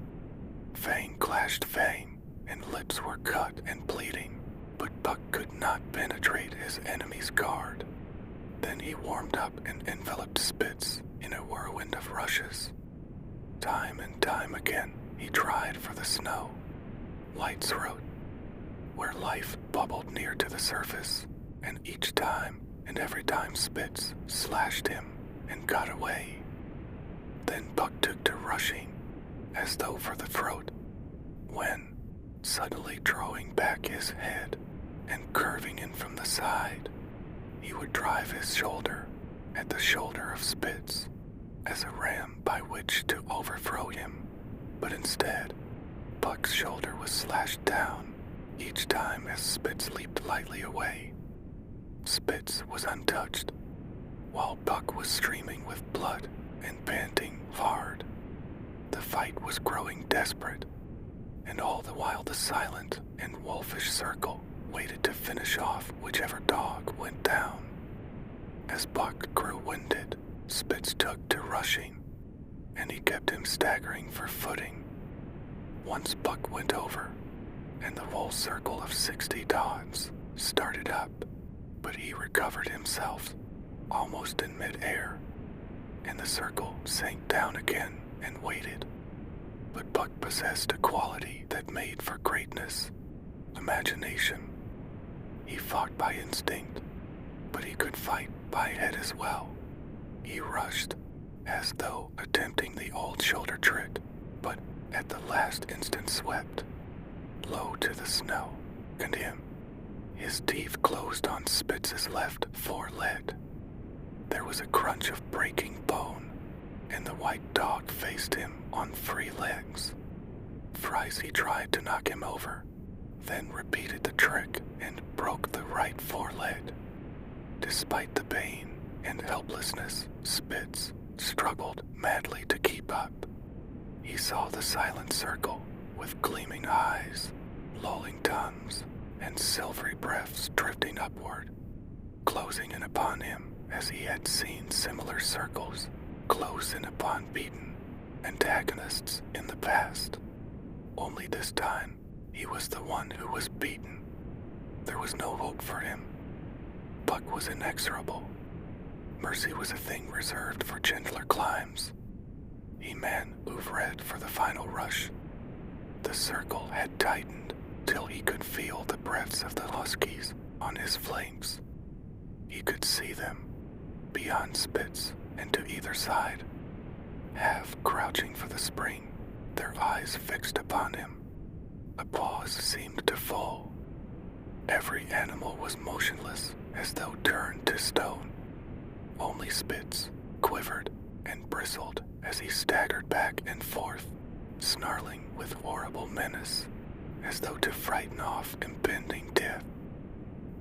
Fang clashed fang, and lips were cut and bleeding, but Buck could not penetrate his enemy's guard. Then he warmed up and enveloped Spitz in a whirlwind of rushes. Time and time again he tried for the snow, white throat, where life bubbled near to the surface, and each time and every time Spitz slashed him and got away. Then Buck took to rushing, as though for the throat, when, suddenly drawing back his head and curving in from the side, he would drive his shoulder at the shoulder of Spitz as a ram by which to overthrow him. But instead, Buck's shoulder was slashed down each time as Spitz leaped lightly away. Spitz was untouched, while Buck was streaming with blood and panting hard. The fight was growing desperate, and all the while the silent and wolfish circle waited to finish off whichever dog went down. As Buck grew winded, Spitz took to rushing, and he kept him staggering for footing. Once Buck went over, and the whole circle of 60 dogs started up, but he recovered himself almost in mid-air, and the circle sank down again and waited. But Buck possessed a quality that made for greatness, imagination. He fought by instinct, but he could fight by head as well. He rushed, as though attempting the old shoulder trick, but at the last instant swept low to the snow, and him. His teeth closed on Spitz's left foreleg. There was a crunch of breaking bone, and the white dog faced him on 3 legs. Thrice he tried to knock him over, then repeated the trick and broke the right foreleg. Despite the pain and helplessness, Spitz struggled madly to keep up. He saw the silent circle with gleaming eyes, lolling tongues, and silvery breaths drifting upward, closing in upon him as he had seen similar circles close in upon beaten antagonists in the past. Only this time, he was the one who was beaten. There was no hope for him. Buck was inexorable. Mercy was a thing reserved for gentler climes. He man ouvred for the final rush. The circle had tightened till he could feel the breaths of the huskies on his flanks. He could see them, beyond Spitz and to either side, half crouching for the spring, their eyes fixed upon him. A pause seemed to fall. Every animal was motionless, as though turned to stone. Only Spitz quivered and bristled as he staggered back and forth, snarling with horrible menace, as though to frighten off impending death.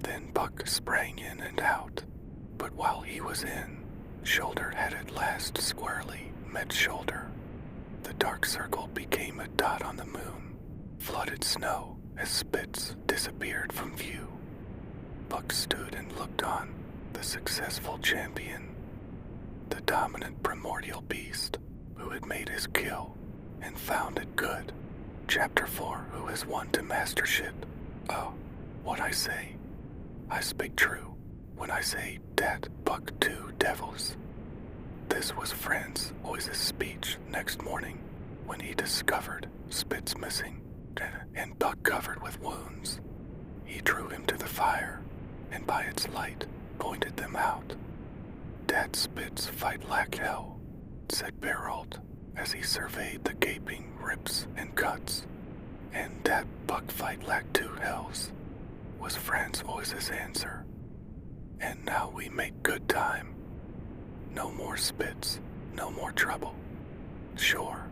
Then Buck sprang in and out, but while he was in, shoulder had at last squarely met shoulder. The dark circle became a dot on the moon, flooded snow as Spitz disappeared from view. Buck stood and looked on, the successful champion, the dominant primordial beast who had made his kill and found it good. Chapter 4, who has won to mastership. Oh, what I say, I speak true when I say dat Buck two devils. This was Franz Oise's speech next morning when he discovered Spitz missing and Buck covered with wounds. He drew him to the fire and by its light pointed them out. Dat Spitz fight like hell, said Berold as he surveyed the gaping rips and cuts. And dat Buck fight like two hells, was Franz Oise's answer. And now we make good time. No more Spitz, no more trouble. Sure.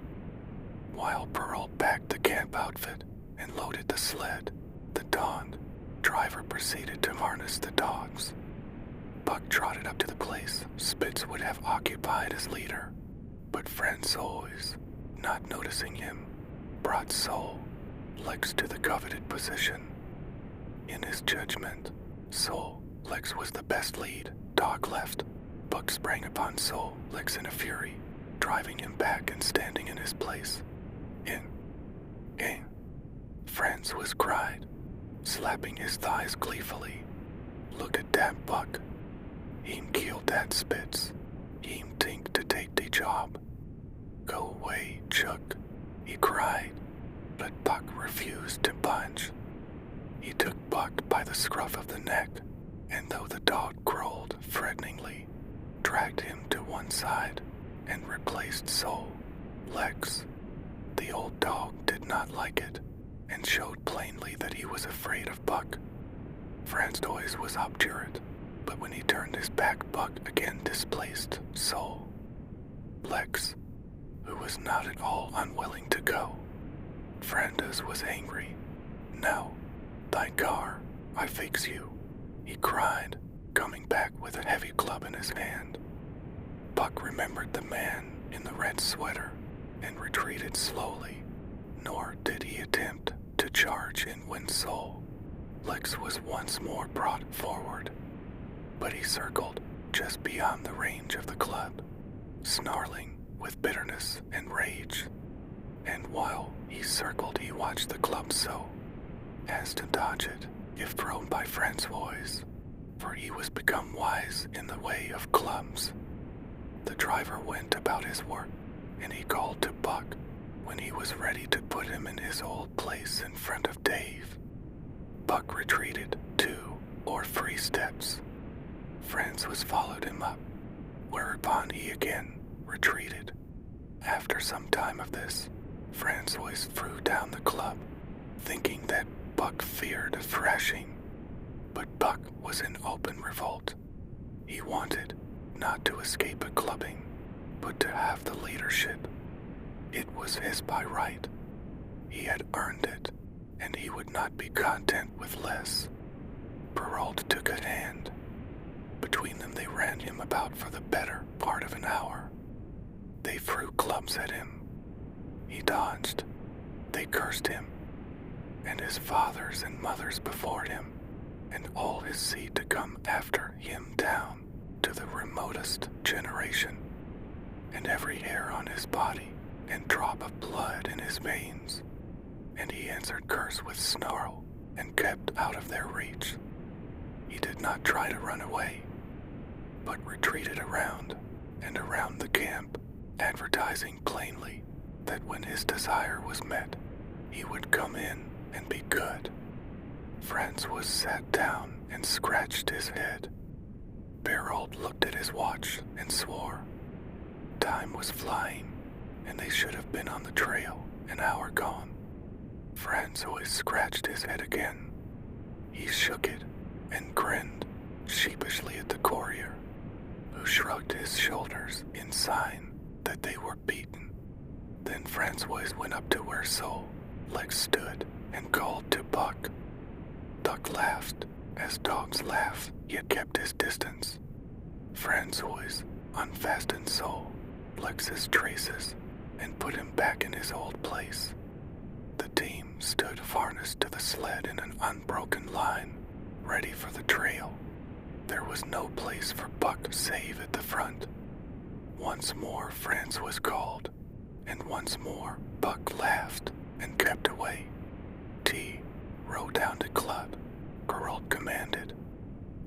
While Pearl packed the camp outfit and loaded the sled, the dawned driver proceeded to harness the dogs. Buck trotted up to the place Spitz would have occupied as leader, but Franz Oise, not noticing him, brought Sol, Lex to the coveted position. In his judgment, Sol, Lex was the best lead. Dog left. Buck sprang upon Sol, Lex in a fury, driving him back and standing in his place. In. Franz was cried, slapping his thighs gleefully. Look at dat Buck. Heem killed dat Spitz. Heem think to take the job. Go away, Chuck, he cried, but Buck refused to budge. He took Buck by the scruff of the neck, and though the dog growled threateningly, dragged him to one side and replaced Sol, Lex. The old dog did not like it, and showed plainly that he was afraid of Buck. Franz Oise was obdurate, but when he turned his back, Buck again displaced Sol. Lex, who was not at all unwilling to go. Franz was angry. No, thy gar, I fix you, he cried, coming back with a heavy club in his hand. Buck remembered the man in the red sweater and retreated slowly, nor did he attempt to charge in when Sol, Lex was once more brought forward, but he circled just beyond the range of the club, snarling with bitterness and rage. And while he circled, he watched the club so as to dodge it if thrown by Franz Oise, for he was become wise in the way of clubs. The driver went about his work, and he called to Buck when he was ready to put him in his old place in front of Dave. Buck retreated 2 or 3 steps. Franz was followed him up, whereupon he again retreated. After some time of this, Franz Oise threw down the club, thinking that Buck feared a thrashing. But Buck was in open revolt. He wanted not to escape a clubbing, but to have the leadership. It was his by right. He had earned it, and he would not be content with less. Perrault took a hand. Between them they ran him about for the better part of an hour. They threw clubs at him. He dodged. They cursed him, and his fathers and mothers before him, and all his seed to come after him down to the remotest generation, and every hair on his body and drop of blood in his veins. And he answered curse with snarl and kept out of their reach. He did not try to run away, but retreated around and around the camp, advertising plainly that when his desire was met, he would come in and be good. Francois sat down and scratched his head. Berold looked at his watch and swore. Time was flying, and they should have been on the trail an hour gone. Francois scratched his head again. He shook it and grinned sheepishly at the courier, who shrugged his shoulders in sign that they were beaten. Then Francois went up to where Sol, Lex stood, and called to Buck. Buck laughed, as dogs laugh, yet kept his distance. Francois unfastened Sol, Lex's traces, and put him back in his old place. The team stood harnessed to the sled in an unbroken line, ready for the trail. There was no place for Buck save at the front. Once more Francois called, and once more Buck laughed and kept away. T, row down to Club, Geralt commanded.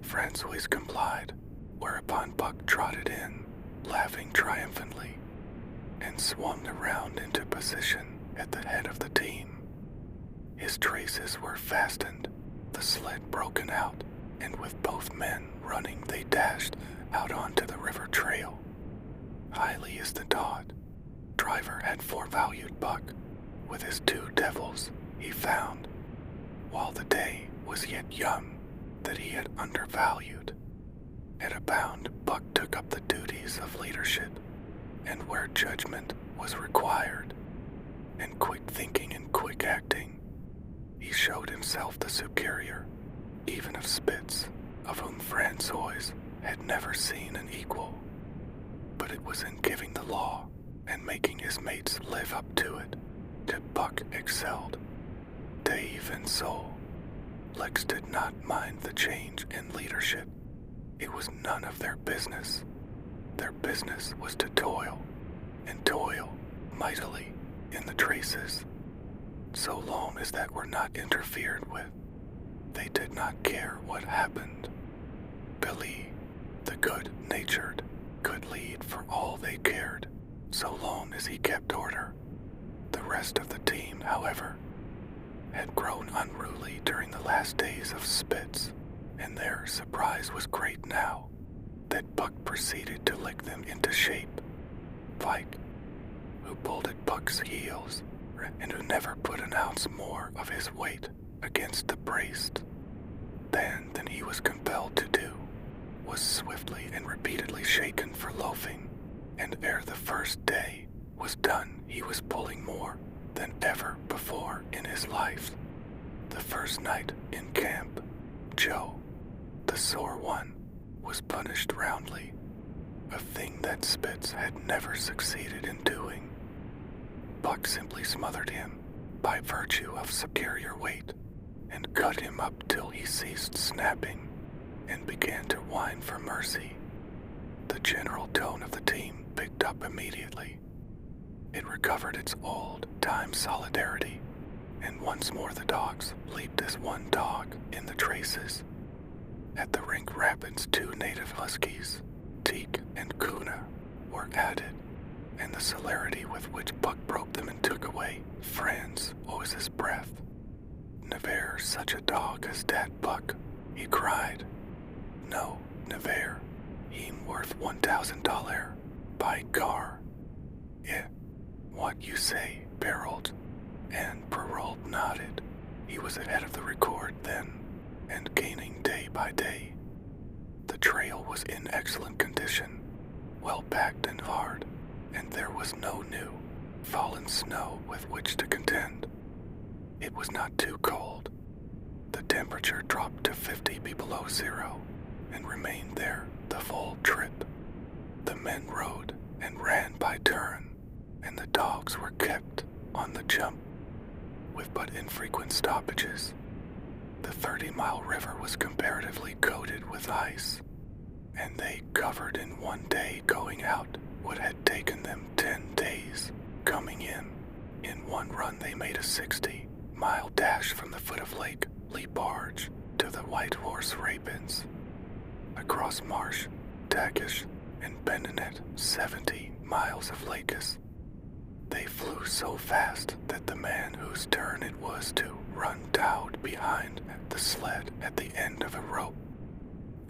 Francois complied, whereupon Buck trotted in, laughing triumphantly, and swung around into position at the head of the team. His traces were fastened, the sled broken out, and with both men running they dashed out onto the river trail. Highly as the Dodd, driver had forevalued Buck with his 2 devils he found, while the day was yet young that he had undervalued. At a bound, Buck took up the duties of leadership, and where judgment was required, and quick thinking and quick acting, he showed himself the superior, even of Spitz, of whom Francois had never seen an equal. But it was in giving the law and making his mates live up to it that Buck excelled. Dave and Sol, Lex did not mind the change in leadership. It was none of their business. Their business was to toil, and toil mightily in the traces. So long as that were not interfered with, they did not care what happened. Billy, the good-natured, could lead for all they cared, so long as he kept order. The rest of the team, however, had grown unruly during the last days of Spitz, and their surprise was great now that Buck proceeded to lick them into shape. Pike, who pulled at Buck's heels, and who never put an ounce more of his weight against the brace than he was compelled to do, was swiftly and repeatedly shaken for loafing, and ere the first day was done he was pulling more than ever before in his life. The first night in camp, Joe, the sore one, was punished roundly, a thing that Spitz had never succeeded in doing. Buck simply smothered him by virtue of superior weight, and cut him up till he ceased snapping and began to whine for mercy. The general tone of the team picked up immediately. It recovered its old-time solidarity, and once more the dogs leaped as one dog in the traces. At the Rink Rapids, 2 native huskies, Teak and Kuna, were added, and the celerity with which Buck broke them and took away Francois's breath. "Never such a dog as dat Buck," he cried. "No, never. He'm worth $1,000, by gar." "Eh, what you say, Berold?" And Berold nodded. He was ahead of the record then, and gaining day by day. The trail was in excellent condition, well packed and hard, and there was no new, fallen snow with which to contend. It was not too cold. The temperature dropped to 50 below zero, and remained there the full trip. The men rode and ran by turn, and the dogs were kept on the jump, with but infrequent stoppages. The 30-mile river was comparatively coated with ice, and they covered in one day going out what had taken them 10 days coming in. In one run they made a 60-mile dash from the foot of Lake Lebarge to the White Horse Rapins. Across marsh, Tagish, and Bendinet, 70 miles of Lakes. They flew so fast that the man whose turn was to run Dowd behind the sled at the end of a rope.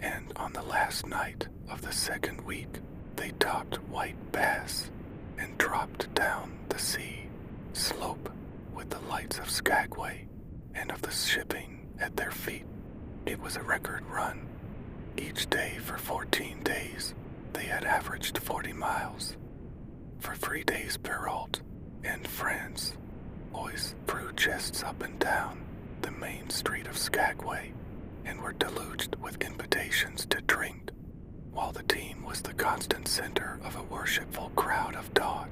And on the last night of the second week, they topped White Bass and dropped down the sea slope with the lights of Skagway and of the shipping at their feet. It was a record run. Each day for 14 days, they had averaged 40 miles. For 3 days, Perrault and friends always threw chests up and down the main street of Skagway and were deluged with invitations to drink, while the team was the constant center of a worshipful crowd of dod,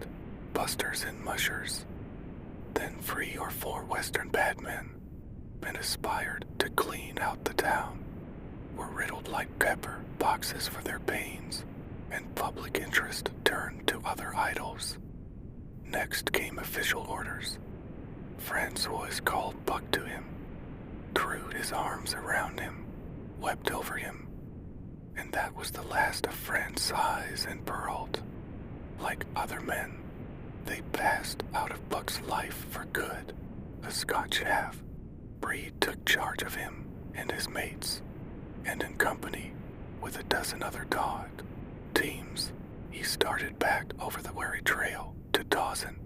busters and mushers. Then 3 or 4 Western badmen, and aspired to clean out the town, were riddled like pepper boxes for their pains, and public interest turned to other idols. Next came official orders. Francois called Buck to him, threw his arms around him, wept over him, and that was the last of Francois and Perrault. Like other men, they passed out of Buck's life for good. A Scotch half Breed took charge of him and his mates, and in company with a dozen other dog teams, he started back over the Wherry Trail to Dawson.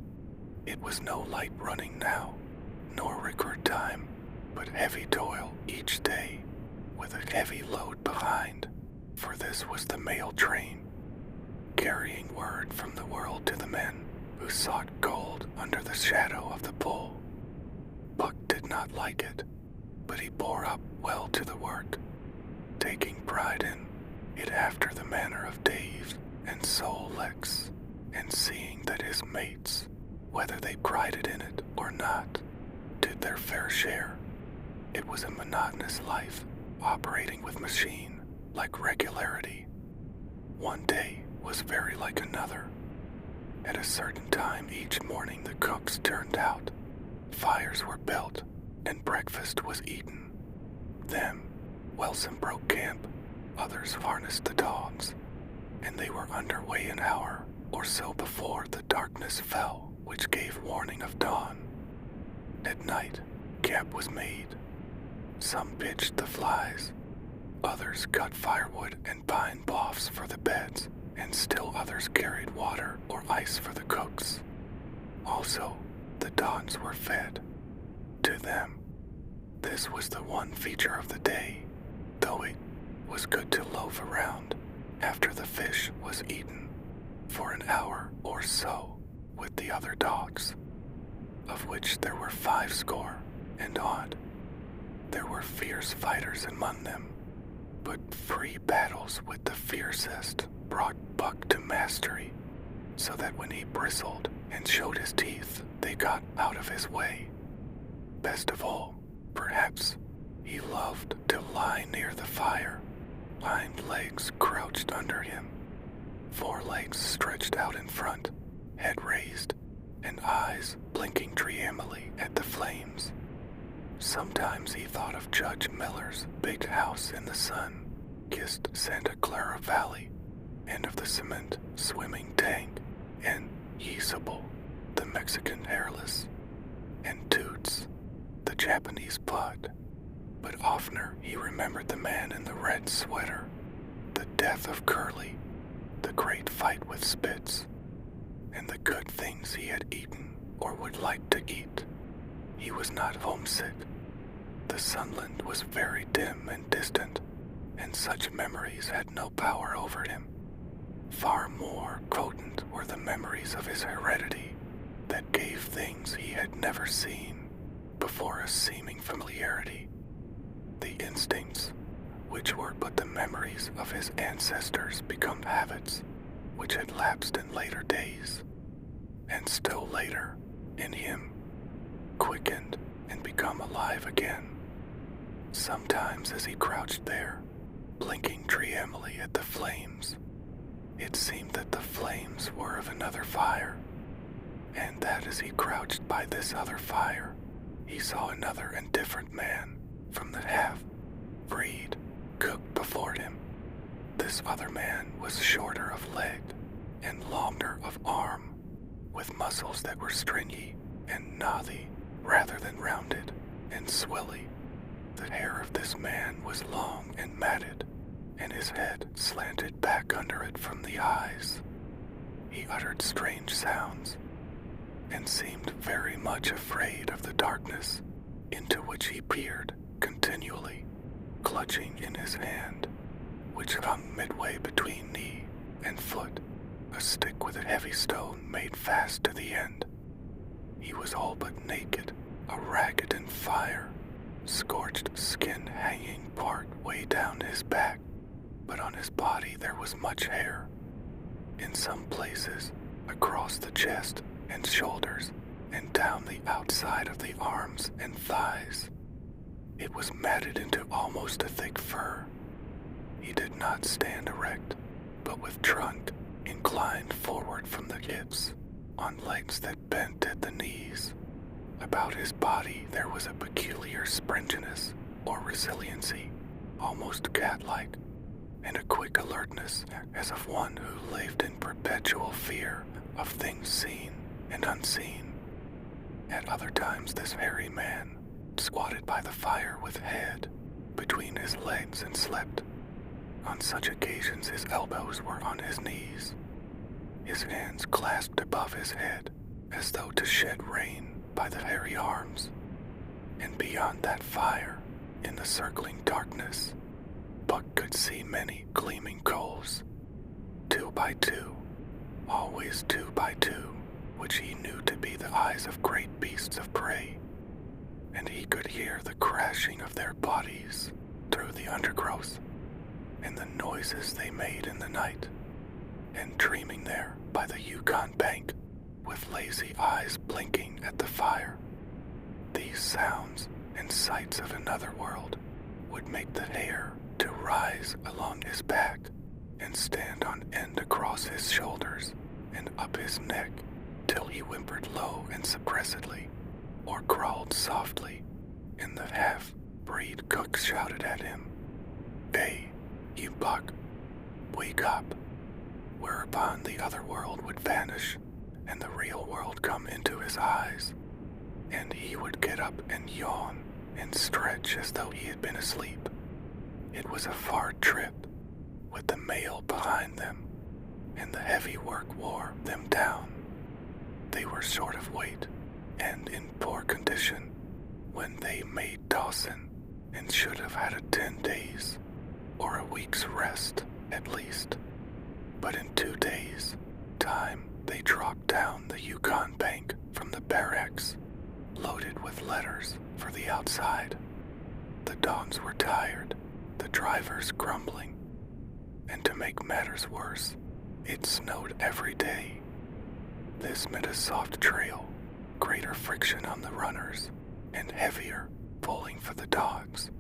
It was no light running now, nor record time, but heavy toil each day, with a heavy load behind, for this was the mail train, carrying word from the world to the men who sought gold under the shadow of the pole. Buck did not like it, but he bore up well to the work, taking pride in it after the manner of Dave and Sol Lex, and seeing that his mates, whether they prided in it or not, did their fair share. It was a monotonous life, operating with machine, like regularity. One day was very like another. At a certain time each morning the cooks turned out, fires were built, and breakfast was eaten. Then, while some broke camp, others harnessed the dogs, and they were underway an hour or so before the darkness fell, which gave warning of dawn. At night, camp was made. Some pitched the flies, others cut firewood and pine boughs for the beds, and still others carried water or ice for the cooks. Also, the dogs were fed. To them, this was the one feature of the day, though it was good to loaf around after the fish was eaten for an hour or so with the other dogs, of which there were 50 and odd. There were fierce fighters among them, but 3 battles with the fiercest brought Buck to mastery, so that when he bristled and showed his teeth, they got out of his way. Best of all, perhaps, he loved to lie near the fire, hind legs crouched under him, forelegs stretched out in front, head raised, and eyes blinking dreamily at the flames. Sometimes he thought of Judge Miller's big house in the sun-kissed Santa Clara Valley, and of the cement swimming tank, and Yisable, the Mexican hairless, and Toots, the Japanese pud. But oftener he remembered the man in the red sweater, the death of Curly, the great fight with Spitz, and the good things he had eaten or would like to eat. He was not homesick. The Sunland was very dim and distant, and such memories had no power over him. Far more potent were the memories of his heredity that gave things he had never seen before a seeming familiarity. The instincts, which were but the memories of his ancestors, become habits which had lapsed in later days, and still later, in him, quickened and become alive again. Sometimes as he crouched there, blinking dreamily at the flames, it seemed that the flames were of another fire, and that as he crouched by this other fire, he saw another and different man from the half-breed cooked before him. This other man was shorter of leg and longer of arm, with muscles that were stringy and knotty, rather than rounded and swelly. The hair of this man was long and matted, and his head slanted back under it from the eyes. He uttered strange sounds, and seemed very much afraid of the darkness into which he peered continually, clutching in his hand, which hung midway between knee and foot, a stick with a heavy stone made fast to the end. He was all but naked, a ragged and fire, scorched skin hanging part way down his back, but on his body there was much hair. In some places, across the chest and shoulders, and down the outside of the arms and thighs. It was matted into almost a thick fur. He did not stand erect, but with trunk inclined forward from the hips, on legs that bent at the knees. About his body there was a peculiar springiness or resiliency, almost cat-like, and a quick alertness as of one who lived in perpetual fear of things seen and unseen. At other times this hairy man squatted by the fire with head between his legs and slept. On such occasions his elbows were on his knees, his hands clasped above his head as though to shed rain by the hairy arms. And beyond that fire, in the circling darkness, Buck could see many gleaming coals, 2 by 2, always 2 by 2, which he knew to be the eyes of great beasts of prey, and he could hear the crashing of their bodies through the undergrowth, and the noises they made in the night, and dreaming there by the Yukon bank, with lazy eyes blinking at the fire. These sounds and sights of another world would make the hair to rise along his back and stand on end across his shoulders and up his neck till he whimpered low and suppressedly, or crawled softly, and the half-breed cook shouted at him, "Hey, you Buck, wake up," whereupon the other world would vanish and the real world come into his eyes, and he would get up and yawn and stretch as though he had been asleep. It was a far trip, with the mail behind them, and the heavy work wore them down. They were short of weight and in poor condition when they made Dawson, and should have had a 10 days or a week's rest at least. But in 2 days' time they dropped down the Yukon bank from the barracks, loaded with letters for the outside. The dogs were tired, the drivers grumbling, and to make matters worse, it snowed every day. This meant a soft trail, greater friction on the runners, and heavier pulling for the dogs.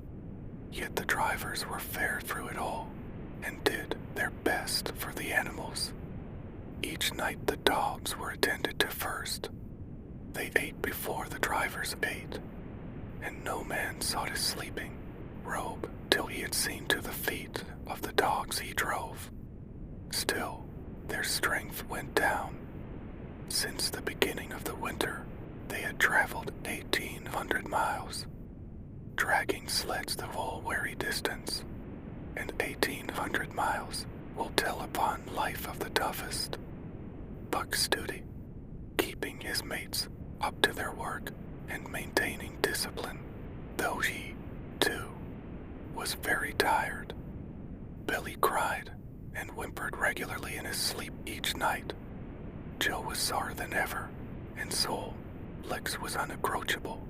Yet the drivers were fair through it all, and did their best for the animals. Each night the dogs were attended to first. They ate before the drivers ate, and no man sought his sleeping robe till he had seen to the feet of the dogs he drove. Still, their strength went down. Since the beginning of the winter, they had traveled 1,800 miles, dragging sleds the whole weary distance, and 1,800 miles will tell upon life of the toughest. Buck's duty, keeping his mates up to their work and maintaining discipline, though he, too, was very tired. Billy cried and whimpered regularly in his sleep each night. Joe was sorer than ever, and Sol, Lex was unapproachable,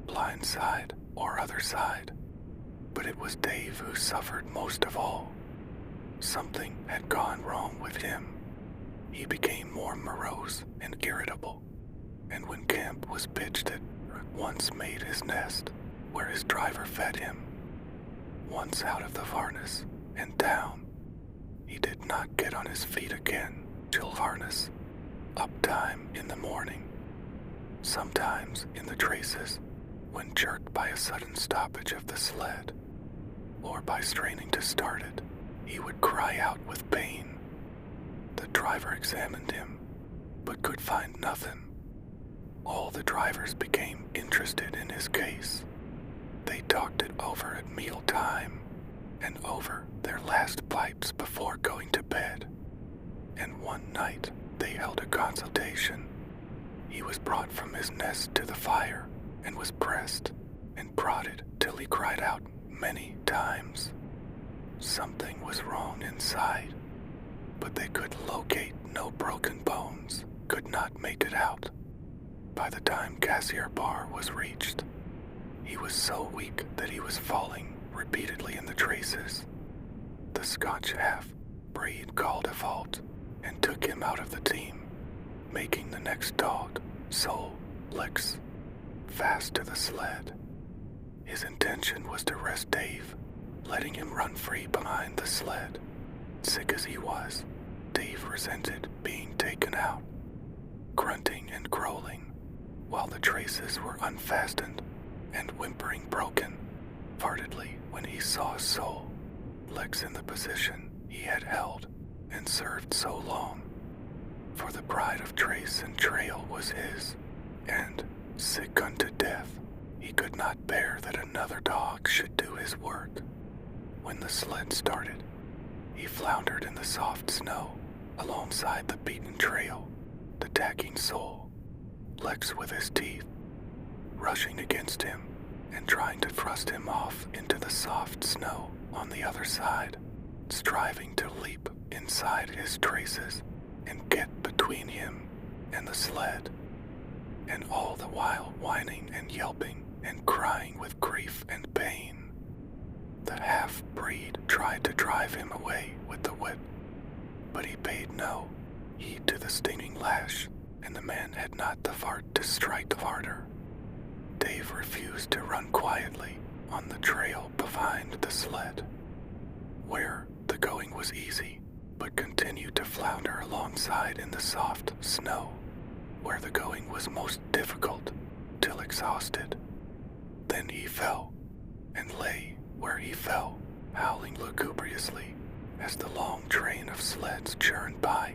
blind side or other side. But it was Dave who suffered most of all. Something had gone wrong with him. He became more morose and irritable, and when camp was pitched at, once made his nest where his driver fed him. Once out of the harness and down, he did not get on his feet again till harness, up time in the morning. Sometimes in the traces, when jerked by a sudden stoppage of the sled, or by straining to start it, he would cry out with pain. The driver examined him, but could find nothing. All the drivers became interested in his case. They talked it over at mealtime and over their last pipes before going to bed. And one night they held a consultation. He was brought from his nest to the fire and was pressed and prodded till he cried out many times. Something was wrong inside, but they could locate no broken bones, could not make it out. By the time Cassier Bar was reached, he was so weak that he was falling repeatedly in the traces. The Scotch half-breed called a halt and took him out of the team, making the next dog, Sol Lex, fast to the sled. His intention was to rest Dave, letting him run free behind the sled. Sick as he was, Dave resented being taken out, grunting and growling, while the traces were unfastened and whimpering broken, fartedly when he saw Sol Lex in the position he had held and served so long. For the pride of trace and trail was his, and, sick unto death, he could not bear that another dog should do his work. When the sled started, he floundered in the soft snow alongside the beaten trail, attacking Sol Lex with his teeth, rushing against him and trying to thrust him off into the soft snow on the other side, striving to leap inside his traces and get between him and the sled, and all the while whining and yelping and crying with grief and pain. The half-breed tried to drive him away with the whip, but he paid no heed to the stinging lash, and the man had not the heart to strike harder. Dave refused to run quietly on the trail behind the sled, where the going was easy, but continued to flounder alongside in the soft snow, where the going was most difficult, till exhausted. Then he fell, and lay where he fell, howling lugubriously as the long train of sleds churned by.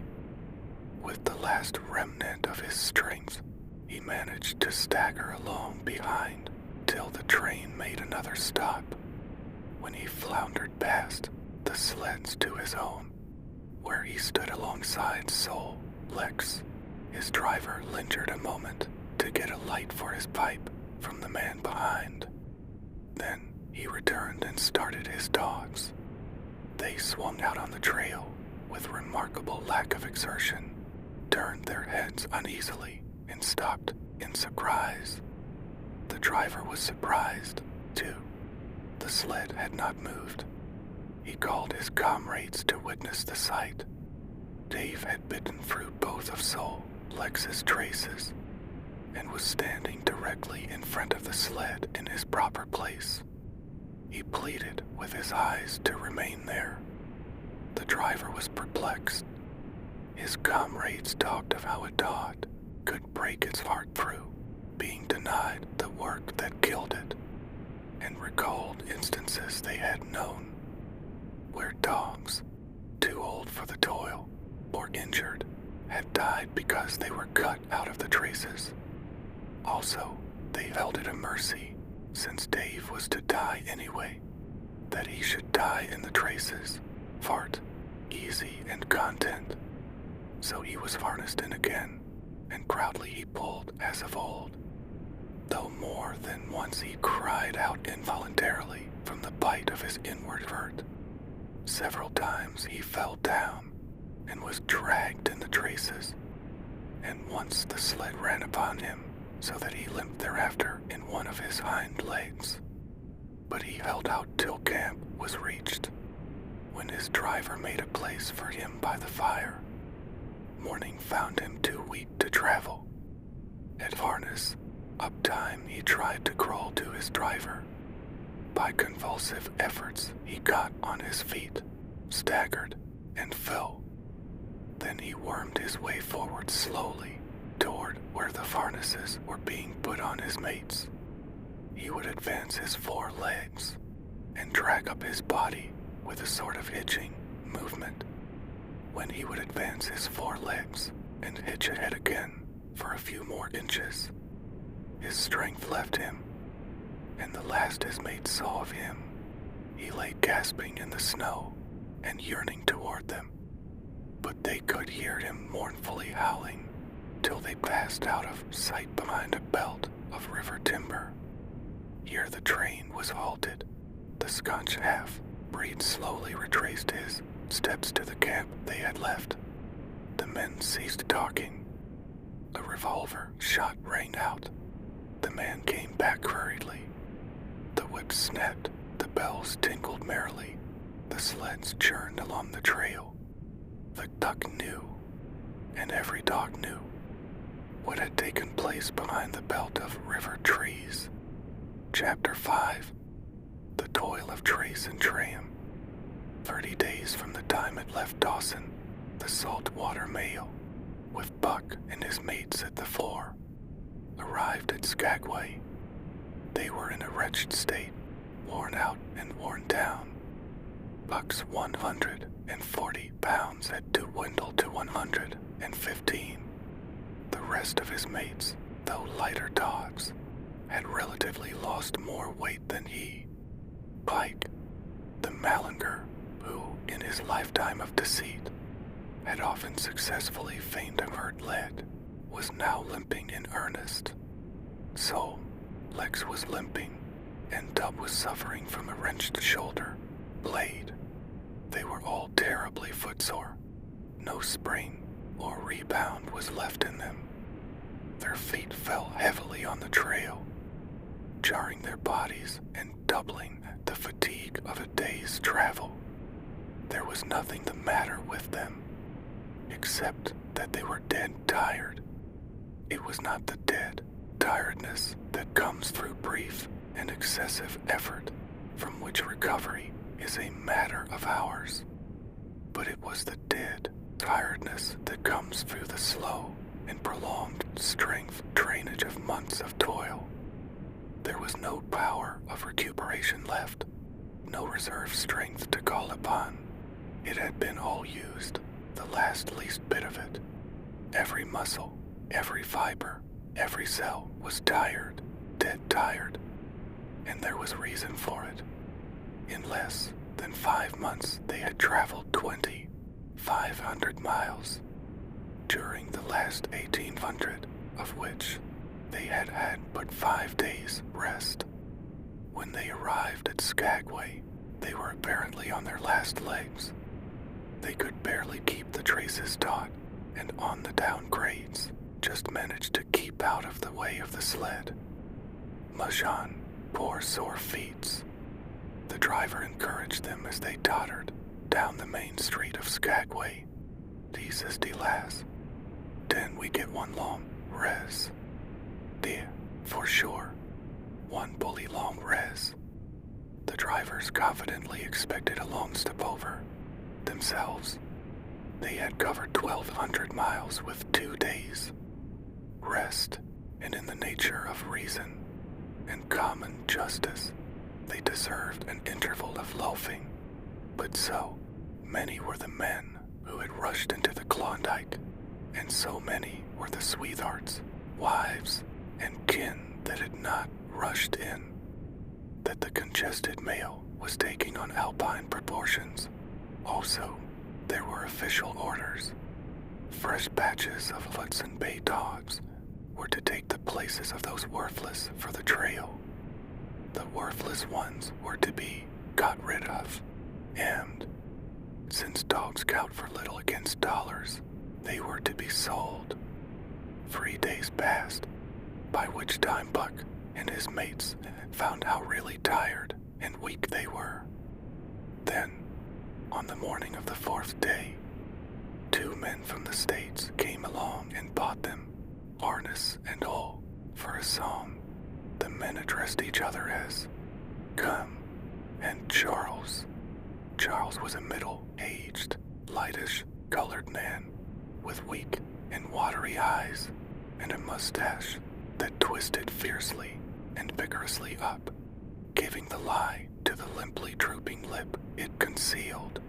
With the last remnant of his strength, he managed to stagger along behind till the train made another stop, when he floundered past the sleds to his own, where he stood alongside Sol Lex. His driver lingered a moment to get a light for his pipe from the man behind. Then he returned and started his dogs. They swung out on the trail with remarkable lack of exertion, turned their heads uneasily, and stopped in surprise. The driver was surprised, too. The sled had not moved. He called his comrades to witness the sight. Dave had bitten through both of Sol Lex's traces and was standing directly in front of the sled in his proper place. He pleaded with his eyes to remain there. The driver was perplexed. His comrades talked of how a dog could break its heart through being denied the work that killed it, and recalled instances they had known where dogs, too old for the toil or injured, had died because they were cut out of the traces. Also, they held it a mercy, since Dave was to die anyway, that he should die in the traces, fart, easy and content. So he was harnessed in again, and proudly he pulled as of old, though more than once he cried out involuntarily from the bite of his inward hurt. Several times he fell down and was dragged in the traces, and once the sled ran upon him so that he limped thereafter in one of his hind legs. But he held out till camp was reached, when his driver made a place for him by the fire. Morning found him too weak to travel. At harness, up time he tried to crawl to his driver. By convulsive efforts he got on his feet, staggered, and fell. Then he wormed his way forward slowly toward where the harnesses were being put on his mates. He would advance his 4 legs and drag up his body with a sort of hitching movement, when he would advance his 4 legs and hitch ahead again for a few more inches his strength left him, and the last his mates saw of him, he lay gasping in the snow and yearning toward them. But they could hear him mournfully howling till they passed out of sight behind a belt of river timber. Here the train was halted. The Scotch half-breed slowly retraced his steps to the camp they had left. The men ceased talking. A revolver shot rang out. The man came back hurriedly. The whips snapped, the bells tinkled merrily, the sleds churned along the trail. The duck knew, and every dog knew, what had taken place behind the belt of river trees. Chapter 5. The Toil of Trace and Tram. 30 days from the time it left Dawson, the saltwater mail, with Buck and his mates at the fore, arrived at Skagway. They were in a wretched state, worn out and worn down. Buck's 140 pounds had dwindled to 115. The rest of his mates, though lighter dogs, had relatively lost more weight than he. Pike, the Malinger, who, in his lifetime of deceit, had often successfully feigned a hurt lead, was now limping in earnest. So, Lex was limping, and Dub was suffering from a wrenched shoulder blade. They were all terribly footsore. No spring or rebound was left in them. Their feet fell heavily on the trail, jarring their bodies and doubling the fatigue of a day's travel. There was nothing the matter with them, except that they were dead tired. It was not the dead tiredness that comes through brief and excessive effort, from which recovery is a matter of hours, but it was the dead tiredness that comes through the slow and prolonged strength drainage of months of toil. There was no power of recuperation left, no reserve strength to call upon. It had been all used, the last least bit of it. Every muscle, every fiber, every cell was tired, dead tired, and there was reason for it. In less than 5 months they had traveled 2,500 miles, during the last 1,800 of which they had had but 5 days' rest. When they arrived at Skagway, they were apparently on their last legs. They could barely keep the traces taut, and on the down grades, just managed to keep out of the way of the sled. Majan, poor sore feet. The driver encouraged them as they tottered down the main street of Skagway. "Dieses die lass. Den we get one long res. Dear, for sure. One bully long res." The drivers confidently expected a long stopover. Themselves, they had covered 1,200 miles with 2 days. Rest, and in the nature of reason and common justice, they deserved an interval of loafing. But so many were the men who had rushed into the Klondike, and so many were the sweethearts, wives, and kin that had not rushed in, that the congested mail was taking on alpine proportions. Also, there were official orders. Fresh batches of Hudson Bay dogs were to take the places of those worthless for the trail. The worthless ones were to be got rid of, and, since dogs count for little against dollars, they were to be sold. 3 days passed, by which time Buck and his mates found how really tired and weak they were. Then, on the morning of the 4th day, 2 men from the States came along and bought them, harness and all, for a song. The men addressed each other as "Come" and "Charles." Charles was a middle-aged, lightish, colored man with weak and watery eyes and a mustache that twisted fiercely and vigorously up, giving the lie to the limply drooping lip it concealed.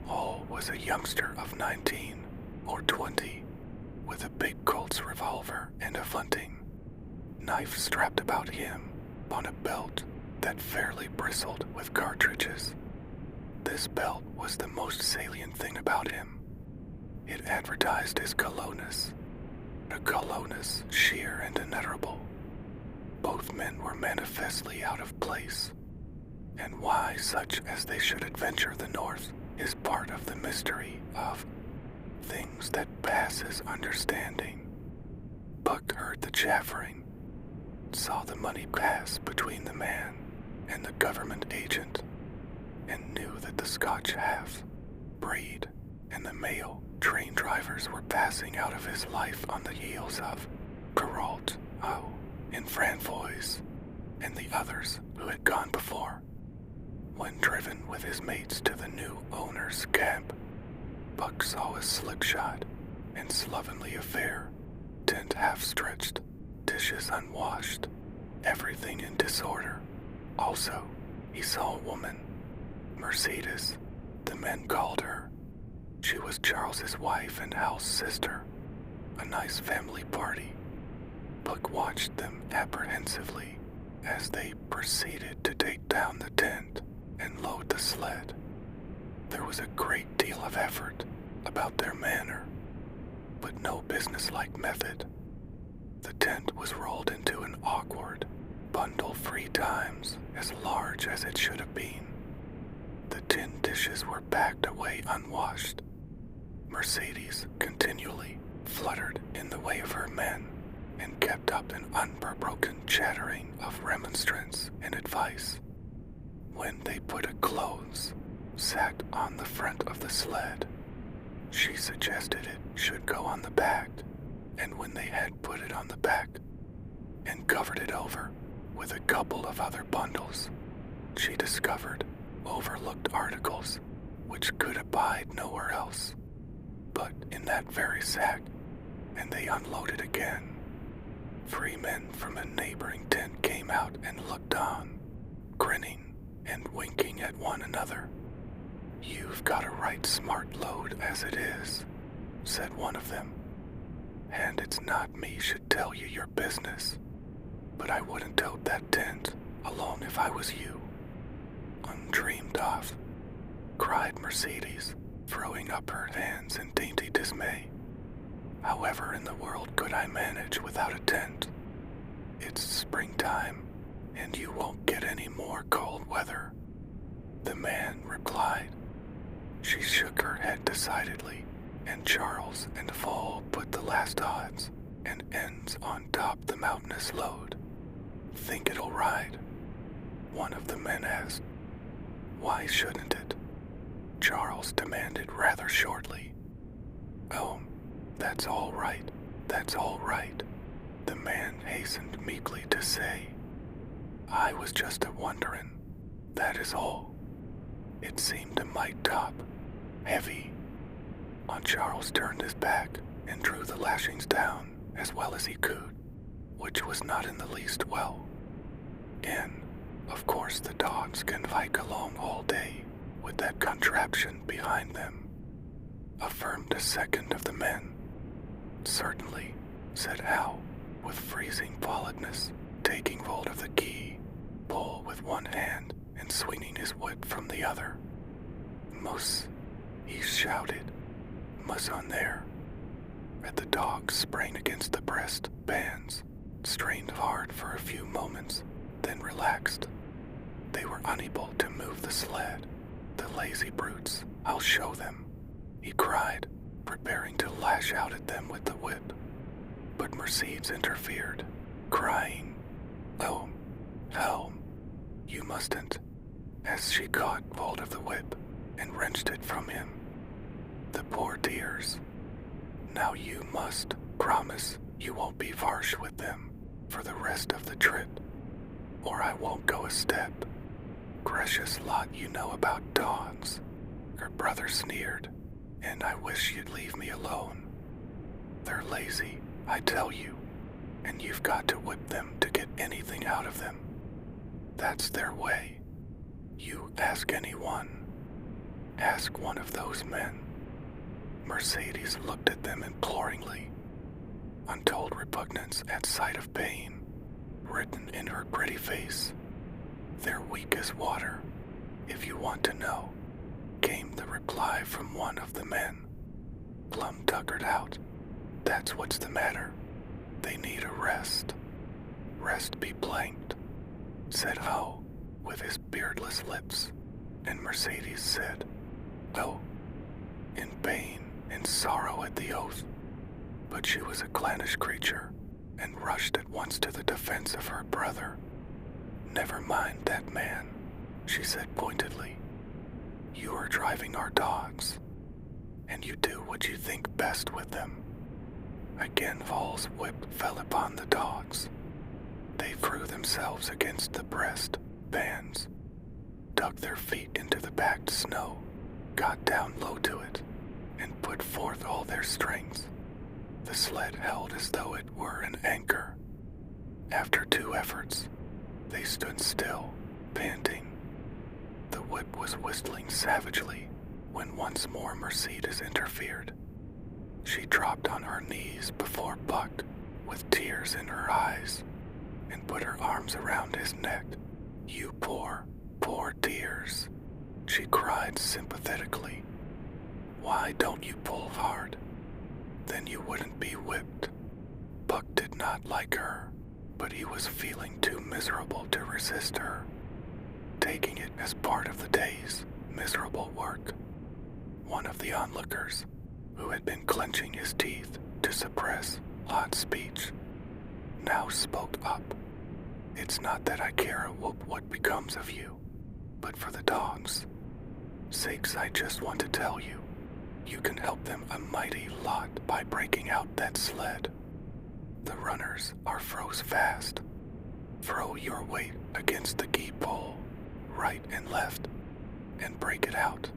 Hall was a youngster of 19 or 20, with a big Colt's revolver and a Funting. knife strapped about him on a belt that fairly bristled with cartridges. This belt was the most salient thing about him. It advertised his colonus, a colonus sheer and inutterable. Both men were manifestly out of place, and why such as they should adventure the north is part of the mystery of things that passes understanding. Buck heard the chaffering, saw the money pass between the man and the government agent, and knew that the Scotch half-breed and the male train drivers were passing out of his life on the heels of Perrault, in Franfoys, and the others who had gone before. When driven with his mates to the new owner's camp, Buck saw a slipshod and slovenly affair, tent half-stretched, dishes unwashed, everything in disorder. Also, he saw a woman, Mercedes, the men called her. She was Charles's wife and house sister, a nice family party. Buck watched them apprehensively as they proceeded to take down the tent and load the sled. There was a great deal of effort about their manner, but no businesslike method. The tent was rolled into an awkward bundle 3 times as large as it should have been. The tin dishes were packed away unwashed. Mercedes continually fluttered in the way of her men and kept up an unbroken chattering of remonstrance and advice. When they put a clothes sack on the front of the sled, she suggested it should go on the back, and when they had put it on the back and covered it over with a couple of other bundles, she discovered overlooked articles which could abide nowhere else but in that very sack, and they unloaded again. 3 men from a neighboring tent came out and looked on, grinning and winking at one another. "You've got a right smart load as it is," said one of them, "and it's not me should tell you your business, but I wouldn't tote that tent alone if I was you." "Undreamed of," cried Mercedes, throwing up her hands in dainty dismay. "However in the world could I manage without a tent? It's springtime, and you won't get any more cold weather." The man replied. She shook her head decidedly, and Charles and Fall put the last odds and ends on top the mountainous load. "Think it'll ride?" one of the men asked. "Why shouldn't it?" Charles demanded rather shortly. "Oh, that's all right, that's all right," the man hastened meekly to say. "I was just a-wonderin', that is all. It seemed a mite top, heavy." On Charles turned his back and drew the lashings down as well as he could, which was not in the least well. And, of course, the dogs can vike along all day with that contraption behind them, affirmed a second of the men. "Certainly," said Hal, with freezing politeness, taking hold of the key, pole with one hand and swinging his whip from the other. "Muss," he shouted, "muss on there." And the dogs sprang against the breast bands, strained hard for a few moments, then relaxed. They were unable to move the sled. "The lazy brutes, I'll show them," he cried, preparing to lash out at them with the whip. But Mercedes interfered, crying, "Oh, Helm, you mustn't," as she caught hold of the whip and wrenched it from him. "The poor dears. Now you must promise you won't be harsh with them for the rest of the trip, or I won't go a step. Gracious lot you know about dogs," her brother sneered, "and I wish you'd leave me alone. They're lazy, I tell you, and you've got to whip them to get anything out of them. That's their way. You ask anyone. Ask one of those men." Mercedes looked at them imploringly, untold repugnance at sight of pain, written in her pretty face. "They're weak as water, if you want to know," came the reply from one of the men. Plum tuckered out. "That's what's the matter. They need a rest." "Rest be blanked," said Ho with his beardless lips, and Mercedes said, "Oh," in pain and sorrow at the oath. But she was a clannish creature and rushed at once to the defense of her brother. "Never mind that man," she said pointedly. "You are driving our dogs, and you do what you think best with them." Again Vol's whip fell upon the dogs. They threw themselves against the breast bands, dug their feet into the packed snow, got down low to it, and put forth all their strength. The sled held as though it were an anchor. After 2 efforts, they stood still, panting. The whip was whistling savagely when once more Mercedes interfered. She dropped on her knees before Buck with tears in her eyes and put her arms around his neck. "You poor, poor dears," she cried sympathetically. "Why don't you pull hard? Then you wouldn't be whipped." Buck did not like her, but he was feeling too miserable to resist her, taking it as part of the day's miserable work. One of the onlookers, who had been clenching his teeth to suppress hot speech, now spoke up. "It's not that I care a whoop what becomes of you, but for the dogs' sakes I just want to tell you, you can help them a mighty lot by breaking out that sled. The runners are froze fast. Throw your weight against the gee pole, right and left, and break it out."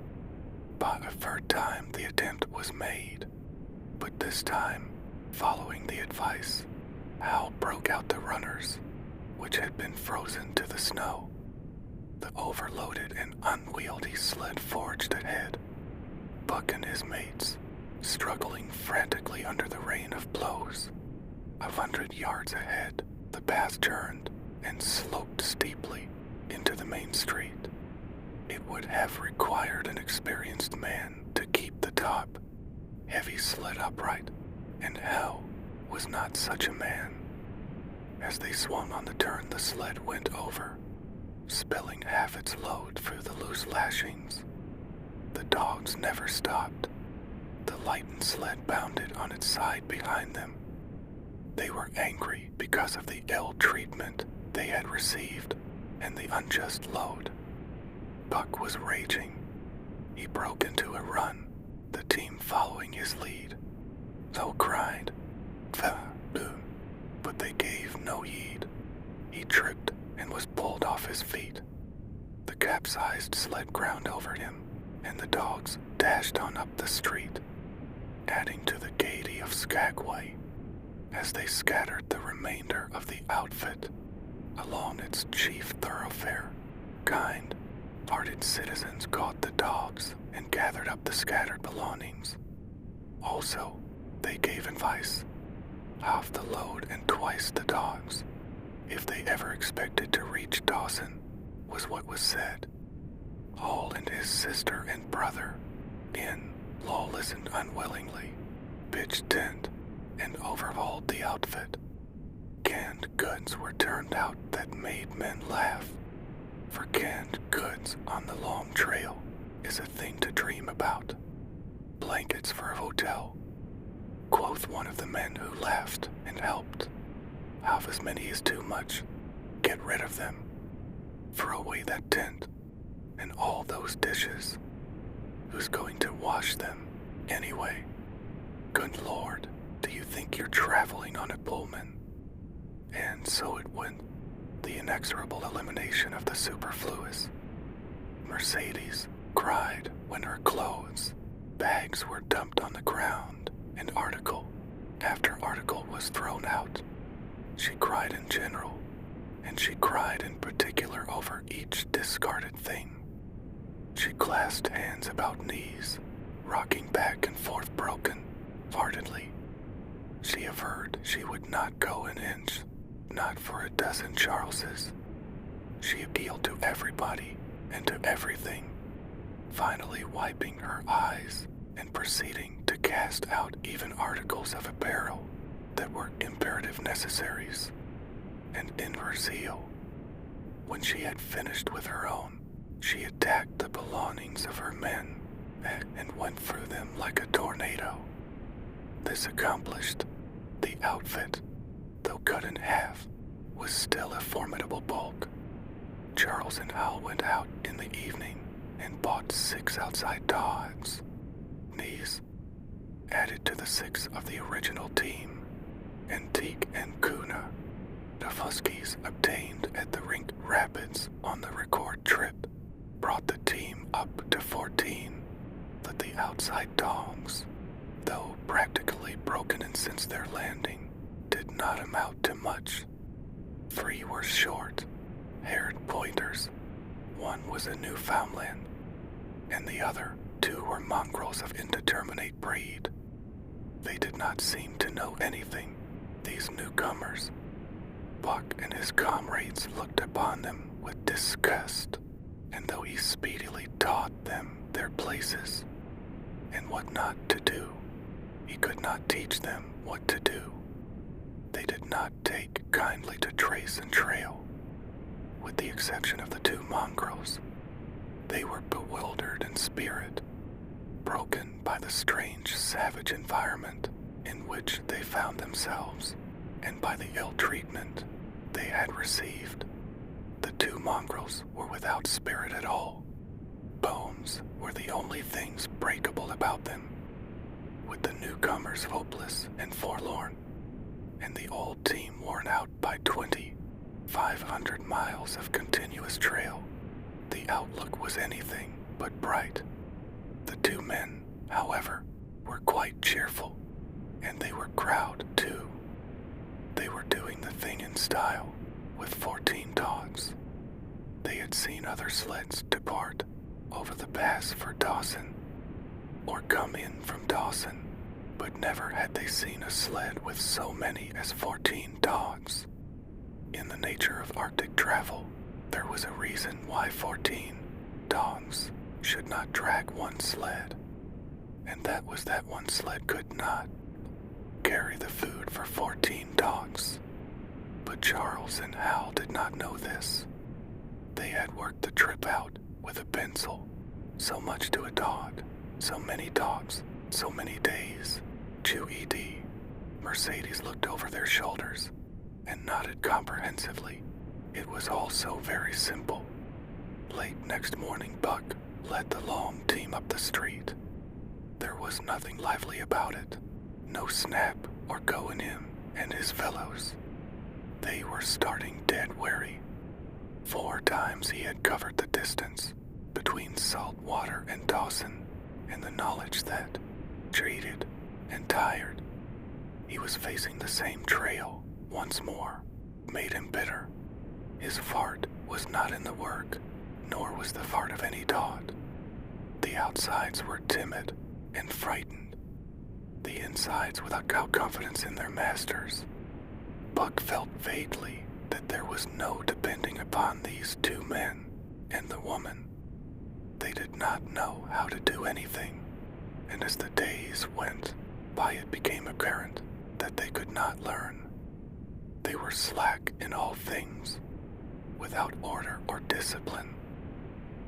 By a third time the attempt was made, but this time, following the advice, Hal broke out the runners, which had been frozen to the snow. The overloaded and unwieldy sled forged ahead, Buck and his mates struggling frantically under the rain of blows. 100 yards ahead, the path turned and sloped steeply into the main street. It would have required an experienced man to keep the top, heavy sled upright, and Hal was not such a man. As they swung on the turn, the sled went over, spilling half its load through the loose lashings. The dogs never stopped. The lightened sled bounded on its side behind them. They were angry because of the ill treatment they had received and the unjust load. Buck was raging. He broke into a run, the team following his lead. Ho cried, "Pah, boo," but they gave no heed. He tripped and was pulled off his feet. The capsized sled ground over him, and the dogs dashed on up the street, adding to the gaiety of Skagway as they scattered the remainder of the outfit along its chief thoroughfare. Kind, hearted citizens caught the dogs and gathered up the scattered belongings. Also, they gave advice, half the load and twice the dogs, if they ever expected to reach Dawson, was what was said. Hall and his sister and brother, in, Law listened unwillingly, pitched tent, and overhauled the outfit. Canned goods were turned out that made men laugh, for canned goods on the long trail is a thing to dream about. "Blankets for a hotel," quoth one of the men who laughed and helped. "Half as many is too much. Get rid of them. Throw away that tent and all those dishes. Who's going to wash them, anyway? Good Lord, do you think you're traveling on a Pullman?" And so it went, the inexorable elimination of the superfluous. Mercedes cried when her clothes, bags were dumped on the ground, and article after article was thrown out. She cried in general, and she cried in particular over each discarded thing. She clasped hands about knees, rocking back and forth broken-heartedly. She averred she would not go an inch, not for a dozen Charleses. She appealed to everybody and to everything, finally wiping her eyes and proceeding to cast out even articles of apparel that were imperative necessaries. And in her zeal, when she had finished with her own, she attacked the belongings of her men and went through them like a tornado. This accomplished, the outfit, though cut in half, was still a formidable bulk. Charles and Hal went out in the evening and bought 6 outside dogs. These, added to the 6 of the original team, Antique and Kuna, the Huskies obtained at the Rink Rapids on the record trip, brought the team up to 14, but the outside dogs, though practically broken in since their landing, did not amount to much. 3 were short, haired pointers. 1 was a Newfoundland, and the other 2 were mongrels of indeterminate breed. They did not seem to know anything, these newcomers. Buck and his comrades looked upon them with disgust, and though he speedily taught them their places and what not to do, he could not teach them what to do. They did not take kindly to trace and trail, with the exception of the 2 mongrels. They were bewildered in spirit, broken by the strange, savage environment in which they found themselves, and by the ill treatment they had received. The 2 mongrels were without spirit at all. Bones were the only things breakable about them, with the newcomers hopeless and forlorn, and the old team worn out by 2,500 miles of continuous trail. The outlook was anything but bright. The 2 men, however, were quite cheerful, and they were proud too. They were doing the thing in style, with 14 dogs. They had seen other sleds depart over the pass for Dawson, or come in from Dawson, but never had they seen a sled with so many as 14 dogs. In the nature of Arctic travel, there was a reason why 14 dogs should not drag one sled, and that was that one sled could not carry the food for 14 dogs. But Charles and Hal did not know this. They had worked the trip out with a pencil, so much to a dog, so many dogs, so many days. QED. Mercedes looked over their shoulders and nodded comprehensively. It was all so very simple. Late next morning, Buck led the long team up the street. There was nothing lively about it. No snap or go in him and his fellows. They were starting dead weary. 4 times he had covered the distance between salt water and Dawson, and the knowledge that, treated and tired, he was facing the same trail once more made him bitter. His fart was not in the work, nor was the fart of any dog. The outsides were timid and frightened, the insides without confidence in their masters. Buck felt vaguely that there was no depending upon these 2 men and the woman. They did not know how to do anything, and as the days went by it became apparent that they could not learn. They were slack in all things, without order or discipline.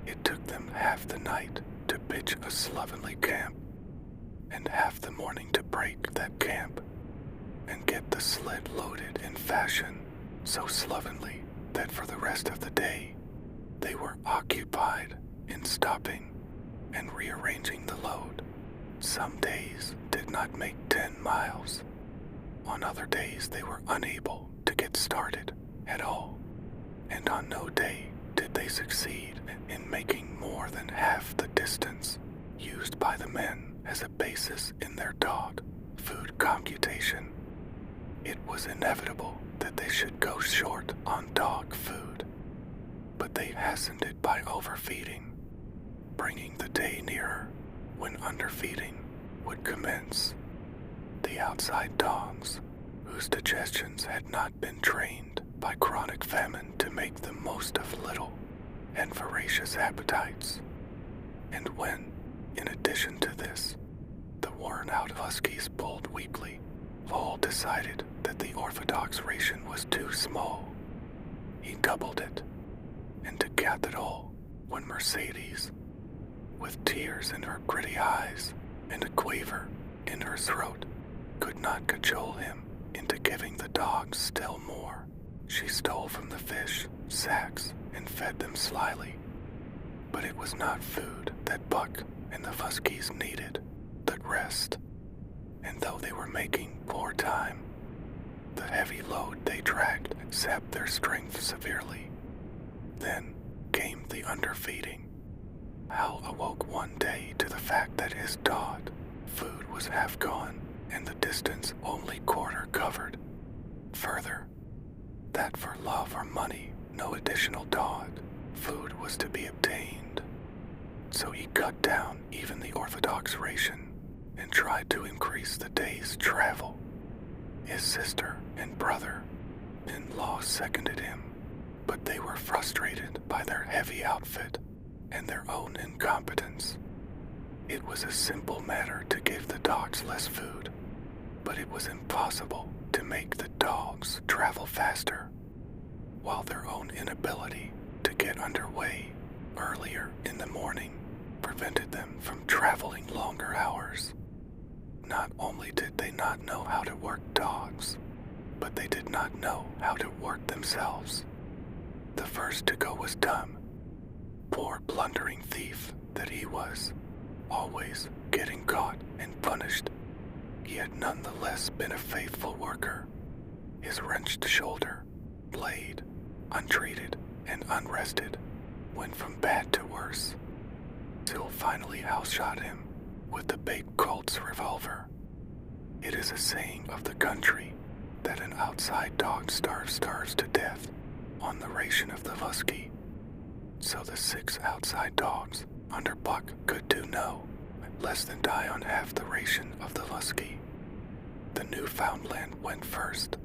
It took them half the night to pitch a slovenly camp, and half the morning to break that camp, and get the sled loaded in fashion so slovenly that for the rest of the day they were occupied in stopping and rearranging the load. Some days did not make 10 miles. On other days they were unable to get started at all, and on no day did they succeed in making more than half the distance used by the men as a basis in their dog food computation. It was inevitable that they should go short on dog food, but they hastened it by overfeeding, bringing the day nearer when underfeeding would commence. The outside dogs, whose digestions had not been trained by chronic famine to make the most of little and voracious appetites. And when, in addition to this, the worn-out huskies pulled weakly, Lull decided that the orthodox ration was too small. He doubled it, and to cap it all, when Mercedes, with tears in her gritty eyes and a quaver in her throat, could not cajole him into giving the dogs still more, she stole from the fish sacks and fed them slyly. But it was not food that Buck and the huskies needed, but rest. And though they were making poor time, the heavy load they dragged sapped their strength severely. Then came the underfeeding. Hal awoke one day to the fact that his Dodd food was half gone and the distance only quarter covered. Further, that for love or money no additional Dodd food was to be obtained. So he cut down even the orthodox ration and tried to increase the day's travel. His sister and brother-in-law seconded him, but they were frustrated by their heavy outfit and their own incompetence. It was a simple matter to give the dogs less food, but it was impossible to make the dogs travel faster, while their own inability to get underway earlier in the morning prevented them from traveling longer hours. Not only did they not know how to work dogs, but they did not know how to work themselves. The first to go was Tom, poor blundering thief that he was, always getting caught and punished. He had nonetheless been a faithful worker. His wrenched shoulder, blade, untreated and unrested, went from bad to worse, till finally Hal shot him with the big Colt's revolver. It is a saying of the country that an outside dog starves to death on the ration of the husky. So the 6 outside dogs under Buck could do no less than die on half the ration of the husky. The Newfoundland went first,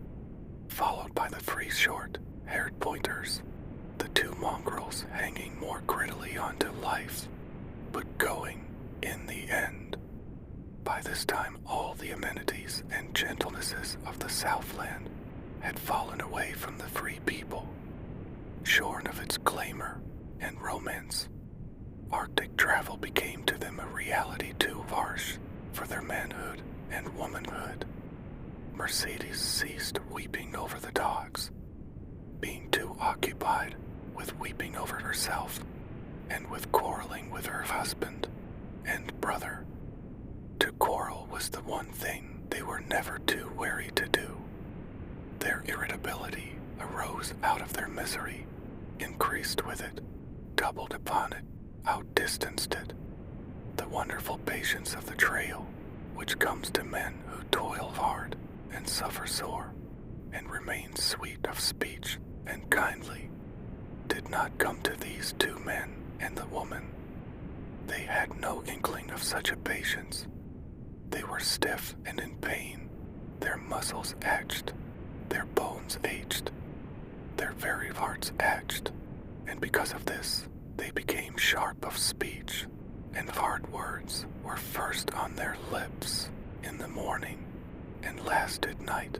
followed by the 3 short-haired pointers, the 2 mongrels hanging more grittily onto life, but going in the end. By this time all the amenities and gentlenesses of the Southland had fallen away from the free people, shorn of its glamour and romance. Arctic travel became to them a reality too harsh for their manhood and womanhood. Mercedes ceased weeping over the dogs, being too occupied with weeping over herself and with quarreling with her husband and brother. To quarrel was the one thing they were never too wary to do. Their irritability arose out of their misery, increased with it, doubled upon it, outdistanced it. The wonderful patience of the trail, which comes to men who toil hard and suffer sore, and remain sweet of speech and kindly, did not come to these 2 men and the woman. They had no inkling of such a patience. They were stiff and in pain, their muscles ached, their bones ached, their very hearts ached, and because of this, they became sharp of speech, and hard words were first on their lips in the morning and last at night.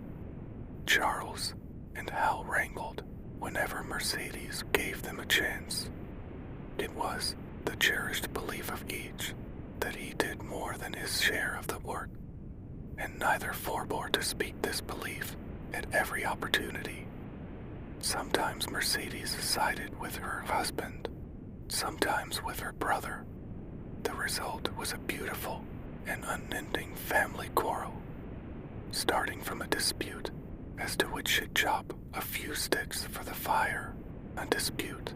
Charles and Hal wrangled whenever Mercedes gave them a chance. It was the cherished belief of each that he did more than his share of the work, and neither forbore to speak this belief at every opportunity. Sometimes Mercedes sided with her husband, sometimes with her brother. The result was a beautiful and unending family quarrel, starting from a dispute as to which should chop a few sticks for the fire, a dispute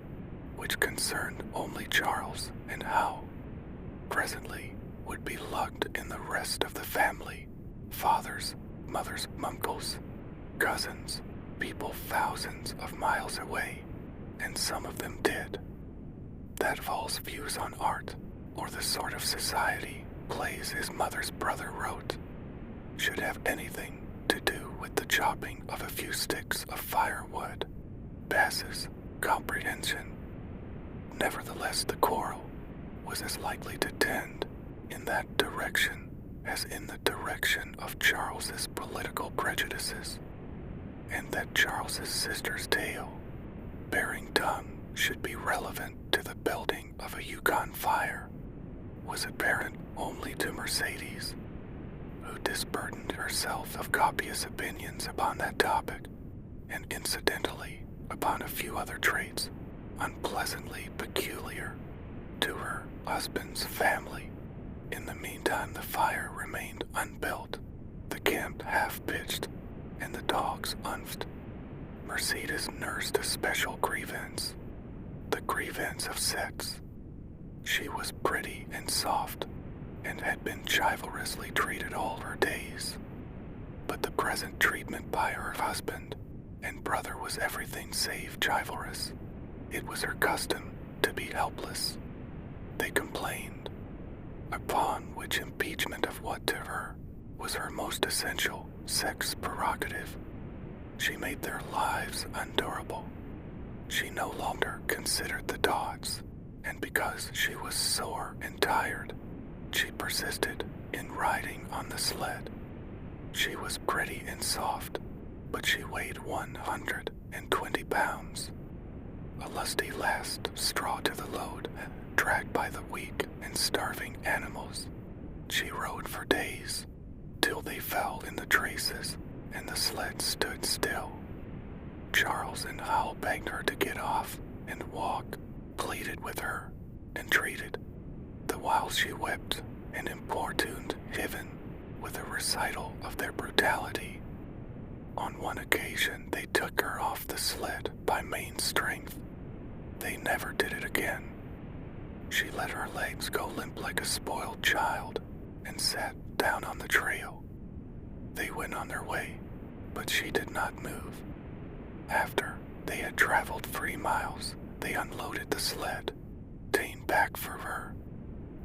which concerned only Charles and Hal, presently would be lugged in the rest of the family, fathers, mothers, uncles, cousins, people thousands of miles away, and some of them did. That Hall's views on art, or the sort of society plays his mother's brother wrote, should have anything to do with with the chopping of a few sticks of firewood passes comprehension. Nevertheless, the quarrel was as likely to tend in that direction as in the direction of Charles's political prejudices, and that Charles's sister's tale, bearing tongue, should be relevant to the building of a Yukon fire was apparent only to Mercedes, who disburdened herself of copious opinions upon that topic, and incidentally upon a few other traits unpleasantly peculiar to her husband's family. In the meantime, the fire remained unbuilt, the camp half-pitched, and the dogs unfed. Mercedes nursed a special grievance, the grievance of sex. She was pretty and soft, and had been chivalrously treated all her days. But the present treatment by her husband and brother was everything save chivalrous. It was her custom to be helpless. They complained, upon which impeachment of what to her was her most essential sex prerogative. She made their lives unendurable. She no longer considered the dogs, and because she was sore and tired, she persisted in riding on the sled. She was pretty and soft, but she weighed 120 pounds. A lusty last straw to the load, dragged by the weak and starving animals. She rode for days, till they fell in the traces and the sled stood still. Charles and Hal begged her to get off and walk, pleaded with her, entreated, the while she wept and importuned heaven with a recital of their brutality. On one occasion they took her off the sled by main strength. They never did it again. She let her legs go limp like a spoiled child and sat down on the trail. They went on their way, but she did not move. After they had traveled 3 miles, they unloaded the sled, turned back for her,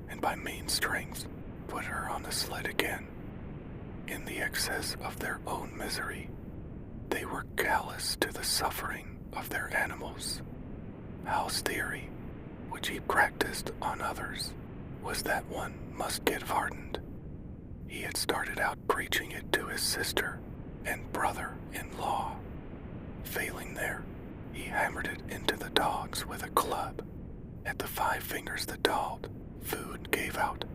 and by main strength put her on the sled again. In the excess of their own misery, they were callous to the suffering of their animals. Hal's theory, which he practiced on others, was that one must get hardened. He had started out preaching it to his sister and brother-in-law. Failing there, he hammered it into the dogs with a club. At the 5 fingers the dogged, food gave out,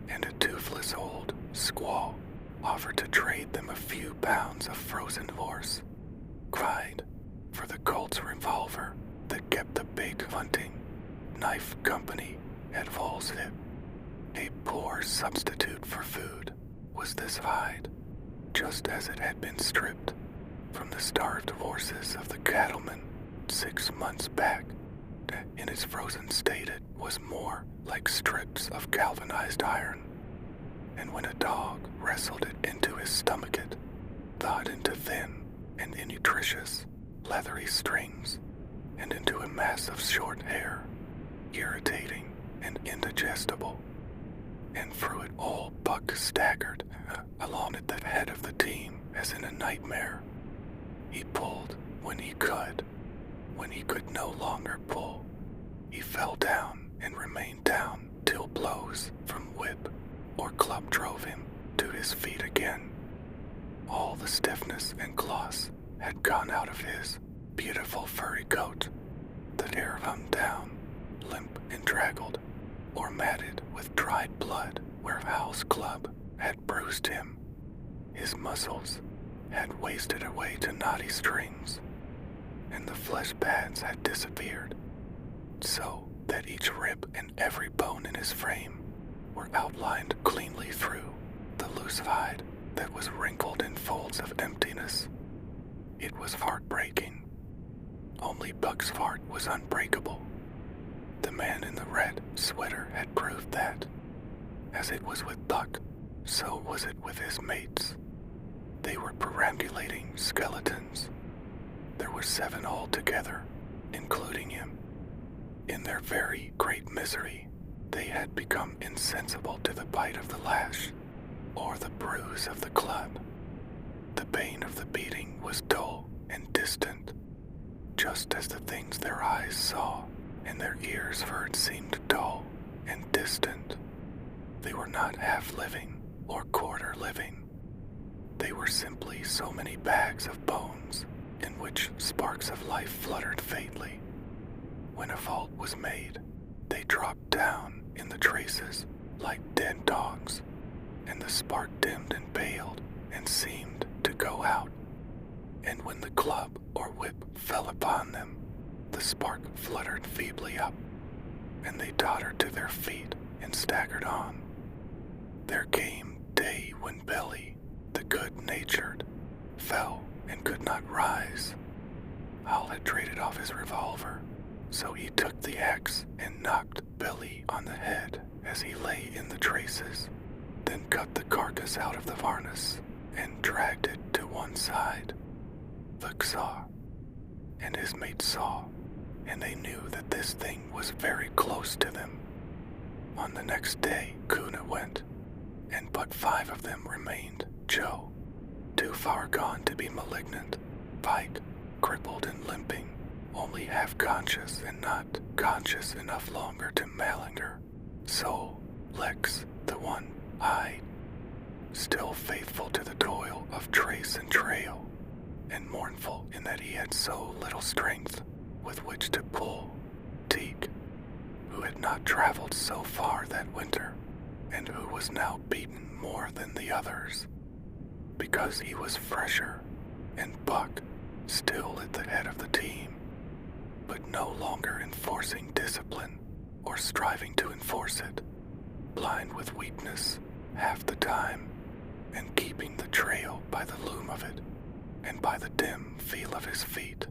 and a toothless old squaw offered to trade them a few pounds of frozen horse, cried for the Colt's revolver that kept the big hunting knife company at Vol's hip. A poor substitute for food was this hide, just as it had been stripped from the starved horses of the cattlemen 6 months back. In its frozen state it was more like strips of galvanized iron, and when a dog wrestled it into his stomach it thawed into thin and innutritious leathery strings and into a mass of short hair, irritating and indigestible. And through it all Buck staggered along at the head of the team as in a nightmare. He pulled when he could. When he could no longer pull, he fell down and remained down till blows from whip or club drove him to his feet again. All the stiffness and gloss had gone out of his beautiful furry coat. The hair hung down, limp and draggled, or matted with dried blood where Hal's club had bruised him. His muscles had wasted away to knotty strings, and the flesh pads had disappeared, so that each rib and every bone in his frame were outlined cleanly through the loose hide that was wrinkled in folds of emptiness. It was heartbreaking. Only Buck's heart was unbreakable. The man in the red sweater had proved that. As it was with Buck, so was it with his mates. They were perambulating skeletons. There were 7 altogether, including him. In their very great misery, they had become insensible to the bite of the lash or the bruise of the club. the pain of the beating was dull and distant, just as the things their eyes saw and their ears heard seemed dull and distant. They were not half-living or quarter-living. They were simply so many bags of bones in which sparks of life fluttered faintly. When a vault was made, they dropped down in the traces like dead dogs, and the spark dimmed and paled and seemed to go out. And when the club or whip fell upon them, the spark fluttered feebly up, and they tottered to their feet and staggered on. There came day when Billy, the good-natured, fell and could not rise. Hal had traded off his revolver, so he took the axe and knocked Billy on the head as he lay in the traces, then cut the carcass out of the harness and dragged it to one side. Luke saw, and his mate saw, and they knew that this thing was very close to them. On the next day, Kuna went, and but 5 of them remained. Joe, too far gone to be malignant, Pike, crippled and limping, only half conscious and not conscious enough longer to malinger, Soul, Lex, the one-eyed, still faithful to the toil of trace and trail, and mournful in that he had so little strength with which to pull, Teak, who had not traveled so far that winter, and who was now beaten more than the others, because he was fresher, and Buck, still at the head of the team, but no longer enforcing discipline or striving to enforce it, blind with weakness half the time, and keeping the trail by the loom of it, and by the dim feel of his feet.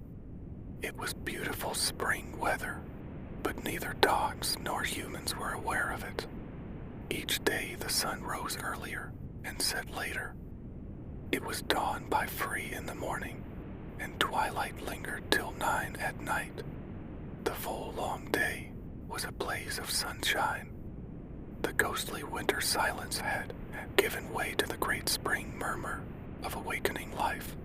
It was beautiful spring weather, but neither dogs nor humans were aware of it. Each day the sun rose earlier and set later. It was dawn by 3 in the morning, and twilight lingered till 9 at night. The full long day was a blaze of sunshine. The ghostly winter silence had given way to the great spring murmur of awakening life.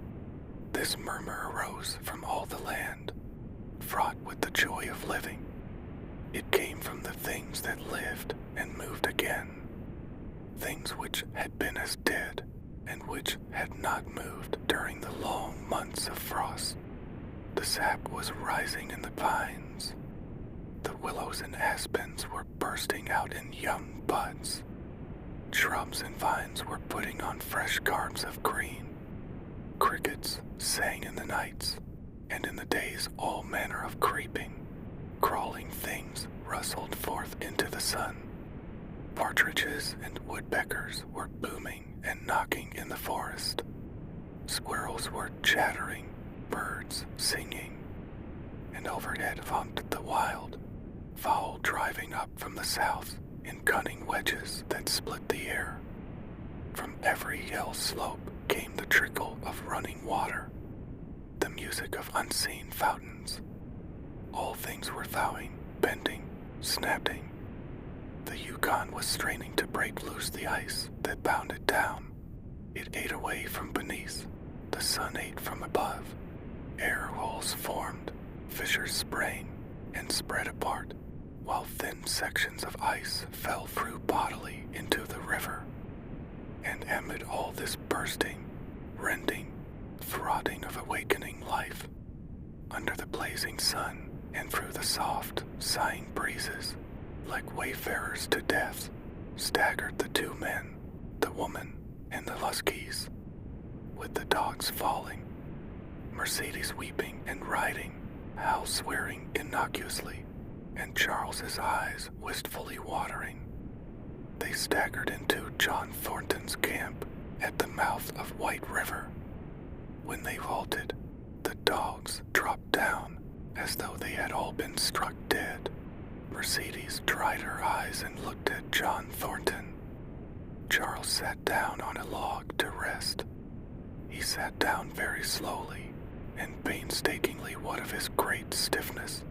This murmur arose from all the land, fraught with the joy of living. It came from the things that lived and moved again, things which had been as dead and which had not moved during the long months of frost. The sap was rising in the pines. The willows and aspens were bursting out in young buds. Shrubs and vines were putting on fresh garbs of green. Crickets sang in the nights, and in the days all manner of creeping, crawling things rustled forth into the sun. Partridges and woodpeckers were booming and knocking in the forest. Squirrels were chattering, birds singing, and overhead vaunted the wild, fowl driving up from the south in cunning wedges that split the air. From every hill slope came the trickle of running water, the music of unseen fountains. All things were thawing, bending, snapping. The Yukon was straining to break loose the ice that bound it down. It ate away from beneath. The sun ate from above. Air holes formed, fissures sprang and spread apart, while thin sections of ice fell through bodily into the river. And amid all this bursting, rending, throttling of awakening life, under the blazing sun and through the soft, sighing breezes, like wayfarers to death, staggered the 2 men, the woman and the huskies, with the dogs falling, Mercedes weeping and riding, Hal swearing innocuously, and Charles's eyes wistfully watering. They staggered into John Thornton's camp at the mouth of White River. When they halted, the dogs dropped down as though they had all been struck dead. Mercedes dried her eyes and looked at John Thornton. Charles sat down on a log to rest. He sat down very slowly and painstakingly, what of his great stiffness.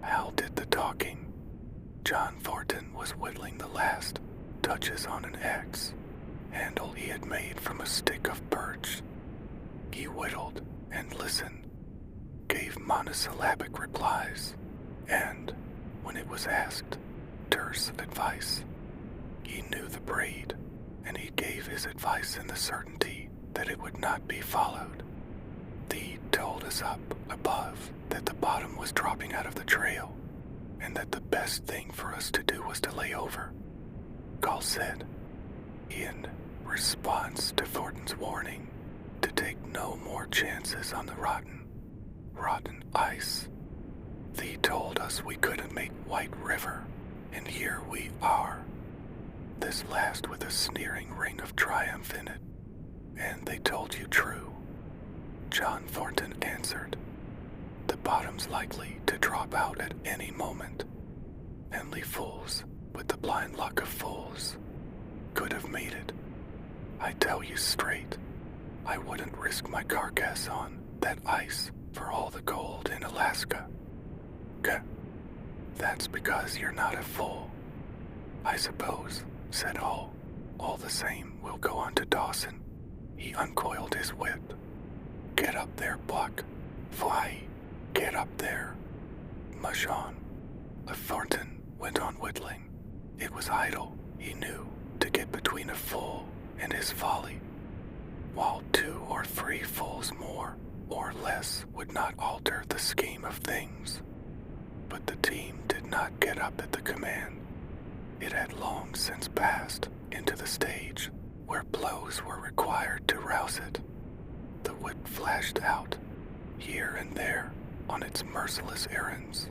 Hal did the talking. John Thornton was whittling the last touches on an axe, handle he had made from a stick of birch. He whittled and listened, gave monosyllabic replies, and, when it was asked, terse advice. He knew the breed, and he gave his advice in the certainty that it would not be followed. Thee told us up above that the bottom was dropping out of the trail, and that the best thing for us to do was to lay over. Gall said, in response to Thornton's warning to take no more chances on the rotten ice. Thee told us we couldn't make White River, and here we are. This last with a sneering ring of triumph in it. And they told you true. John Thornton answered, the bottom's likely to drop out at any moment. Only fools, with the blind luck of fools, could have made it. I tell you straight, I wouldn't risk my carcass on that ice for all the gold in Alaska. That's because you're not a fool. I suppose, said Hull. All the same, we'll go on to Dawson. He uncoiled his whip. Get up there, Buck. Fly. Get up there. Mush on. Thornton went on whittling. It was idle, he knew, to get between a fool and his folly. While 2 or 3 fools more or less would not alter the scheme of things. But the team did not get up at the command. It had long since passed into the stage where blows were required to rouse it. The whip flashed out, here and there, on its merciless errands.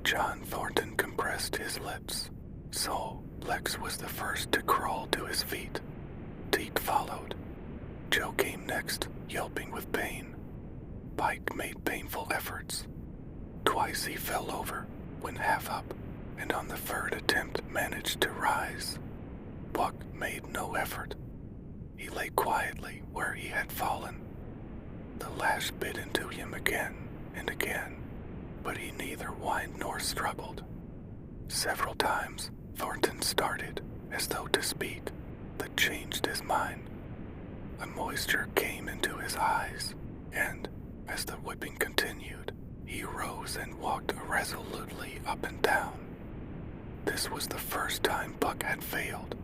John Thornton compressed his lips, so Lex was the first to crawl to his feet. Teet followed. Joe came next, yelping with pain. Pike made painful efforts. Twice he fell over, when half up, and on the 3rd attempt managed to rise. Buck made no effort. He lay quietly where he had fallen. The lash bit into him again and again, but he neither whined nor struggled. Several times Thornton started, as though to speak, but changed his mind. A moisture came into his eyes, and, as the whipping continued, he rose and walked resolutely up and down. This was the first time Buck had failed,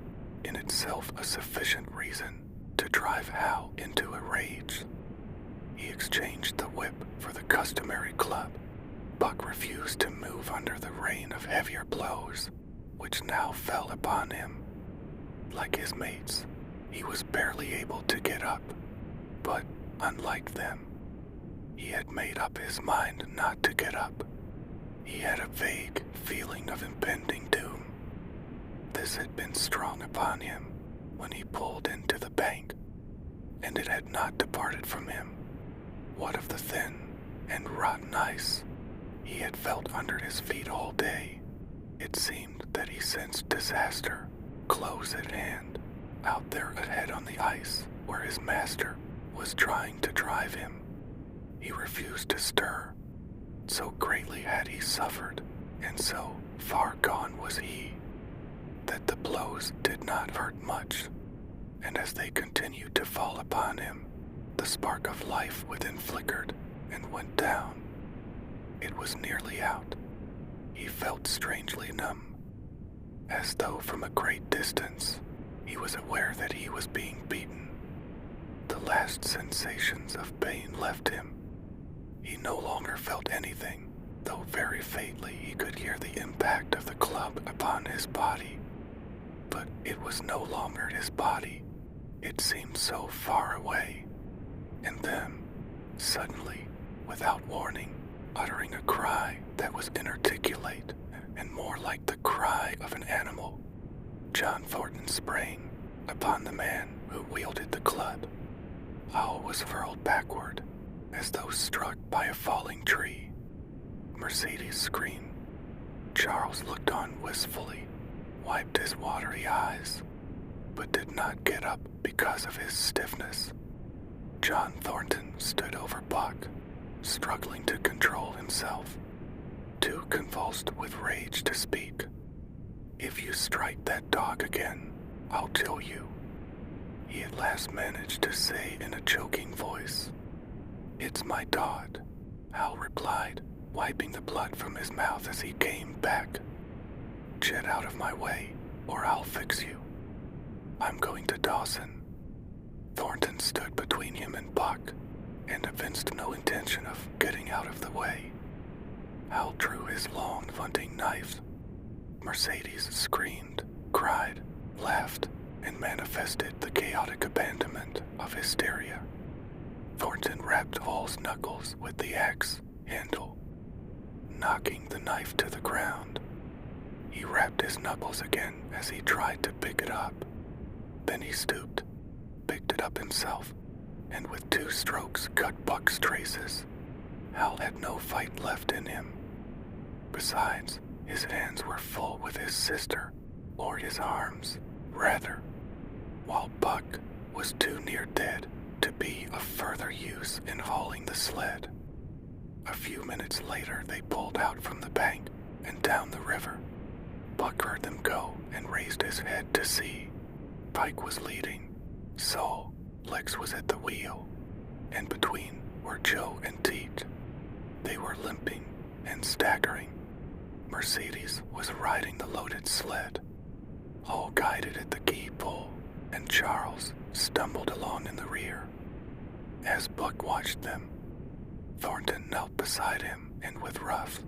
in itself a sufficient reason to drive Hal into a rage. He exchanged the whip for the customary club. Buck refused to move under the rain of heavier blows, which now fell upon him. Like his mates, he was barely able to get up, but unlike them, he had made up his mind not to get up. He had a vague feeling of impending doom. This had been strong upon him when he pulled into the bank, and it had not departed from him. What of the thin and rotten ice he had felt under his feet all day? It seemed that he sensed disaster close at hand, out there ahead on the ice where his master was trying to drive him. He refused to stir. So greatly had he suffered, and so far gone was he, that the blows did not hurt much, and as they continued to fall upon him, the spark of life within flickered and went down. It was nearly out. He felt strangely numb, as though from a great distance he was aware that he was being beaten. The last sensations of pain left him. He no longer felt anything, though very faintly he could hear the impact of the club upon his body. But it was no longer his body. It seemed so far away. And then, suddenly, without warning, uttering a cry that was inarticulate and more like the cry of an animal, John Thornton sprang upon the man who wielded the club. Hal was hurled backward, as though struck by a falling tree. Mercedes screamed. Charles looked on wistfully, wiped his watery eyes, but did not get up because of his stiffness. John Thornton stood over Buck, struggling to control himself, too convulsed with rage to speak. "If you strike that dog again, I'll kill you," he at last managed to say in a choking voice. "It's my Dodd," Hal replied, wiping the blood from his mouth as he came back. "Get out of my way, or I'll fix you. I'm going to Dawson." Thornton stood between him and Buck, and evinced no intention of getting out of the way. Hal drew his long hunting knife. Mercedes screamed, cried, laughed, and manifested the chaotic abandonment of hysteria. Thornton rapped Hall's knuckles with the axe handle, knocking the knife to the ground. He rapped his knuckles again as he tried to pick it up. Then he stooped, picked it up himself, and with 2 strokes cut Buck's traces. Hal had no fight left in him. Besides, his hands were full with his sister, or his arms, rather, while Buck was too near dead to be of further use in hauling the sled. A few minutes later, they pulled out from the bank and down the river. Buck heard them go and raised his head to see. Pike was leading, so Lex was at the wheel, and between were Joe and Teet. They were limping and staggering. Mercedes was riding the loaded sled. Hall guided at the key pole, and Charles stumbled along in the rear. As Buck watched them, Thornton knelt beside him and with rough,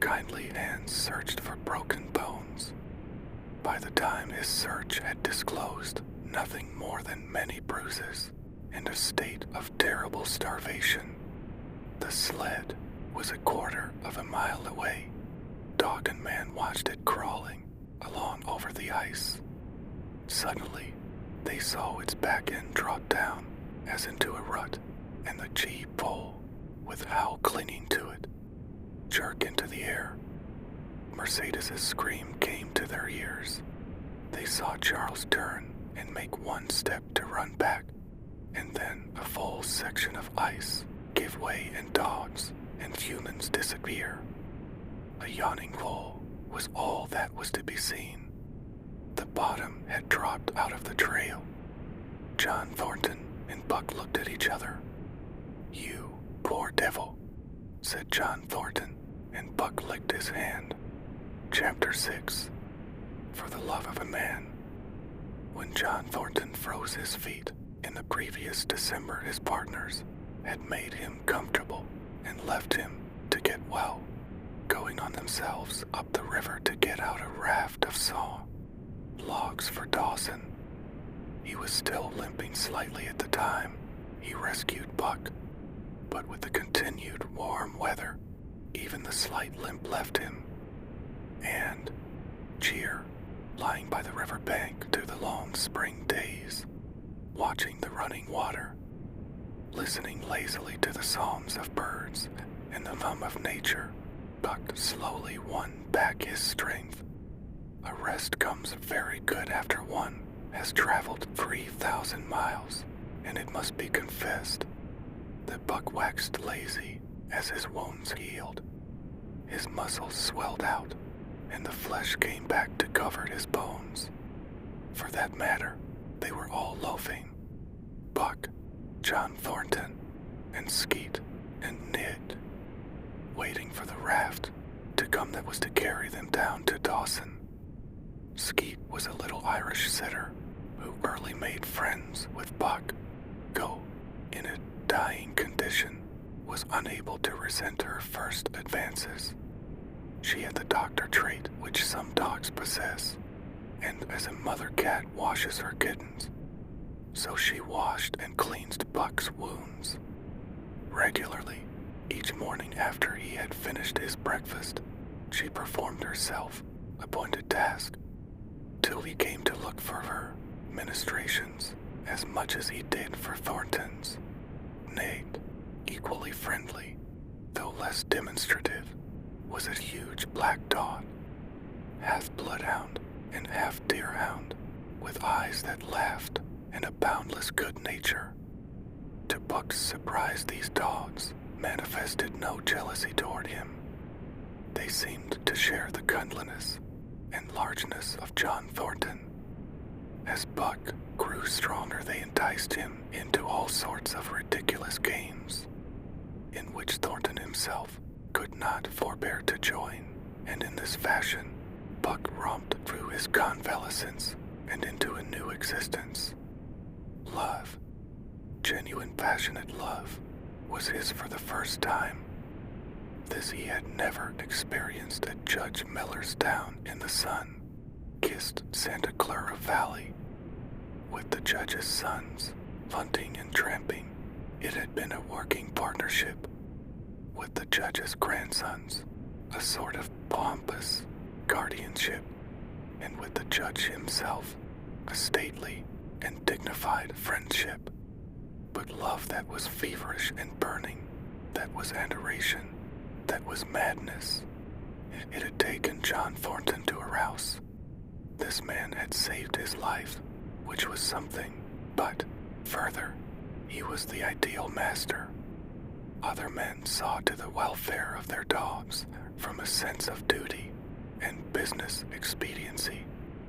kindly hands searched for broken bones. By the time his search had disclosed nothing more than many bruises and a state of terrible starvation, the sled was a quarter of a mile away. Dog and man watched it crawling along over the ice. Suddenly, they saw its back end drop down as into a rut, and the G-pole, with Hal clinging to it, jerk into the air. Mercedes's scream came to their ears. They saw Charles turn and make 1 step to run back, and then a full section of ice give way and dogs and humans disappear. A yawning hole was all that was to be seen. The bottom had dropped out of the trail. John Thornton and Buck looked at each other. "You poor devil," said John Thornton, and Buck licked his hand. Chapter 6. For the Love of a Man. When John Thornton froze his feet in the previous December, his partners had made him comfortable and left him to get well, going on themselves up the river to get out a raft of saw logs for Dawson. He was still limping slightly at the time he rescued Buck, but with the continued warm weather, even the slight limp left him. And Cheer, lying by the river bank through the long spring days, watching the running water, listening lazily to the songs of birds and the hum of nature, Buck slowly won back his strength. A rest comes very good after one has traveled 3,000 miles, and it must be confessed that Buck waxed lazy as his wounds healed. His muscles swelled out, and the flesh came back to cover his bones. For that matter, they were all loafing. Buck, John Thornton, and Skeet, and Ned, waiting for the raft to come that was to carry them down to Dawson. Skeet was a little Irish setter who early made friends with Buck, though, in a dying condition, was unable to resent her first advances. She had the doctor trait which some dogs possess, and as a mother cat washes her kittens, so she washed and cleansed Buck's wounds. Regularly, each morning after he had finished his breakfast, she performed herself appointed task, till he came to look for her ministrations as much as he did for Thornton's. Nate, equally friendly, though less demonstrative, was a huge black dog, half bloodhound and half deerhound, with eyes that laughed and a boundless good nature. To Buck's surprise, these dogs manifested no jealousy toward him. They seemed to share the cuddliness and largeness of John Thornton. As Buck grew stronger, they enticed him into all sorts of ridiculous games. in which Thornton himself could not forbear to join, and in this fashion, Buck romped through his convalescence and into a new existence. Love, genuine passionate love, was his for the first time. This he had never experienced at Judge Millerstown in the sun, kissed Santa Clara Valley. With the judge's sons, hunting and tramping, it had been a working partnership. With the judge's grandsons, a sort of pompous guardianship, and with the judge himself, a stately and dignified friendship. But love that was feverish and burning, that was adoration, that was madness. It had taken John Thornton to arouse. This man had saved his life, which was something, but further, he was the ideal master. Other men saw to the welfare of their dogs from a sense of duty and business expediency.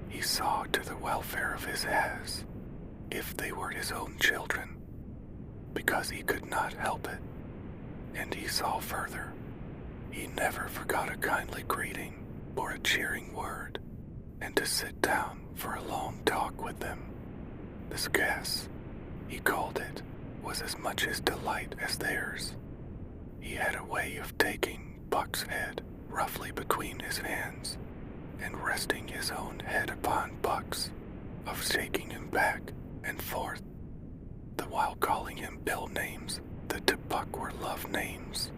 He saw to the welfare of his as, if they were his own children, because he could not help it. And he saw further. He never forgot a kindly greeting or a cheering word, and to sit down for a long talk with them. This gas, he called it, was as much his delight as theirs. He had a way of taking Buck's head roughly between his hands and resting his own head upon Buck's, of shaking him back and forth, the while calling him ill names that to Buck were love names.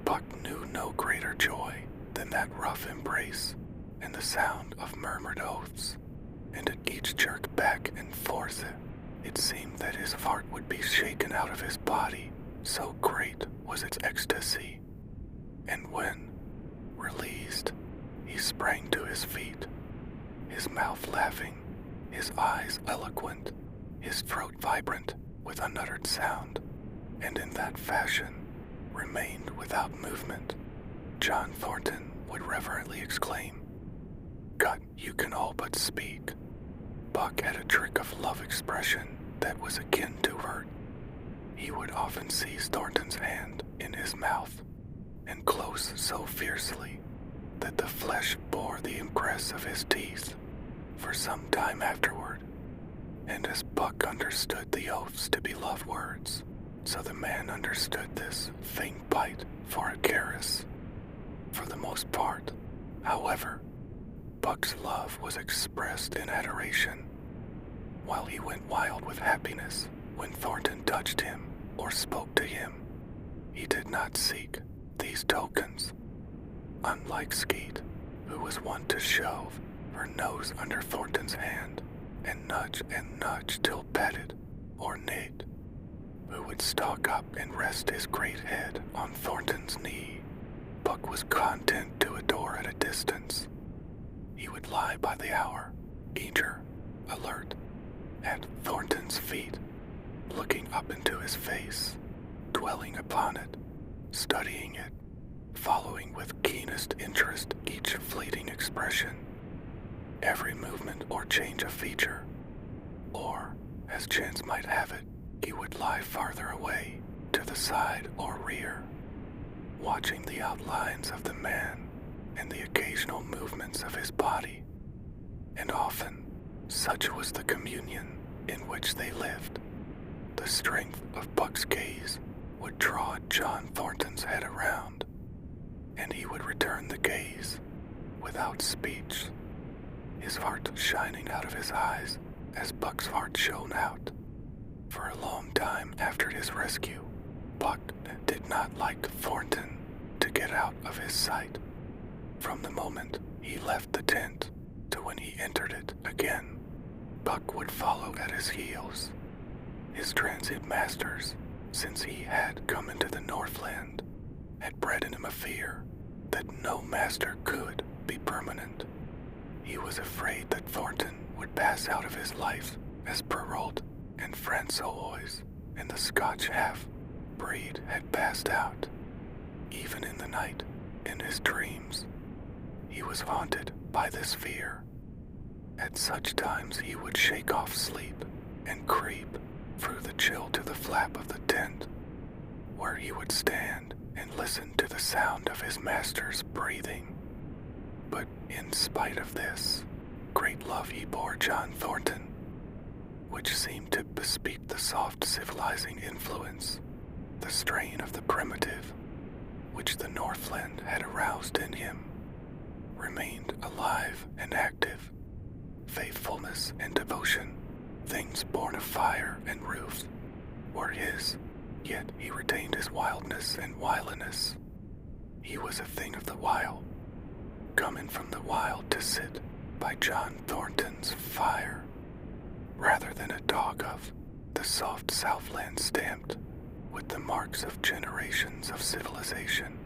Buck knew no greater joy than that rough embrace and the sound of murmured oaths, and at each jerk back and forth it seemed that his heart would be shaken out of his body, so great was its ecstasy. And when, released, he sprang to his feet, his mouth laughing, his eyes eloquent, his throat vibrant with unuttered sound, and in that fashion remained without movement, John Thornton would reverently exclaim, "God, you can all but speak." Buck had a trick of love expression that was akin to hurt. He would often seize Thornton's hand in his mouth and close so fiercely that the flesh bore the impress of his teeth for some time afterward. And as Buck understood the oaths to be love words, so the man understood this faint bite for a caress. For the most part, however, Buck's love was expressed in adoration, while he went wild with happiness when Thornton touched him or spoke to him. He did not seek these tokens. Unlike Skeet, who was wont to shove her nose under Thornton's hand and nudge till petted or neighed, who would stalk up and rest his great head on Thornton's knee, Buck was content to adore at a distance. He would lie by the hour, eager, alert, at Thornton's feet, looking up into his face, dwelling upon it, studying it, following with keenest interest each fleeting expression, every movement or change of feature. Or, as chance might have it, he would lie farther away, to the side or rear, watching the outlines of the man and the occasional movements of his body. And often, such was the communion in which they lived, the strength of Buck's gaze would draw John Thornton's head around, and he would return the gaze without speech, his heart shining out of his eyes as Buck's heart shone out. For a long time after his rescue, Buck did not like Thornton to get out of his sight. From the moment he left the tent to when he entered it again, Buck would follow at his heels. His transient masters, since he had come into the Northland, had bred in him a fear that no master could be permanent. He was afraid that Thornton would pass out of his life as Perrault and Francois and the Scotch half-breed had passed out. Even in the night, in his dreams, he was haunted by this fear. At such times he would shake off sleep and creep through the chill to the flap of the tent, where he would stand and listen to the sound of his master's breathing. But in spite of this, great love he bore John Thornton, which seemed to bespeak the soft civilizing influence, the strain of the primitive, which the Northland had aroused in him, remained alive and active. Faithfulness and devotion, things born of fire and roofs, were his, yet he retained his wildness and wiliness. He was a thing of the wild, coming from the wild to sit by John Thornton's fire, rather than a dog of the soft Southland stamped with the marks of generations of civilization.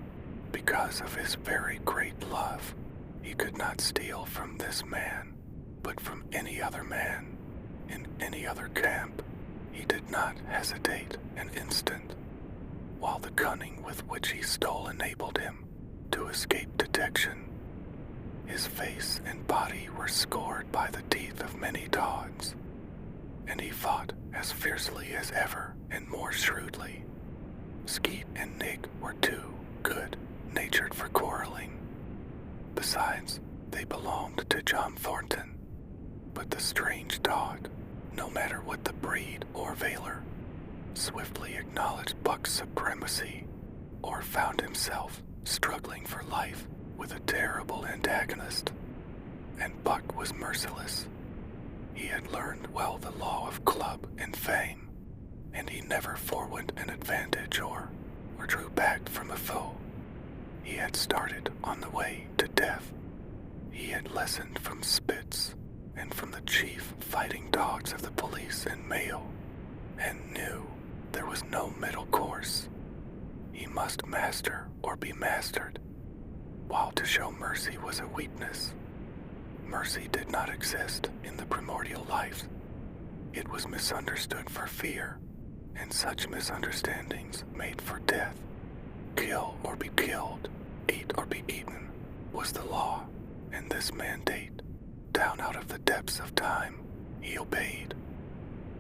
Because of his very great love, he could not steal from this man, but from any other man, in any other camp. He did not hesitate an instant, while the cunning with which he stole enabled him to escape detection. His face and body were scored by the teeth of many dogs, and he fought as fiercely as ever and more shrewdly. Skeet and Nig were too good-natured for quarreling. Besides, they belonged to John Thornton, but the strange dog, no matter what the breed or valor, swiftly acknowledged Buck's supremacy, or found himself struggling for life with a terrible antagonist. And Buck was merciless. He had learned well the law of club and fang, and he never forwent an advantage or drew back from a foe. He had started on the way to death. He had lessoned from Spitz and from the chief fighting dogs of the police and mail, and knew there was no middle course. He must master or be mastered, while to show mercy was a weakness. Mercy did not exist in the primordial life. It was misunderstood for fear, and such misunderstandings made for death. Kill or be killed, eat or be eaten, was the law, and this mandate, down out of the depths of time, he obeyed.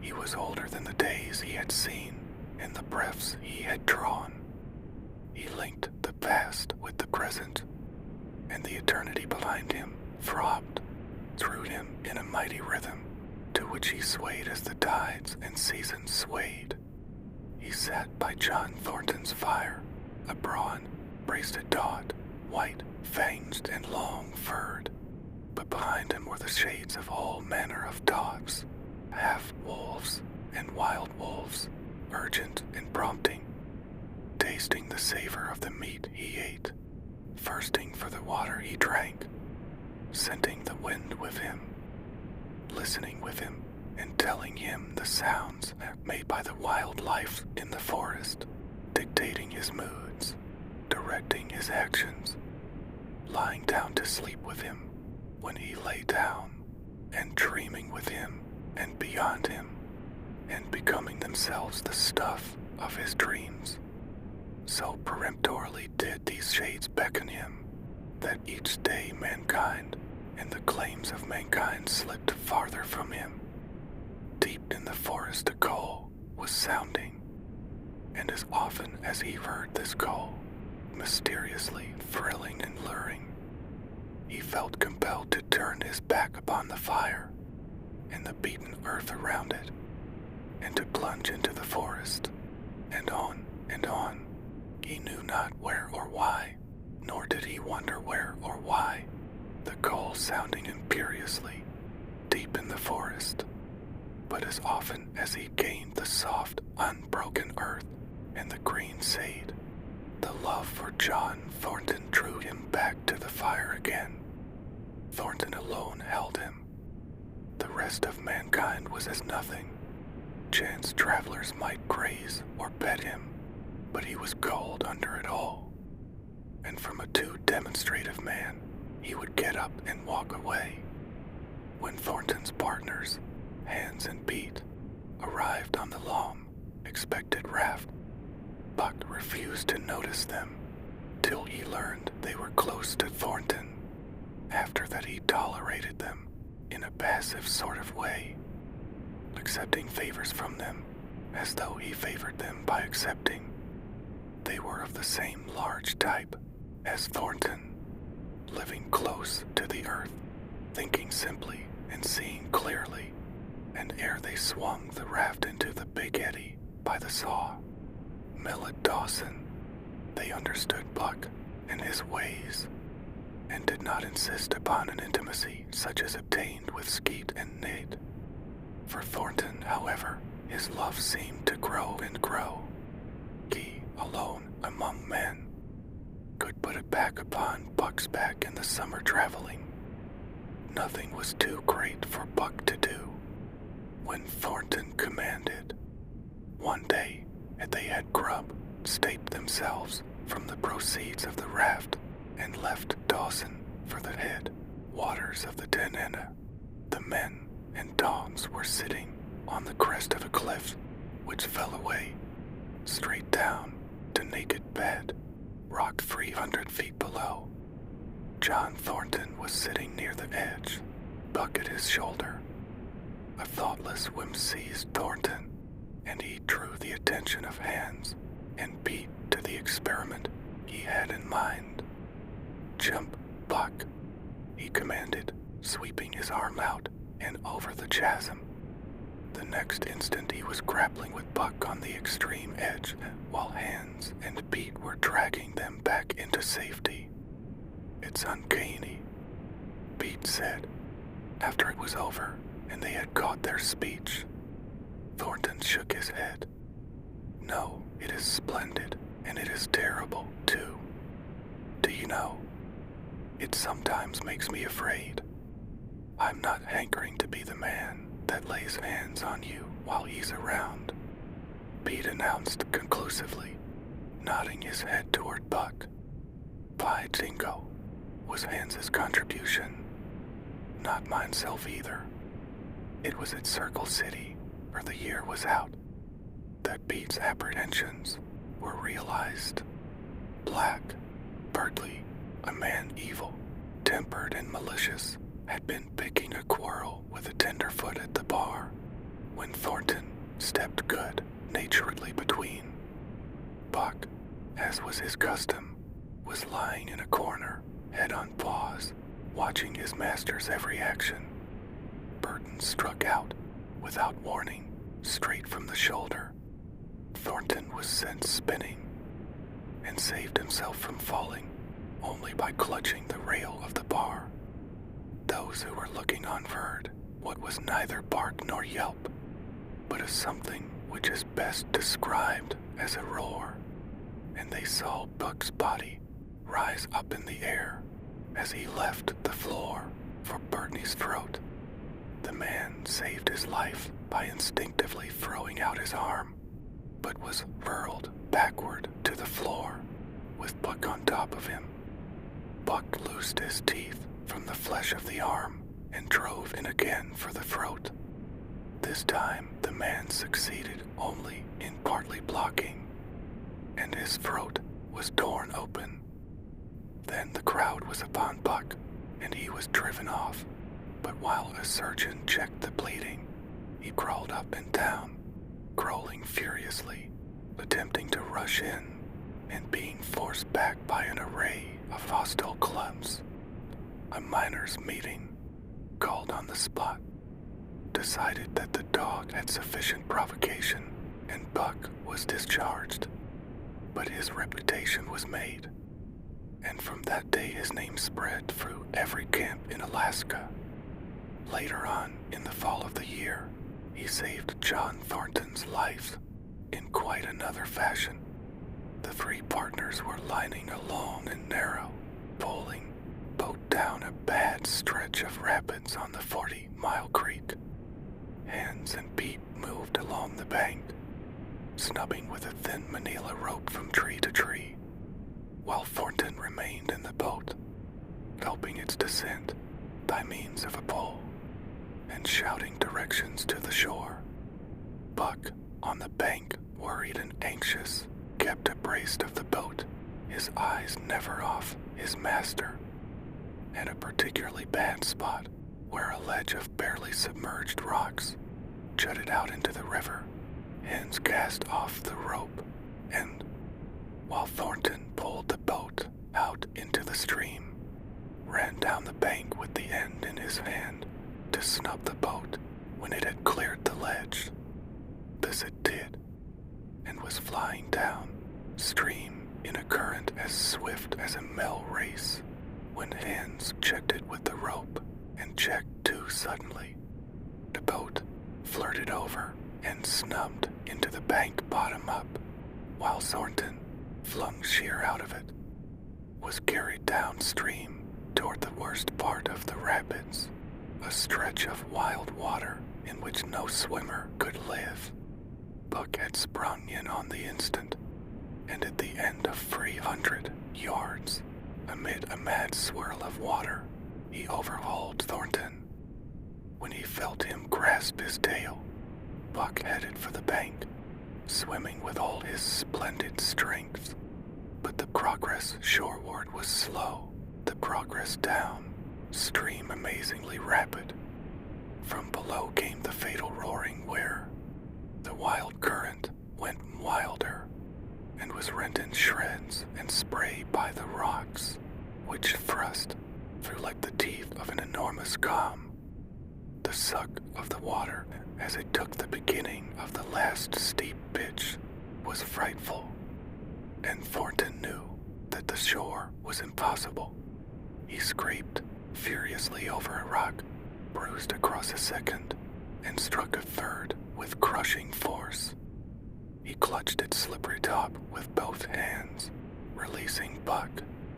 He was older than the days he had seen and the breaths he had drawn. He linked the past with the present, and the eternity behind him throbbed through him in a mighty rhythm, to which he swayed as the tides and seasons swayed. He sat by John Thornton's fire, a brawn-breasted dog, white, fanged, and long-furred, but behind him were the shades of all manner of dogs, half-wolves and wild wolves, urgent and prompting, tasting the savor of the meat he ate, thirsting for the water he drank, scenting the wind with him, listening with him, and telling him the sounds made by the wild life in the forest, dictating his moods, directing his actions, lying down to sleep with him when he lay down, and dreaming with him and beyond him, and becoming themselves the stuff of his dreams. So peremptorily did these shades beckon him, that each day mankind and the claims of mankind slipped farther from him. Deep in the forest a call was sounding, and as often as he heard this call, mysteriously thrilling and luring, he felt compelled to turn his back upon the fire and the beaten earth around it, and to plunge into the forest, and on, he knew not where or why, nor did he wonder where or why, the call sounding imperiously, deep in the forest. But as often as he gained the soft, unbroken earth and the green shade, the love for John Thornton drew him back to the fire again. Thornton alone held him. The rest of mankind was as nothing. Chance travelers might graze or pet him, but he was gold under it all. And from a too demonstrative man, he would get up and walk away. When Thornton's partners, Hands and Pete, arrived on the long, expected raft, Buck refused to notice them till he learned they were close to Thornton. After that he tolerated them in a passive sort of way, accepting favors from them as though he favored them by accepting, were of the same large type as Thornton, living close to the earth, thinking simply and seeing clearly, and ere they swung the raft into the big eddy by the saw, Millet Dawson, they understood Buck and his ways, and did not insist upon an intimacy such as obtained with Skeet and Nate. For Thornton, however, his love seemed to grow and grow. He, alone among men, could put it back upon Buck's back in the summer traveling. Nothing was too great for Buck to do. When Thornton commanded, one day, as they had grub, staped themselves from the proceeds of the raft, and left Dawson for the head waters of the Tanana, the men and dogs were sitting on the crest of a cliff which fell away straight down to naked bed, rock 300 feet below. John Thornton was sitting near the edge, Buck at his shoulder. A thoughtless whim seized Thornton, and he drew the attention of Hans and beat to the experiment he had in mind. "Jump, Buck," he commanded, sweeping his arm out and over the chasm. The next instant he was grappling with Buck on the extreme edge, while Hans and Pete were dragging them back into safety. "It's uncanny," Pete said, after it was over and they had caught their speech. Thornton shook his head. "No, it is splendid, and it is terrible, too. Do you know, it sometimes makes me afraid. I'm not hankering to be the man that lays hands on you while he's around," Pete announced conclusively, nodding his head toward Buck. "By jingo," was Hans's contribution. "Not mineself either. It was at Circle City, where the year was out, that Pete's apprehensions were realized. Black, Bertley, a man evil, tempered and malicious, had been picking a quarrel with a tenderfoot at the bar, when Thornton stepped good-naturedly between. Buck, as was his custom, was lying in a corner, head on paws, watching his master's every action. Burton struck out, without warning, straight from the shoulder. Thornton was sent spinning, and saved himself from falling only by clutching the rail of the bar. Those who were looking on heard what was neither bark nor yelp, but a something which is best described as a roar, and they saw Buck's body rise up in the air as he left the floor for Bertney's throat. The man saved his life by instinctively throwing out his arm, but was hurled backward to the floor, with Buck on top of him. Buck loosed his teeth from the flesh of the arm and drove in again for the throat. This time the man succeeded only in partly blocking, and his throat was torn open. Then the crowd was upon Buck, and he was driven off, but while a surgeon checked the bleeding, he crawled up and down, growling furiously, attempting to rush in, and being forced back by an array of hostile clubs. A miners' meeting, called on the spot, decided that the dog had sufficient provocation and Buck was discharged, but his reputation was made, and from that day his name spread through every camp in Alaska. Later on, in the fall of the year, he saved John Thornton's life in quite another fashion. The three partners were lining a long and narrow, poling boat down a bad stretch of rapids on the 40-mile creek. Hans and Pete moved along the bank, snubbing with a thin manila rope from tree to tree, while Thornton remained in the boat, helping its descent by means of a pole, and shouting directions to the shore. Buck, on the bank, worried and anxious, kept abreast of the boat, his eyes never off his master. At a particularly bad spot, where a ledge of barely submerged rocks jutted out into the river, Hans cast off the rope and, while Thornton pulled the boat out into the stream, ran down the bank with the end in his hand to snub the boat when it had cleared the ledge. This it did, and was flying down stream in a current as swift as a mill race, when Hans checked it with the rope and checked too suddenly. The boat flirted over and snubbed into the bank bottom up, while Thornton, flung sheer out of it, was carried downstream toward the worst part of the rapids, a stretch of wild water in which no swimmer could live. Buck had sprung in on the instant, and at the end of 300 yards, amid a mad swirl of water, he overhauled Thornton. When he felt him grasp his tail, Buck headed for the bank, swimming with all his splendid strength. But the progress shoreward was slow, the progress down stream amazingly rapid. From below came the fatal roaring where the wild current went wilder and was rent in shreds and spray by the rocks, which thrust through like the teeth of an enormous calm. The suck of the water as it took the beginning of the last steep pitch was frightful, and Thornton knew that the shore was impossible. He scraped furiously over a rock, bruised across a second, and struck a third with crushing force. He clutched its slippery top with both hands, releasing Buck,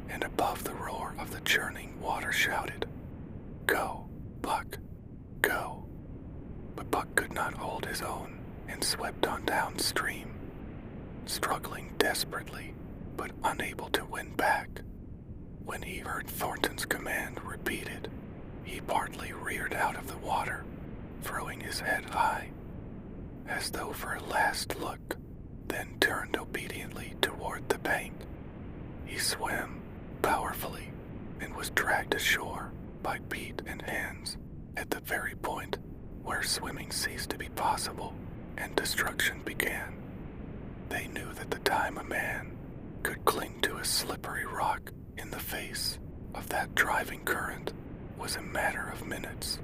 and above the roar of the churning water shouted, "Go, Buck, go." But Buck could not hold his own and swept on downstream, struggling desperately but unable to win back. When he heard Thornton's command repeated, he partly reared out of the water, throwing his head high, as though for a last look, then turned obediently toward the bank. He swam powerfully and was dragged ashore by Pete and Hans at the very point where swimming ceased to be possible and destruction began. They knew that the time a man could cling to a slippery rock in the face of that driving current was a matter of minutes,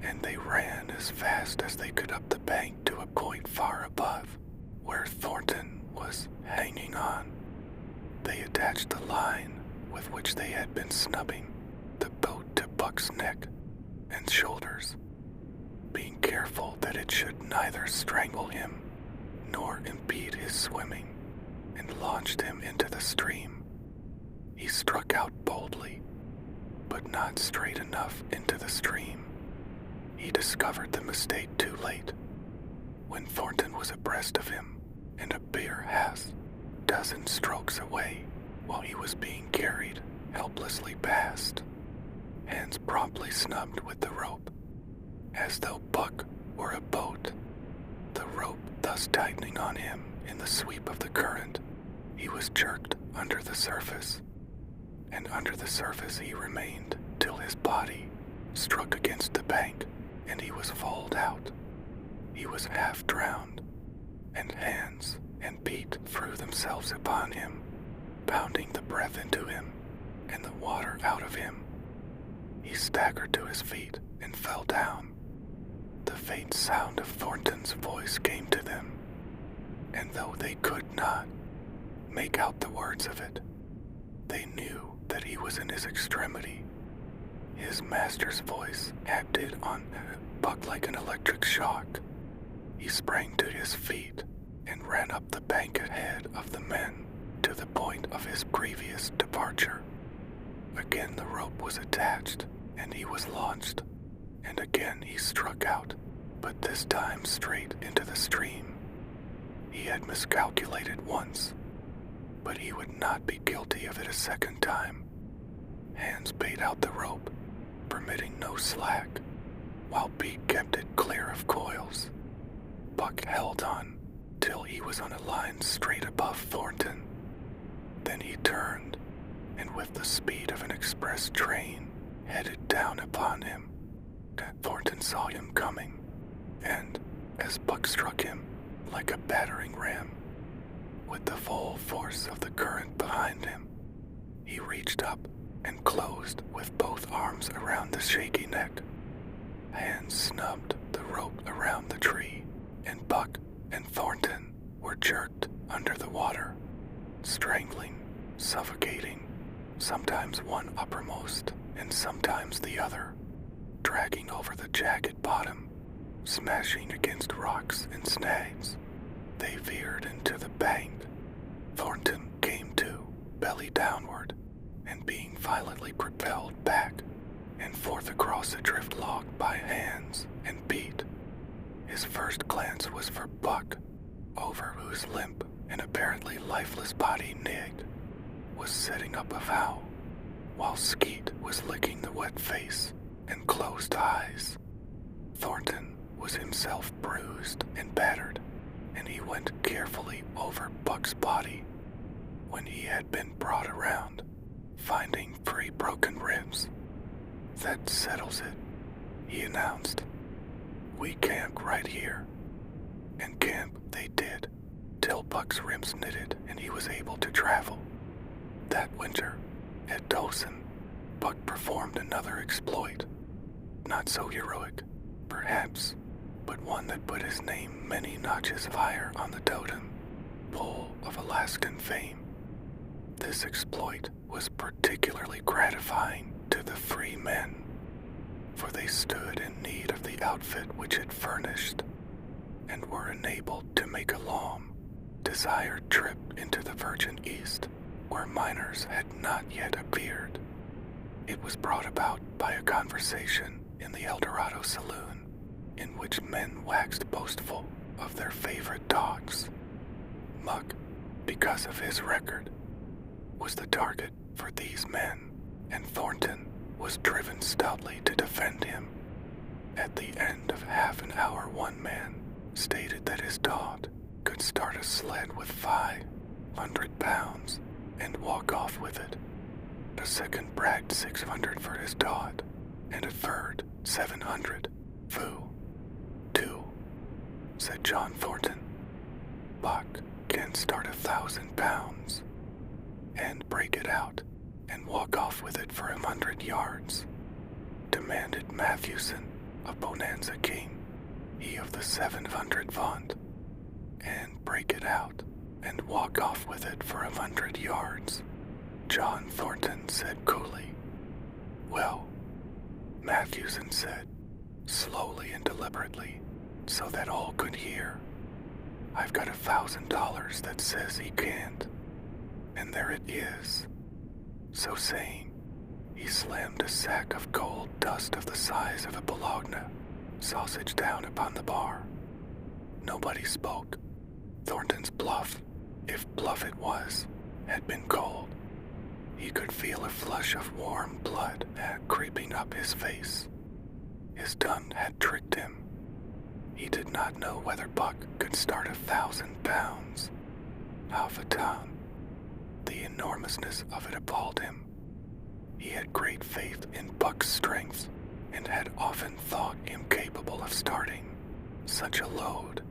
and they ran as fast as they could up the bank to a point far above, where Thornton was hanging on. They attached the line with which they had been snubbing the boat to Buck's neck and shoulders, being careful that it should neither strangle him nor impede his swimming, and launched him into the stream. He struck out boldly, but not straight enough into the stream. He discovered the mistake too late, when Thornton was abreast of him and a bare dozen strokes away while he was being carried helplessly past. Hands promptly snubbed with the rope, as though Buck were a boat. The rope thus tightening on him in the sweep of the current, he was jerked under the surface, and under the surface he remained till his body struck against the bank and he was hauled out. He was half drowned, and Hans and Pete threw themselves upon him, pounding the breath into him and the water out of him. He staggered to his feet and fell down. The faint sound of Thornton's voice came to them, and though they could not make out the words of it, they knew that he was in his extremity. His master's voice acted on Buck like an electric shock. He sprang to his feet and ran up the bank ahead of the men to the point of his previous departure. Again the rope was attached, and he was launched, and again he struck out, but this time straight into the stream. He had miscalculated once, but he would not be guilty of it a second time. Hans bait out the rope, permitting no slack, while Pete kept it clear of coils. Buck held on till he was on a line straight above Thornton. Then he turned, and with the speed of an express train, headed down upon him. Thornton saw him coming, and, as Buck struck him like a battering ram, with the full force of the current behind him. He reached up and closed with both arms around the shaky neck. Hands snubbed the rope around the tree, and Buck and Thornton were jerked under the water, strangling, suffocating, sometimes one uppermost and sometimes the other, dragging over the jagged bottom, smashing against rocks and snags. They veered into the bank. Thornton came to, belly downward, and being violently propelled back and forth across a drift log by hands and feet. His first glance was for Buck, over whose limp and apparently lifeless body Nig was setting up a vow, while Skeet was licking the wet face and closed eyes. Thornton was himself bruised and battered, and he went carefully over Buck's body. When he had been brought around, finding 3 broken ribs. "That settles it," he announced. "We camp right here." And camp they did, till Buck's ribs knitted and he was able to travel. That winter, at Dawson, Buck performed another exploit. Not so heroic, perhaps, but one that put his name many notches higher on the totem pole of Alaskan fame. This exploit was particularly gratifying to the 3 men, for they stood in need of the outfit which it furnished, and were enabled to make a long, desired trip into the Virgin East, where miners had not yet appeared. It was brought about by a conversation in the El Dorado saloon, in which men waxed boastful of their favorite dogs. Muck, because of his record, was the target for these men, and Thornton was driven stoutly to defend him. At the end of half an hour, one man stated that his dog could start a sled with 500 pounds and walk off with it. A second bragged 600 for his dog, and a third 700. "Foo. 2, said John Thornton. "Buck can start 1,000 pounds and break it out and walk off with it for 100 yards, demanded Matthewson of Bonanza King, he of the 700 vaunt, and break it out and walk off with it for 100 yards. John Thornton said coolly. "Well," Matthewson said, slowly and deliberately, so that all could hear, "I've got $1,000 that says he can't, and there it is." So saying, he slammed a sack of gold dust of the size of a bologna sausage down upon the bar. Nobody spoke. Thornton's bluff, if bluff it was, had been called. He could feel a flush of warm blood creeping up his face. His tongue had tricked him. He did not know whether Buck could start 1,000 pounds. Half a ton. The enormousness of it appalled him. He had great faith in Buck's strength, and had often thought him capable of starting such a load,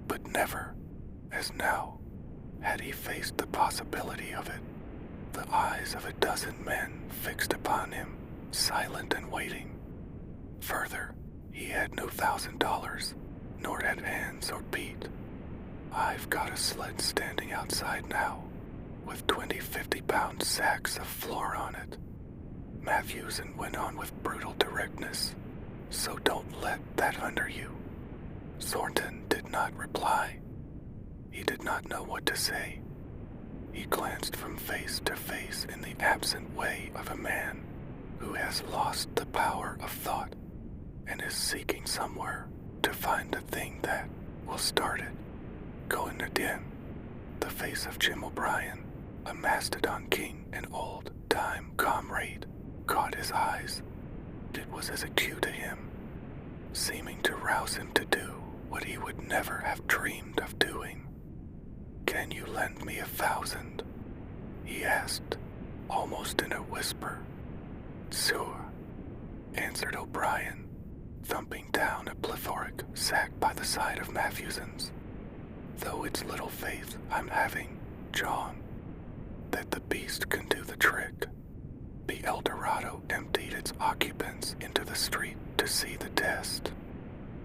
but never, as now, had he faced the possibility of it. The eyes of a dozen men fixed upon him, silent and waiting. Further, he had no $1,000, nor had hands or feet. "I've got a sled standing outside now, with 20 50-pound sacks of flour on it," Matthewson went on with brutal directness. "So don't let that under you." Thornton did not reply. He did not know what to say. He glanced from face to face in the absent way of a man who has lost the power of thought and is seeking somewhere to find the thing that will start it. Going again, the face of Jim O'Brien, a Mastodon king and old-time comrade, caught his eyes. It was as acute to him, seeming to rouse him to do what he would never have dreamed of doing. "Can you lend me 1,000? He asked, almost in a whisper. "Sure," answered O'Brien, thumping down a plethoric sack by the side of Matthewson's. "Though it's little faith I'm having urge on, that the beast can do the trick. The El Dorado emptied its occupants into the street to see the test.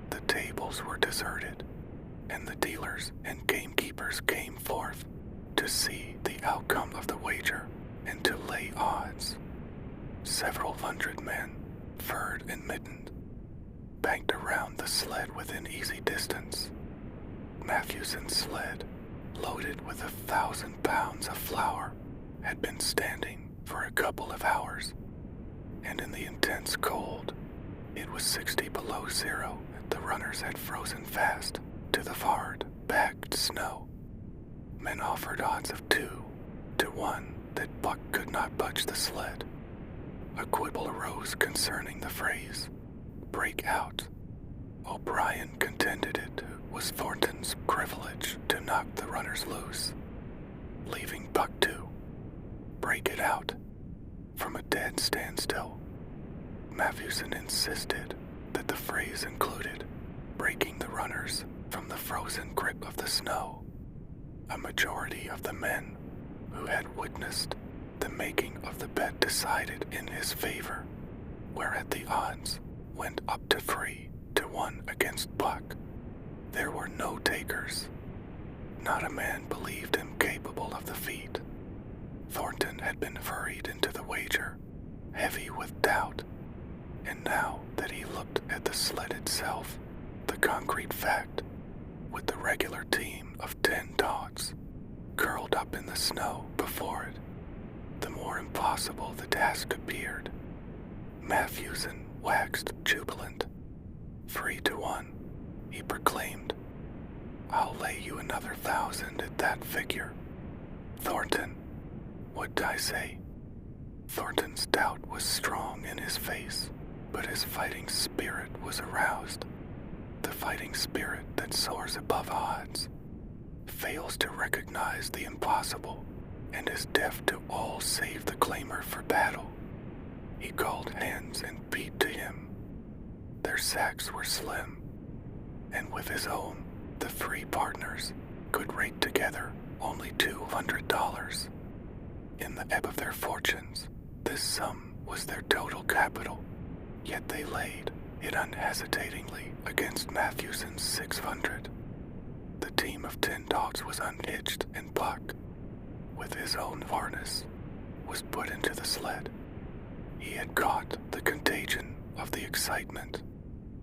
The tables were deserted, and the dealers and gamekeepers came forth to see the outcome of the wager and to lay odds. Several hundred men, furred and mittened, banked around the sled within easy distance. Matthewson's sled, loaded with 1,000 pounds of flour, had been standing for a couple of hours, and in the intense cold, it was 60 below zero. The runners had frozen fast to the hard, packed snow. Men offered odds of 2 to 1 that Buck could not budge the sled. A quibble arose concerning the phrase, break out. O'Brien contended it was Thornton's privilege to knock the runners loose, leaving Buck to break it out from a dead standstill. Matthewson insisted that the phrase included breaking the runners from the frozen grip of the snow. A majority of the men who had witnessed the making of the bet decided in his favor, whereat the odds went up to 3 to 1 against Buck. There were no takers. Not a man believed him capable of the feat. Thornton had been hurried into the wager, heavy with doubt, and now that he looked at the sled itself, the concrete fact, with the regular team of 10 dogs curled up in the snow before it, the more impossible the task appeared. Matthewson waxed jubilant. 3 to 1, he proclaimed. I'll lay you another 1,000 at that figure. Thornton, what'd I say? Thornton's doubt was strong in his face, but his fighting spirit was aroused. The fighting spirit that soars above odds, fails to recognize the impossible, and is deaf to all save the claimer for battle. He called hands and beat to him. Their sacks were slim, and with his own, the 3 partners could rate together only $200. In the ebb of their fortunes, this sum was their total capital, yet they laid it unhesitatingly against Matthewson's 600. The team of 10 dogs was unhitched, and Buck, with his own harness, was put into the sled. He had caught the contagion of the excitement,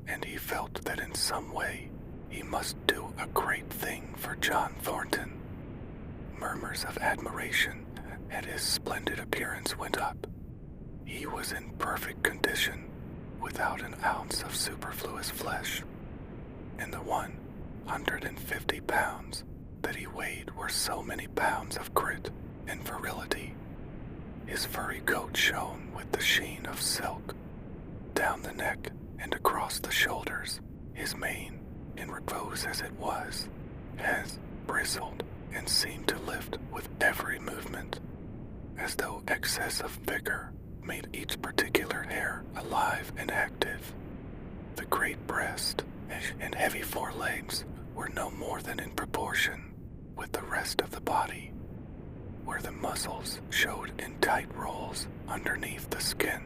and he felt that in some way he must do a great thing for John Thornton. Murmurs of admiration at his splendid appearance went up. He was in perfect condition, without an ounce of superfluous flesh, and the 150 pounds that he weighed were so many pounds of grit and virility. His furry coat shone with the sheen of silk. Down the neck and across the shoulders, his mane, in repose as it was, has bristled and seemed to lift with every movement, as though excess of vigor made each particular hair alive and active. The great breast and heavy forelegs were no more than in proportion with the rest of the body, where the muscles showed in tight rolls underneath the skin.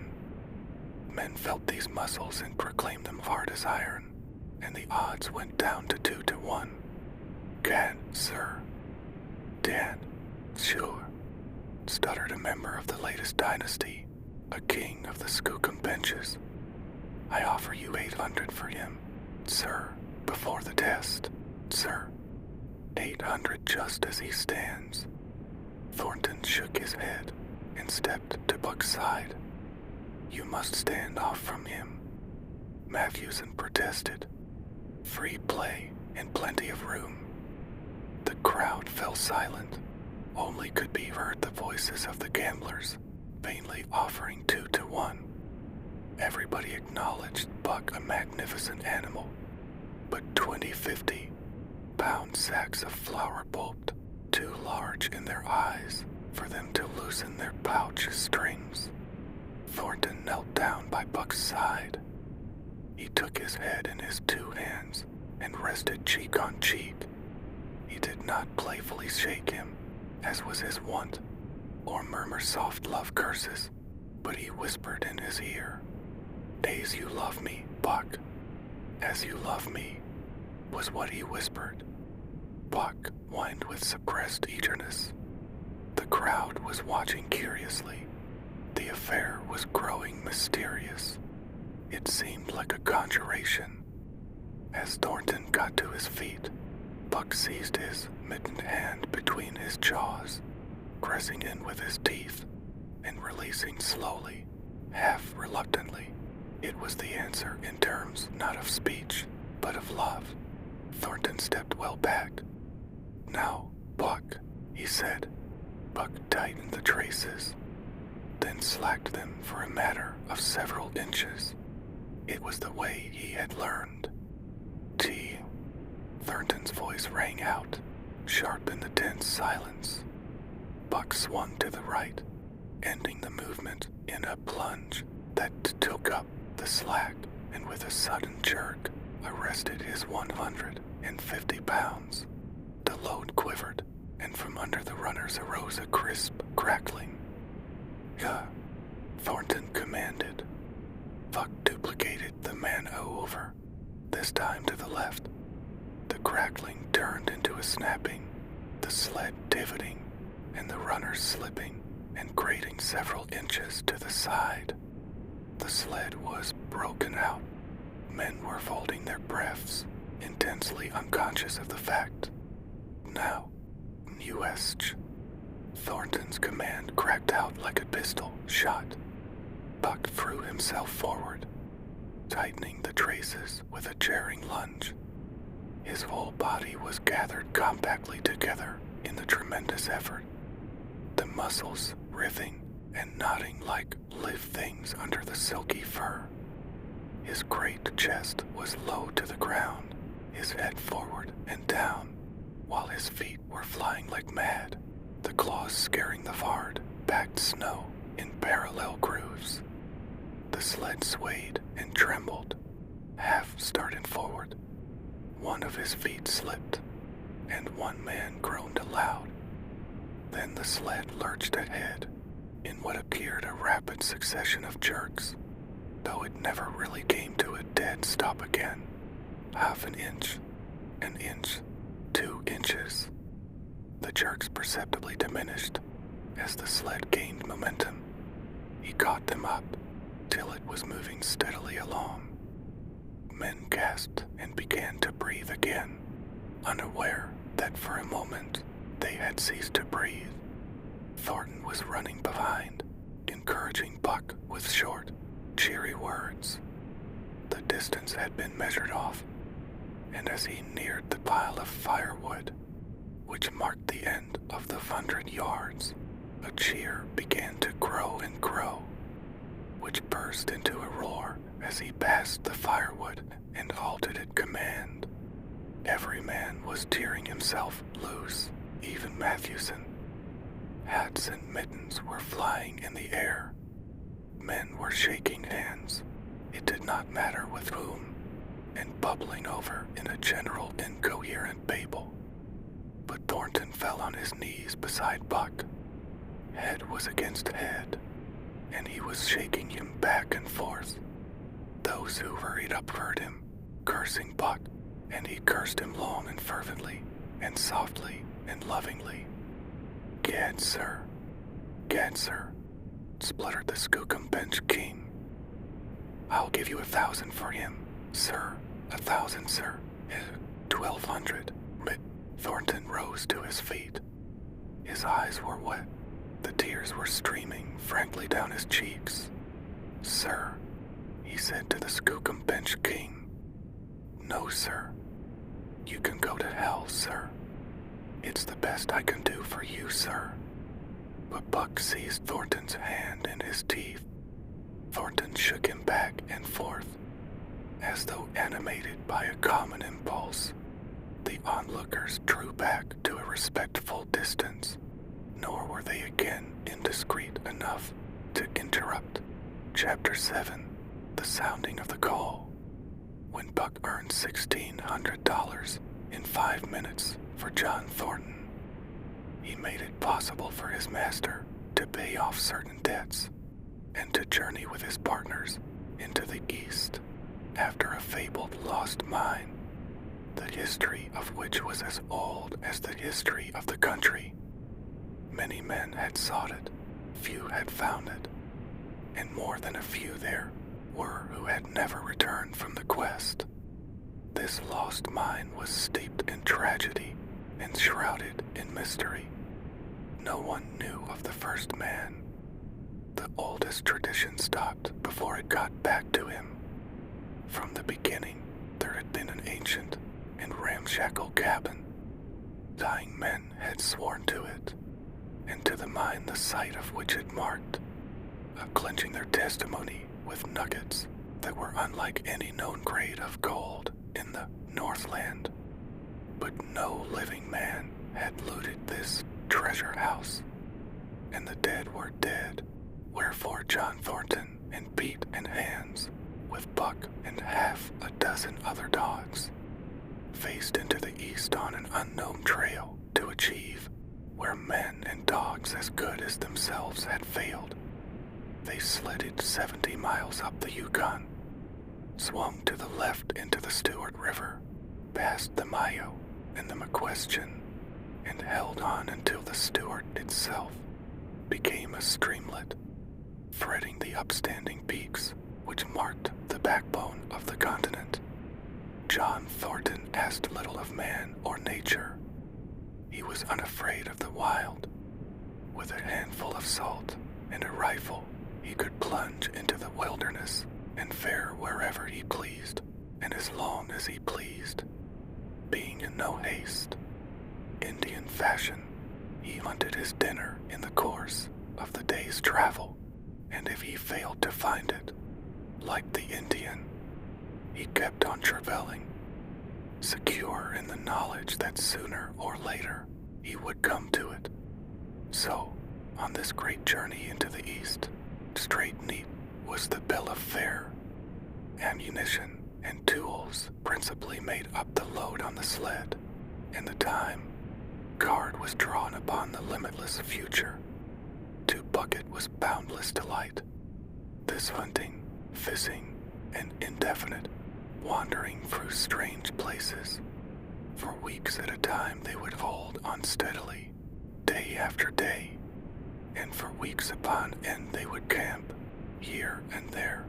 Men felt these muscles and proclaimed them hard as iron, and the odds went down to 2 to 1. Gad, sir. Dad, sure, stuttered a member of the latest dynasty, a king of the Skookum benches. I offer you 800 for him, sir, before the test, sir. 800 just as he stands. Thornton shook his head and stepped to Buck's side. You must stand off from him. Matthewson protested. Free play and plenty of room. The crowd fell silent. Only could be heard the voices of the gamblers, vainly offering 2 to 1. Everybody acknowledged Buck a magnificent animal, but 20-50-pound sacks of flour bulbed too large in their eyes for them to loosen their pouch strings. Thornton knelt down by Buck's side. He took his head in his 2 hands and rested cheek on cheek. He did not playfully shake him, as was his wont, or murmur soft love curses, but he whispered in his ear, "Days you love me, Buck, as you love me," was what he whispered. Buck whined with suppressed eagerness. The crowd was watching curiously. The affair was growing mysterious. It seemed like a conjuration. As Thornton got to his feet, Buck seized his mittened hand between his jaws, pressing in with his teeth and releasing slowly, half reluctantly. It was the answer in terms not of speech, but of love. Thornton stepped well back. "Now, Buck," he said. Buck tightened the traces, then slacked them for a matter of several inches. It was the way he had learned. "T." Thornton's voice rang out, sharp in the tense silence. Buck swung to the right, ending the movement in a plunge that took up the slack and with a sudden jerk arrested his 150 pounds. The load quivered, and from under the runners arose a crisp crackling. "Yeah," Thornton commanded. Buck duplicated the man-o over, this time to the left. The crackling turned into a snapping, the sled pivoting, and the runners slipping and grating several inches to the side. The sled was broken out. Men were holding their breaths, intensely unconscious of the fact. "Now, U.S." Thornton's command cracked out like a pistol shot. Buck threw himself forward, tightening the traces with a jarring lunge. His whole body was gathered compactly together in the tremendous effort, the muscles writhing and knotting like live things under the silky fur. His great chest was low to the ground, his head forward and down, while his feet were flying like mad, the claws scaring the hard, packed snow in parallel grooves. The sled swayed and trembled, half started forward. One of his feet slipped, and one man groaned aloud. Then the sled lurched ahead in what appeared a rapid succession of jerks, though it never really came to a dead stop again. Half an inch, 2 inches. The jerks perceptibly diminished as the sled gained momentum. He caught them up till it was moving steadily along. Men gasped and began to breathe again, unaware that for a moment they had ceased to breathe. Thornton was running behind, encouraging Buck with short, cheery words. The distance had been measured off, and as he neared the pile of firewood, which marked the end of the 100 yards, a cheer began to grow and grow, which burst into a roar as he passed the firewood and halted at command. Every man was tearing himself loose, even Matthewson. Hats and mittens were flying in the air. Men were shaking hands, it did not matter with whom, and bubbling over in a general incoherent babel. But Thornton fell on his knees beside Buck. Head was against head, and he was shaking him back and forth. Those who hurried up heard him, cursing Buck, and he cursed him long and fervently, and softly and lovingly. "Gad, sir, spluttered the Skookum Bench King. "I'll give you 1,000 for him, sir, 1,000, sir, 1,200. Thornton rose to his feet. His eyes were wet. The tears were streaming frankly down his cheeks. "Sir," he said to the Skookum Bench King. "No, sir. You can go to hell, sir. It's the best I can do for you, sir." But Buck seized Thornton's hand in his teeth. Thornton shook him back and forth, as though animated by a common impulse. The onlookers drew back to a respectful distance, nor were they again indiscreet enough to interrupt. Chapter 7, The Sounding of the Call. When Buck earned $1,600 in 5 minutes for John Thornton, he made it possible for his master to pay off certain debts and to journey with his partners into the East after a fabled lost mine, the history of which was as old as the history of the country. Many men had sought it, few had found it, and more than a few there were who had never returned from the quest. This lost mine was steeped in tragedy and shrouded in mystery. No one knew of the first man. The oldest tradition stopped before it got back to him. From the beginning, there had been an ancient and ramshackle cabin. Dying men had sworn to it, and to the mine the site of which it marked, clinching their testimony with nuggets that were unlike any known grade of gold in the Northland. But no living man had looted this treasure house, and the dead were dead, wherefore John Thornton and Pete and Hans, with Buck and half a dozen other dogs, faced into the east on an unknown trail to achieve where men and dogs as good as themselves had failed. They sledded 70 miles up the Yukon, swung to the left into the Stewart River, past the Mayo and the McQuestion, and held on until the Stewart itself became a streamlet, fretting the upstanding peaks which marked the backbone of the continent. John Thornton asked little of man or nature. He was unafraid of the wild. With a handful of salt and a rifle, he could plunge into the wilderness and fare wherever he pleased, and as long as he pleased, being in no haste. Indian fashion, he hunted his dinner in the course of the day's travel, and if he failed to find it, like the Indian, he kept on traveling, secure in the knowledge that sooner or later he would come to it. So, on this great journey into the East, straight neat was the bill of fare. Ammunition and tools principally made up the load on the sled, and the time guard was drawn upon the limitless future. To Bucket was boundless delight. This hunting, fishing, and indefinite wandering through strange places. For weeks at a time they would hold on steadily, day after day, and for weeks upon end they would camp, here and there,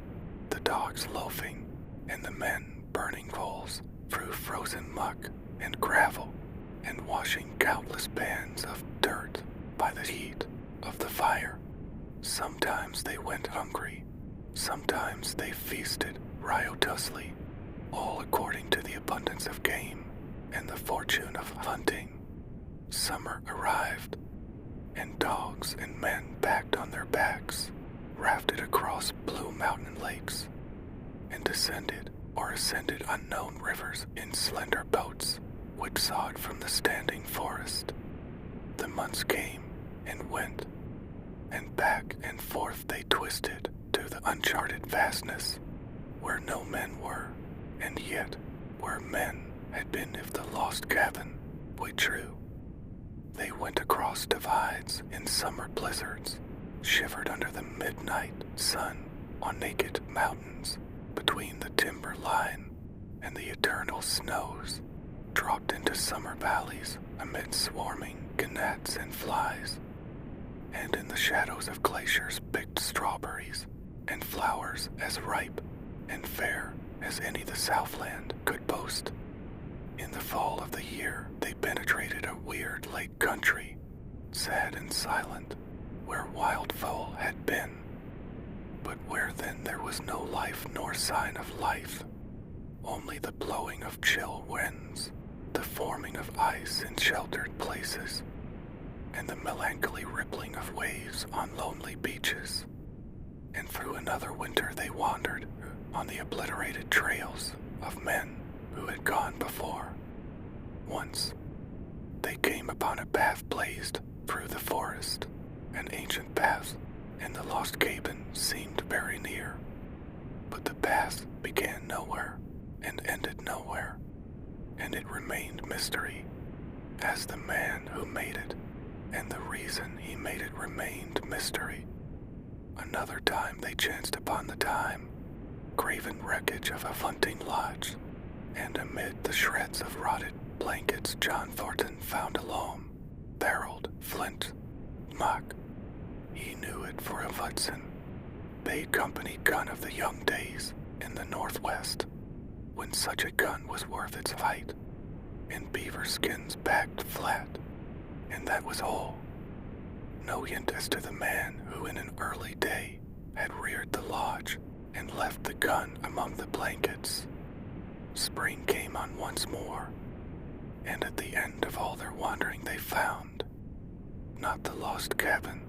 the dogs loafing, and the men burning coals through frozen muck and gravel, and washing countless pans of dirt by the heat of the fire. Sometimes they went hungry, sometimes they feasted riotously, all according to the abundance of game and the fortune of hunting. Summer arrived, and dogs and men packed on their backs, rafted across blue mountain lakes, and descended or ascended unknown rivers in slender boats which sawed from the standing forest. The months came and went, and back and forth they twisted to the uncharted vastness, where no men were, and yet where men had been if the lost cabin were true. They went across divides in summer blizzards, shivered under the midnight sun on naked mountains between the timber line and the eternal snows, dropped into summer valleys amid swarming gnats and flies, and in the shadows of glaciers picked strawberries and flowers as ripe and fair as any the Southland could boast. In the fall of the year, they penetrated a weird lake country, sad and silent, where wild fowl had been, but where then there was no life nor sign of life, only the blowing of chill winds, the forming of ice in sheltered places, and the melancholy rippling of waves on lonely beaches. And through another winter they wandered on the obliterated trails of men who had gone before. Once, they came upon a path blazed through the forest, an ancient path, and the lost cabin seemed very near. But the path began nowhere and ended nowhere, and it remained mystery, as the man who made it and the reason he made it remained mystery. Another time they chanced upon the graven wreckage of a hunting lodge, and amid the shreds of rotted blankets John Thornton found a long, barreled flint mock. He knew it for a Hudson, Bay Company gun of the young days in the Northwest, when such a gun was worth its fight, in beaver skins packed flat, and that was all. No hint as to the man who in an early day had reared the lodge and left the gun among the blankets. Spring came on once more, and at the end of all their wandering they found, not the lost cabin,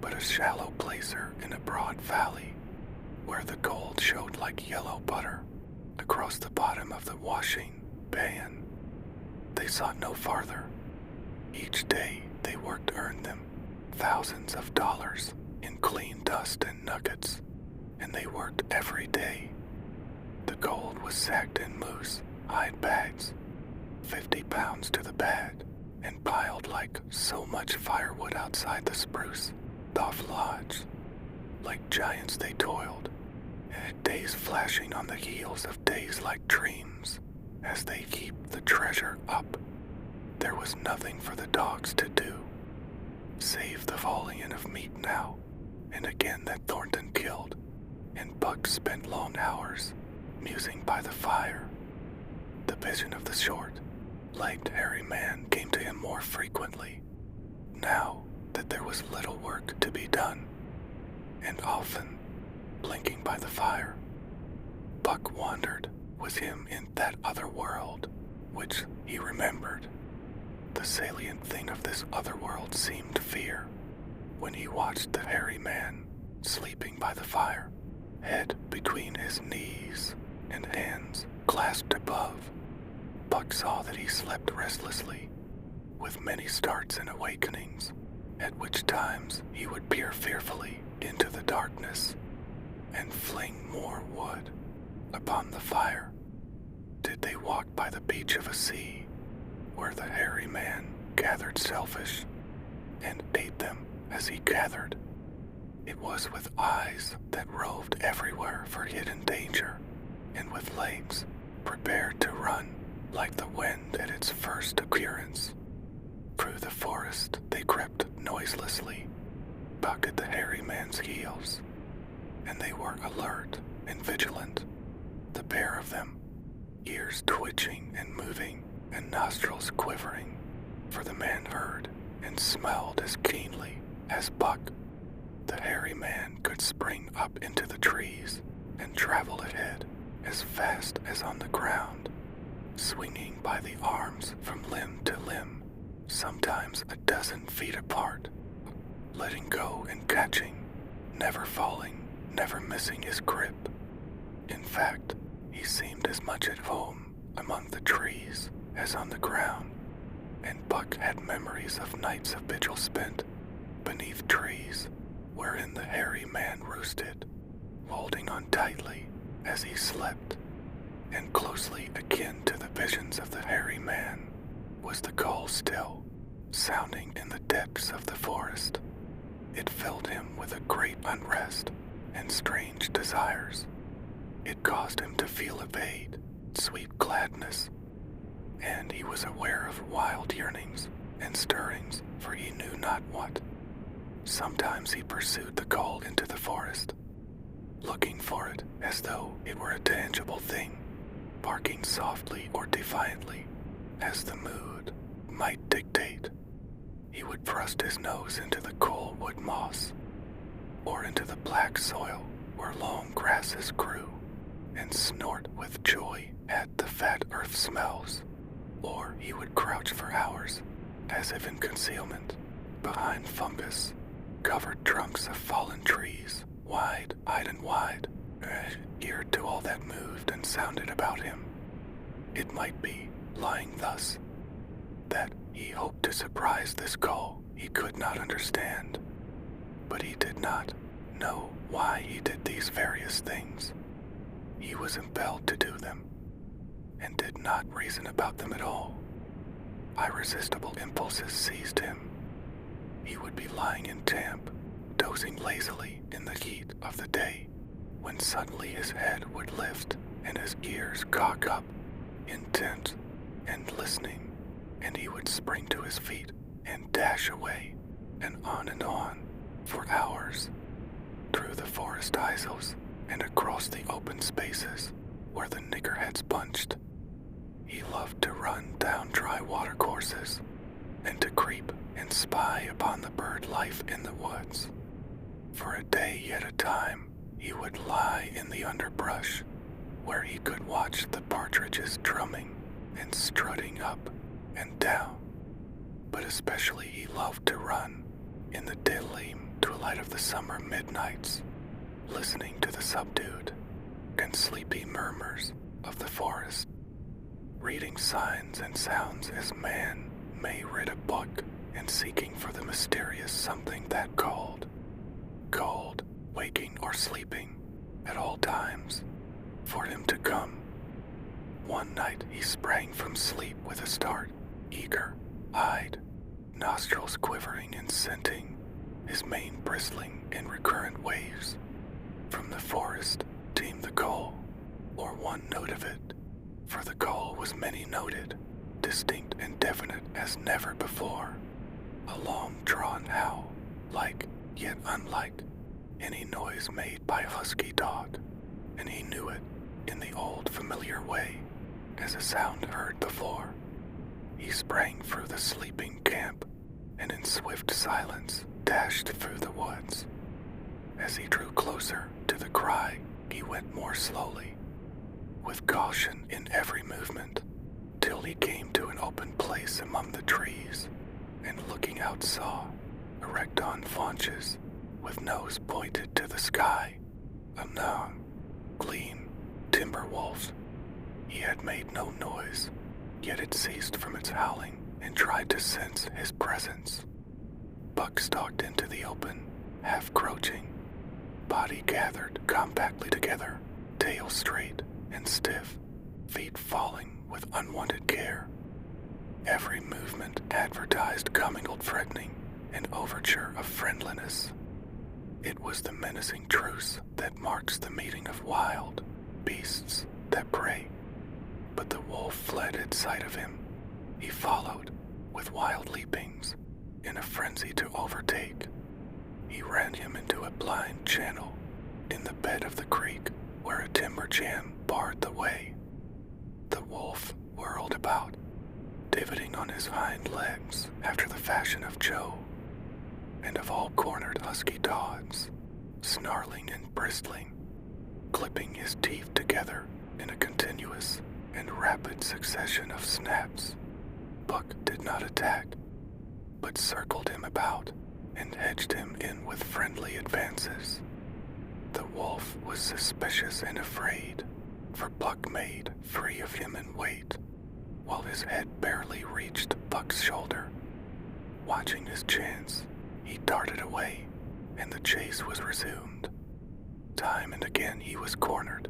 but a shallow placer in a broad valley, where the gold showed like yellow butter across the bottom of the washing pan. They sought no farther. Each day they worked earned them thousands of dollars in clean dust and nuggets, and they worked every day. The gold was sacked in moose hide bags, 50 pounds to the bag, and piled like so much firewood outside the spruce doff lodge. Like giants they toiled, days flashing on the heels of days like dreams, as they heaped the treasure up. There was nothing for the dogs to do, save the volleying of meat now and again that Thornton killed, and Buck spent long hours musing by the fire. The vision of the short-legged hairy man came to him more frequently, now that there was little work to be done, and often, blinking by the fire, Buck wondered was him in that other world which he remembered. The salient thing of this other world seemed fear, when he watched the hairy man sleeping by the fire, head between his knees and hands clasped above. Buck saw that he slept restlessly, with many starts and awakenings, at which times he would peer fearfully into the darkness and fling more wood upon the fire. Did they walk by the beach of a sea, where the hairy man gathered selfish and ate them as he gathered? It was with eyes that roved everywhere for hidden danger, and with legs prepared to run like the wind at its first appearance. Through the forest they crept noiselessly, Buck at the hairy man's heels, and they were alert and vigilant, the pair of them, ears twitching and moving and nostrils quivering, for the man heard and smelled as keenly as Buck. The hairy man could spring up into the trees and travel ahead as fast as on the ground, swinging by the arms from limb to limb, sometimes a dozen feet apart, letting go and catching, never falling, never missing his grip. In fact, he seemed as much at home among the trees as on the ground, and Buck had memories of nights of vigil spent beneath trees wherein the hairy man roosted, holding on tightly as he slept. And closely akin to the visions of the hairy man was the call still, sounding in the depths of the forest. It filled him with a great unrest and strange desires. It caused him to feel evade, sweet gladness, and he was aware of wild yearnings and stirrings for he knew not what. Sometimes he pursued the call into the forest, looking for it as though it were a tangible thing, barking softly or defiantly, as the mood might dictate. He would thrust his nose into the cool wood moss, or into the black soil where long grasses grew, and snort with joy at the fat earth smells, or he would crouch for hours, as if in concealment, behind fungus, covered trunks of fallen trees, wide-eyed and wide, eared to all that moved and sounded about him. It might be, lying thus, that he hoped to surprise this call he could not understand, but he did not know why he did these various things. He was impelled to do them, and did not reason about them at all. Irresistible impulses seized him, he would be lying in camp, dozing lazily in the heat of the day, when suddenly his head would lift and his ears cock up, intent and listening, and he would spring to his feet and dash away, and on, for hours, through the forest aisles and across the open spaces where the niggerheads bunched. He loved to run down dry watercourses and to creep and spy upon the bird life in the woods. For a day at a time, he would lie in the underbrush where he could watch the partridges drumming and strutting up and down. But especially he loved to run in the dim twilight of the summer midnights, listening to the subdued and sleepy murmurs of the forest, reading signs and sounds as man may read a book and seeking for the mysterious something that called, waking or sleeping, at all times, for him to come. One night he sprang from sleep with a start, eager-eyed, nostrils quivering and scenting, his mane bristling in recurrent waves. From the forest came the call, or one note of it, for the call was many-noted, distinct and definite as never before, a long-drawn howl, like, yet unlike, any noise made by a husky dog, and he knew it in the old familiar way, as a sound heard before. He sprang through the sleeping camp, and in swift silence dashed through the woods. As he drew closer to the cry, he went more slowly, with caution in every movement, till he came to an open place among the trees, and looking out saw, erect on haunches, with nose pointed to the sky, a long, clean timber wolf. He had made no noise, yet it ceased from its howling and tried to sense his presence. Buck stalked into the open, half crouching, body gathered compactly together, tail straight and stiff, feet falling with unwanted care. Every movement advertised commingled threatening and overture of friendliness. It was the menacing truce that marks the meeting of wild beasts that prey. But the wolf fled at sight of him. He followed with wild leapings in a frenzy to overtake. He ran him into a blind channel in the bed of the creek where a timber jam barred the way. The wolf whirled about, divoting on his hind legs after the fashion of Joe, and of all cornered husky dogs, snarling and bristling, clipping his teeth together in a continuous and rapid succession of snaps. Buck did not attack, but circled him about and hedged him in with friendly advances. The wolf was suspicious and afraid, for Buck made free of him in weight, while his head barely reached Buck's shoulder. Watching his chance, he darted away, and the chase was resumed. Time and again he was cornered,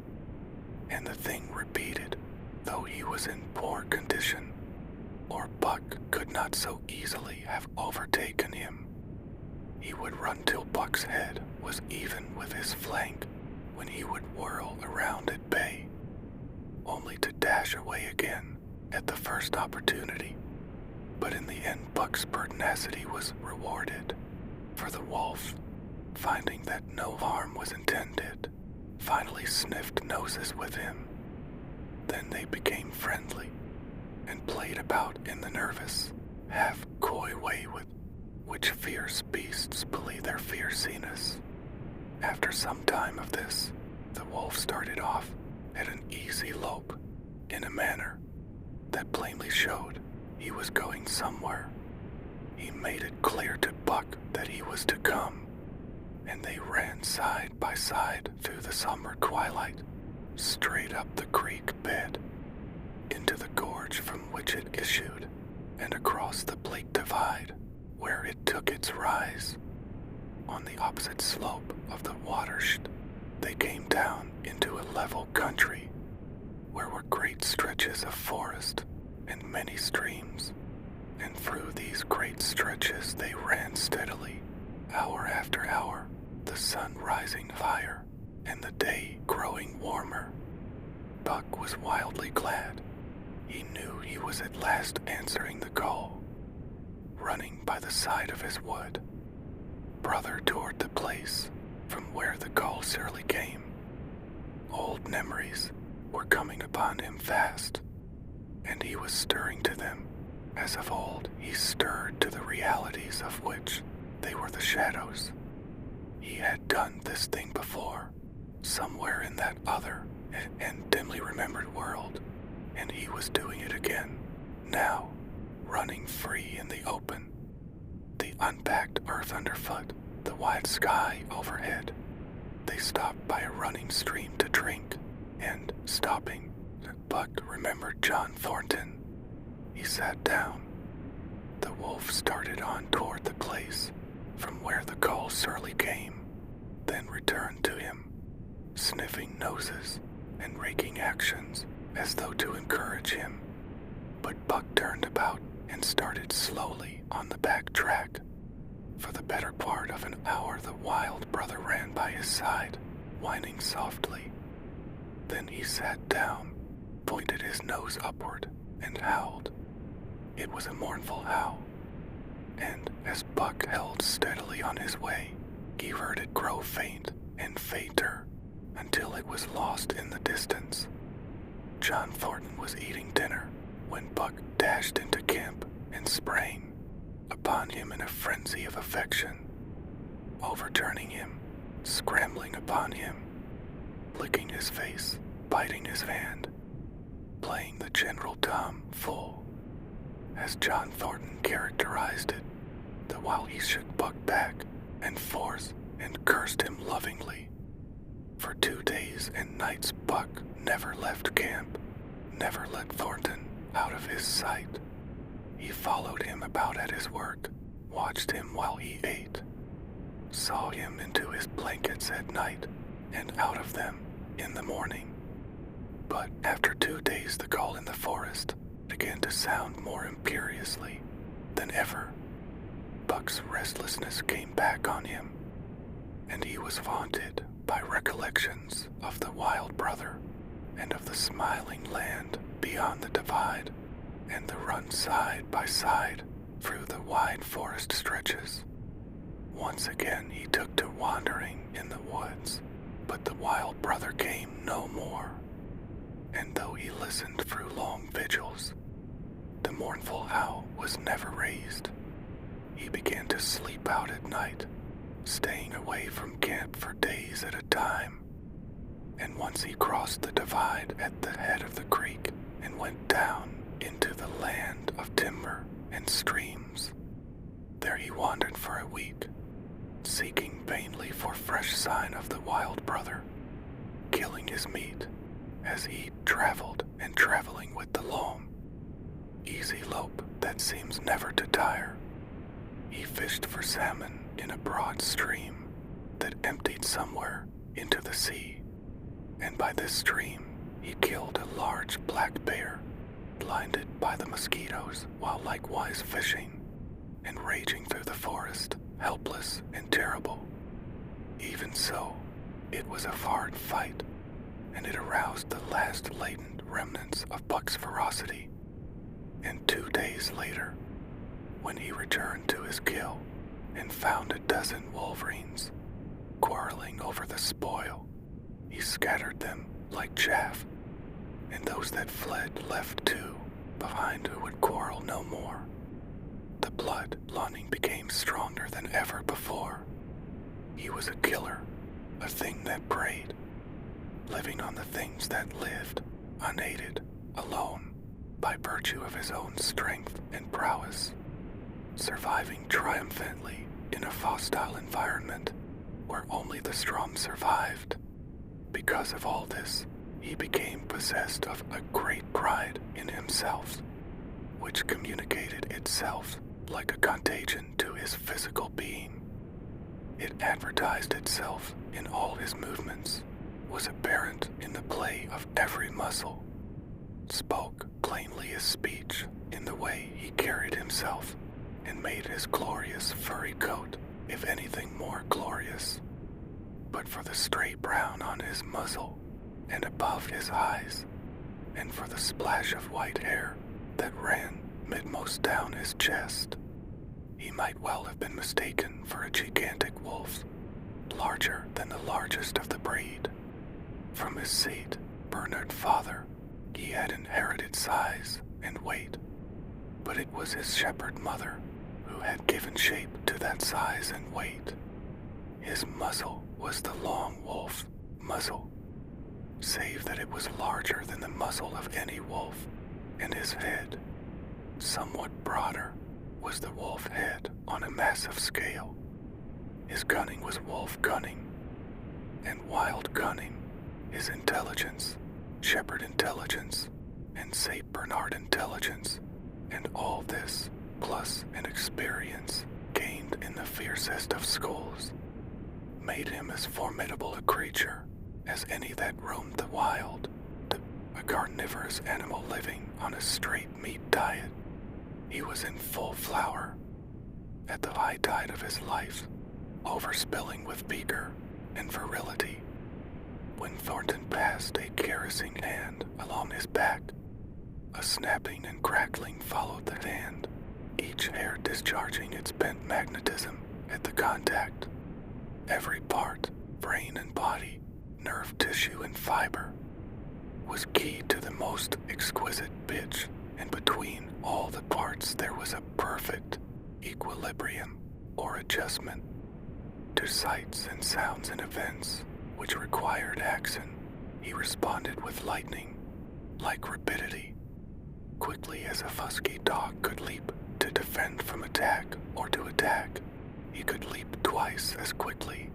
and the thing repeated, though he was in poor condition, or Buck could not so easily have overtaken him. He would run till Buck's head was even with his flank, when he would whirl around at bay, only to dash away again at the first opportunity. But in the end Buck's pertinacity was rewarded, for the wolf, finding that no harm was intended, finally sniffed noses with him. Then they became friendly, and played about in the nervous, half-coy way with which fierce beasts believe their fierceness. After some time of this, the wolf started off at an easy lope, in a manner that plainly showed he was going somewhere. He made it clear to Buck that he was to come, and they ran side by side through the somber twilight, straight up the creek bed, into the gorge from which it issued, and across the bleak divide where it took its rise. On the opposite slope of the watershed, they came down into a level country, where were great stretches of forest and many streams, And through these great stretches they ran steadily, hour after hour, the sun rising higher and the day growing warmer. Buck was wildly glad. He knew he was at last answering the call. Running by the side of his wood, brother toward the place from where the call surely came. Old memories were coming upon him fast, and he was stirring to them as of old he stirred to the realities of which they were the shadows. He had done this thing before, somewhere in that other and dimly remembered world, and he was doing it again, now, running free in the open. The unpacked earth underfoot, the wide sky overhead. They stopped by a running stream to drink, and, stopping, Buck remembered John Thornton. He sat down. The wolf started on toward the place from where the call surely came, then returned to him, sniffing noses and raking actions as though to encourage him. But Buck turned about and started slowly on the back track. For the better part of an hour the wild brother ran by his side, whining softly. Then he sat down, pointed his nose upward, and howled. It was a mournful howl, and as Buck held steadily on his way, he heard it grow faint and fainter until it was lost in the distance. John Thornton was eating dinner when Buck dashed into camp and sprang upon him in a frenzy of affection, overturning him, scrambling upon him, licking his face, biting his hand, playing the General Tom full, as John Thornton characterized it, the while he shook Buck back and forth and cursed him lovingly. For 2 days and nights Buck never left camp, never let Thornton out of his sight. He followed him about at his work, watched him while he ate, saw him into his blankets at night and out of them in the morning. But after 2 days the call in the forest began to sound more imperiously than ever. Buck's restlessness came back on him, and he was haunted by recollections of the wild brother and of the smiling land beyond the divide and the run side by side through the wide forest stretches. Once again he took to wandering in the woods, but the wild brother came no more, and though he listened through long vigils, the mournful howl was never raised. He began to sleep out at night, staying away from camp for days at a time, and once he crossed the divide at the head of the creek and went down into the land of timber and streams. There he wandered for a week, seeking vainly for fresh sign of the wild brother, killing his meat as he traveled and traveling with the long, easy lope that seems never to tire. He fished for salmon in a broad stream that emptied somewhere into the sea, and by this stream he killed a large black bear, blinded by the mosquitoes while likewise fishing and raging through the forest, helpless and terrible. Even so, it was a hard fight, and it aroused the last latent remnants of Buck's ferocity. And 2 days later, when he returned to his kill and found a dozen wolverines quarreling over the spoil, he scattered them like chaff, and those that fled left 2 behind who would quarrel no more. The blood longing became stronger than ever before. He was a killer, a thing that preyed, living on the things that lived, unaided, alone, by virtue of his own strength and prowess, surviving triumphantly in a hostile environment where only the strong survived. Because of all this, he became possessed of a great pride in himself, which communicated itself like a contagion to his physical being. It advertised itself in all his movements, was apparent in the play of every muscle, spoke plainly as speech in the way he carried himself and made his glorious furry coat, if anything, more glorious. But for the stray brown on his muzzle and above his eyes, and for the splash of white hair that ran midmost down his chest, he might well have been mistaken for a gigantic wolf, larger than the largest of the breed. From his St. Bernard father, he had inherited size and weight, but it was his shepherd mother who had given shape to that size and weight. His muzzle was the long wolf muzzle, save that it was larger than the muzzle of any wolf, and his head, somewhat broader, was the wolf head on a massive scale. His cunning was wolf cunning, and wild cunning, his intelligence, shepherd intelligence, and St. Bernard intelligence, and all this, plus an experience gained in the fiercest of schools, made him as formidable a creature as any that roamed the wild, a carnivorous animal living on a straight meat diet. He was in full flower, at the high tide of his life, overspilling with vigor and virility. When Thornton passed a caressing hand along his back, a snapping and crackling followed the hand, each hair discharging its bent magnetism at the contact. Every part, brain and body, nerve tissue and fiber, was keyed to the most exquisite pitch, and between all the parts there was a perfect equilibrium or adjustment. To sights and sounds and events which required action, he responded with lightning, like rapidity. Quickly as a husky dog could leap to defend from attack or to attack, he could leap twice as quickly.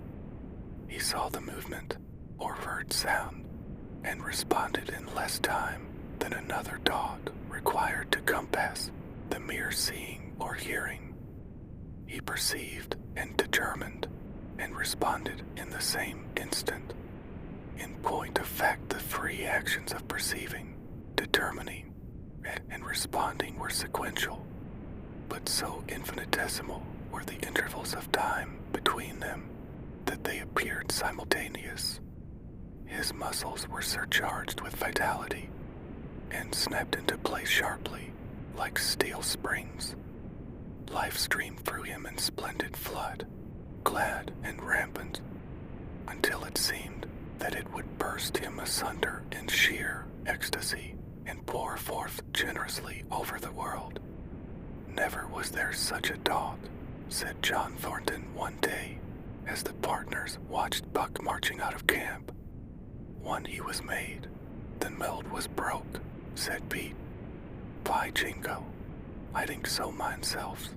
He saw the movement or heard sound and responded in less time than another dog required to compass the mere seeing or hearing. He perceived and determined and responded in the same instant. In point of fact, the three actions of perceiving, determining, and responding were sequential, but so infinitesimal were the intervals of time between them that they appeared simultaneous. His muscles were surcharged with vitality and snapped into place sharply, like steel springs. Life streamed through him in splendid flood, glad and rampant, until it seemed that it would burst him asunder in sheer ecstasy and pour forth generously over the world. "Never was there such a dog," said John Thornton one day, as the partners watched Buck marching out of camp. "One he was made, the meld was broke," said Pete. "By Jingo, I think so myself."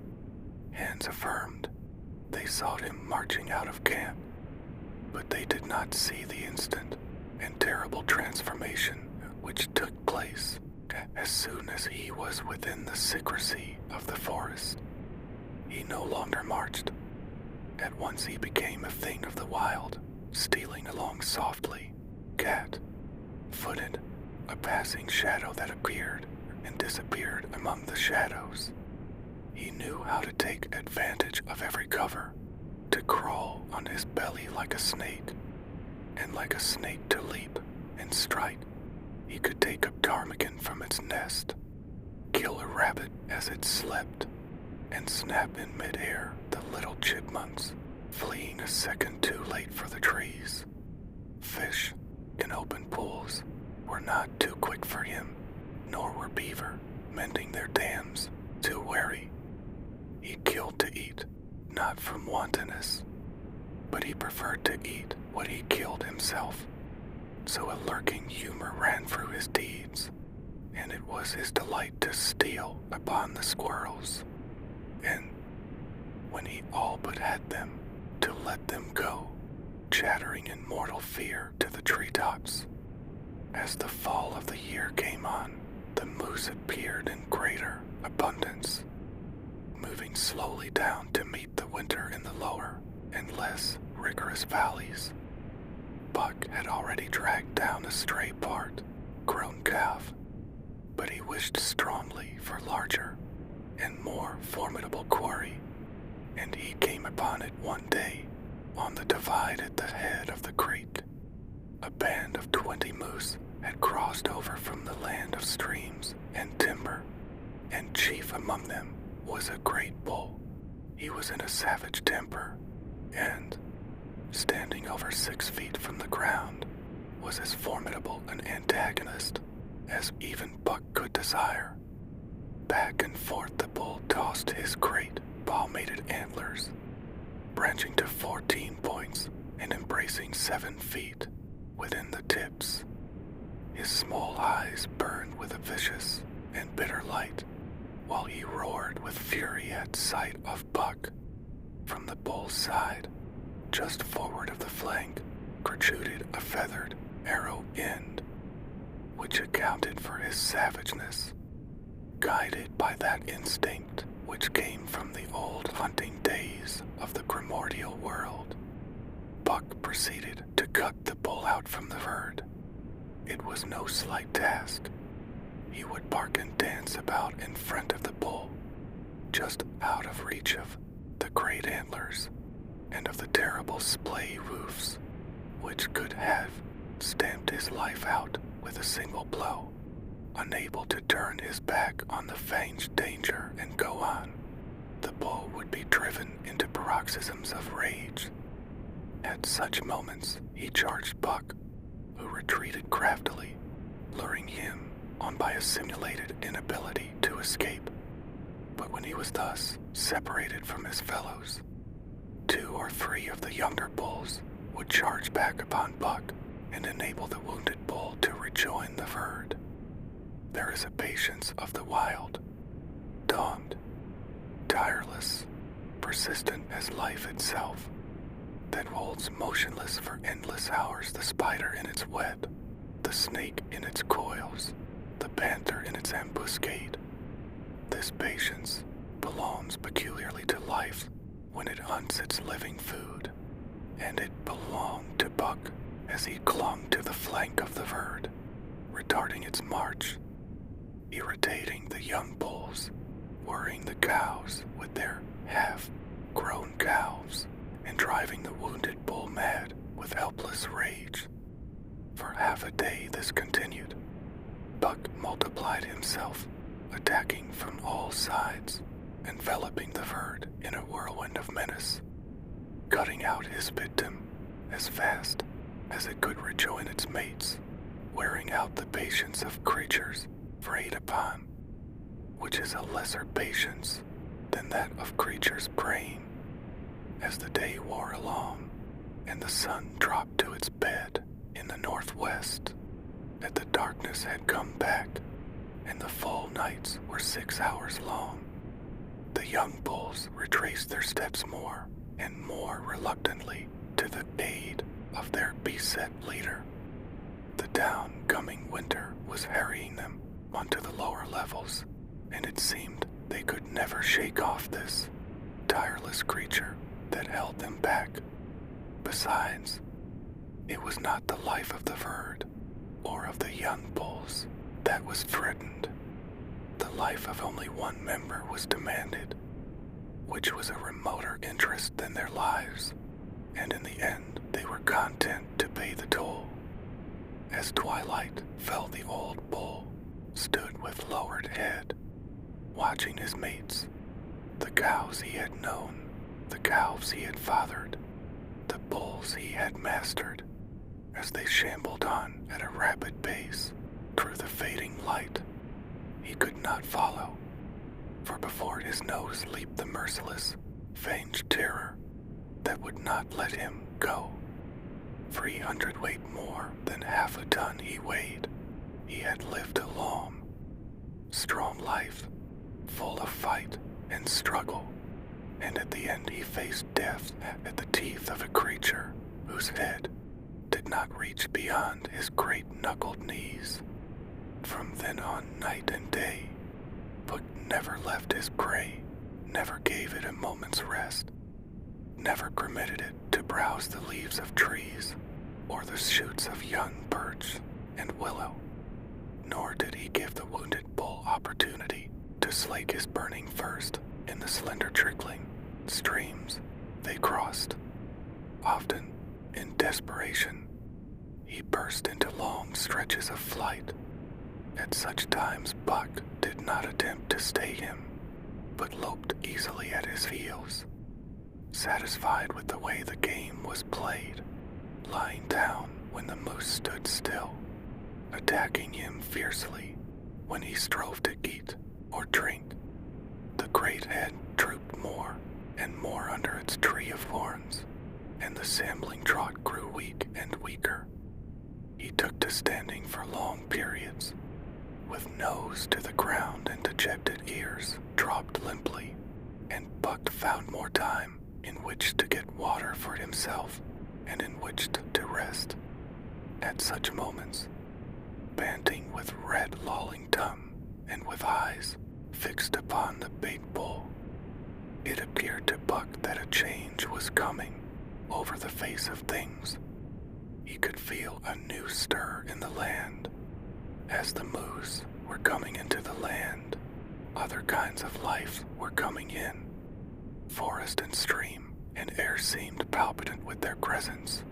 Hands affirmed. They saw him marching out of camp, but they did not see the instant and terrible transformation which took place as soon as he was within the secrecy of the forest. He no longer marched. At once he became a thing of the wild, stealing along softly, cat-footed, a passing shadow that appeared and disappeared among the shadows. He knew how to take advantage of every cover, to crawl on his belly like a snake, and like a snake to leap and strike. He could take a ptarmigan from its nest, kill a rabbit as it slept, and snap in midair the little chipmunks, fleeing a second too late for the trees. Fish in open pools were not too quick for him, nor were beaver, mending their dams, too wary. He killed to eat, not from wantonness, but he preferred to eat what he killed himself. So a lurking humor ran through his deeds, and it was his delight to steal upon the squirrels, and, when he all but had them, to let them go, chattering in mortal fear to the treetops. As the fall of the year came on, the moose appeared in greater abundance, moving slowly down to meet the winter in the lower and less rigorous valleys. Buck had already dragged down a stray part, grown calf, but he wished wished strongly for larger and more formidable quarry, and he came upon it one day on the divide at the head of the creek. A band of 20 moose had crossed over from the land of streams and timber, and chief among them was a great bull. He was in a savage temper, and, standing over 6 feet from the ground, was as formidable an antagonist as even Buck could desire. Back and forth the bull tossed his great, palmated antlers, branching to 14 points and embracing 7 feet within the tips. His small eyes burned with a vicious and bitter light, while he roared with fury at sight of Buck. From the bull's side, just forward of the flank, protruded a feathered arrow end, which accounted for his savageness. Guided by that instinct which came from the old hunting days of the primordial world, Buck proceeded to cut the bull out from the herd. It was no slight task. He would bark and dance about in front of the bull, just out of reach of the great antlers and of the terrible splay roofs, which could have stamped his life out with a single blow, unable to turn his back on the fanged danger and go on. The bull would be driven into paroxysms of rage. At such moments, he charged Buck, who retreated craftily, luring him on by a simulated inability to escape. But when he was thus separated from his fellows, 2 or 3 of the younger bulls would charge back upon Buck and enable the wounded bull to rejoin the herd. There is a patience of the wild, dogged, tireless, persistent as life itself, that holds motionless for endless hours the spider in its web, the snake in its coils, the panther in its ambuscade. This patience belongs peculiarly to life when it hunts its living food, and it belonged to Buck as he clung to the flank of the herd, retarding its march, irritating the young bulls, worrying the cows with their half-grown calves, and driving the wounded bull mad with helpless rage. For half a day this continued. Buck multiplied himself, attacking from all sides, enveloping the herd in a whirlwind of menace, cutting out his victim as fast as it could rejoin its mates, wearing out the patience of creatures preyed upon, which is a lesser patience than that of creatures preying. As the day wore along, and the sun dropped to its bed in the northwest, and the darkness had come back, and the full nights were 6 hours long, the young bulls retraced their steps more and more reluctantly to the aid of their beset leader. The down-coming winter was harrying them onto the lower levels, and it seemed they could never shake off this tireless creature that held them back. Besides, it was not the life of the herd or of the young bulls that was threatened. The life of only one member was demanded, which was a remoter interest than their lives, and in the end they were content to pay the toll. As twilight fell, the old bull stood with lowered head, watching his mates, the cows he had known, the calves he had fathered, the bulls he had mastered, as they shambled on at a rapid pace through the fading light. He could not follow, for before his nose leaped the merciless, fanged terror that would not let him go. 300 weight more than half a ton he weighed. He had lived a long, strong life, full of fight and struggle, and at the end he faced death at the teeth of a creature whose head did not reach beyond his great knuckled knees. From then on, night and day, Buck never left his prey, never gave it a moment's rest, never permitted it to browse the leaves of trees or the shoots of young birch and willow, nor did he give the wounded bull slake is burning first in the slender trickling streams they crossed. Often, in desperation, he burst into long stretches of flight. At such times, Buck did not attempt to stay him, but loped easily at his heels, satisfied with the way the game was played, lying down when the moose stood still, attacking him fiercely when he strove to eat or drink. The great head drooped more and more under its tree of horns, and the shambling trot grew weak and weaker. He took to standing for long periods, with nose to the ground and dejected ears dropped limply, and Buck found more time in which to get water for himself and in which to rest. At such moments, panting with red lolling tongue and with eyes fixed upon the big bull, it appeared to Buck that a change was coming over the face of things. He could feel a new stir in the land. As the moose were coming into the land, other kinds of life were coming in. Forest and stream and air seemed palpitant with their presence.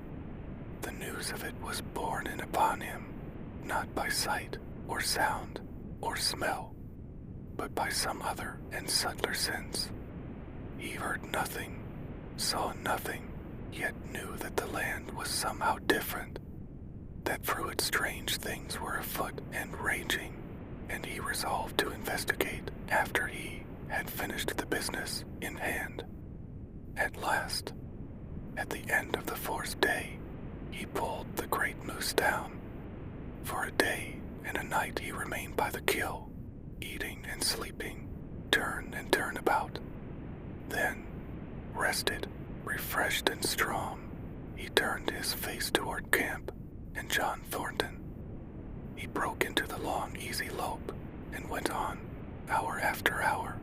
The news of it was borne in upon him, not by sight or sound or smell, but by some other and subtler sense. He heard nothing, saw nothing, yet knew that the land was somehow different, that through it strange things were afoot and raging, and he resolved to investigate after he had finished the business in hand. At last, at the end of the fourth day, he pulled the great moose down. For a day and a night he remained by the kill, eating and sleeping, turn and turn about. Then, rested, refreshed and strong, he turned his face toward camp and John Thornton. He broke into the long, easy lope and went on, hour after hour,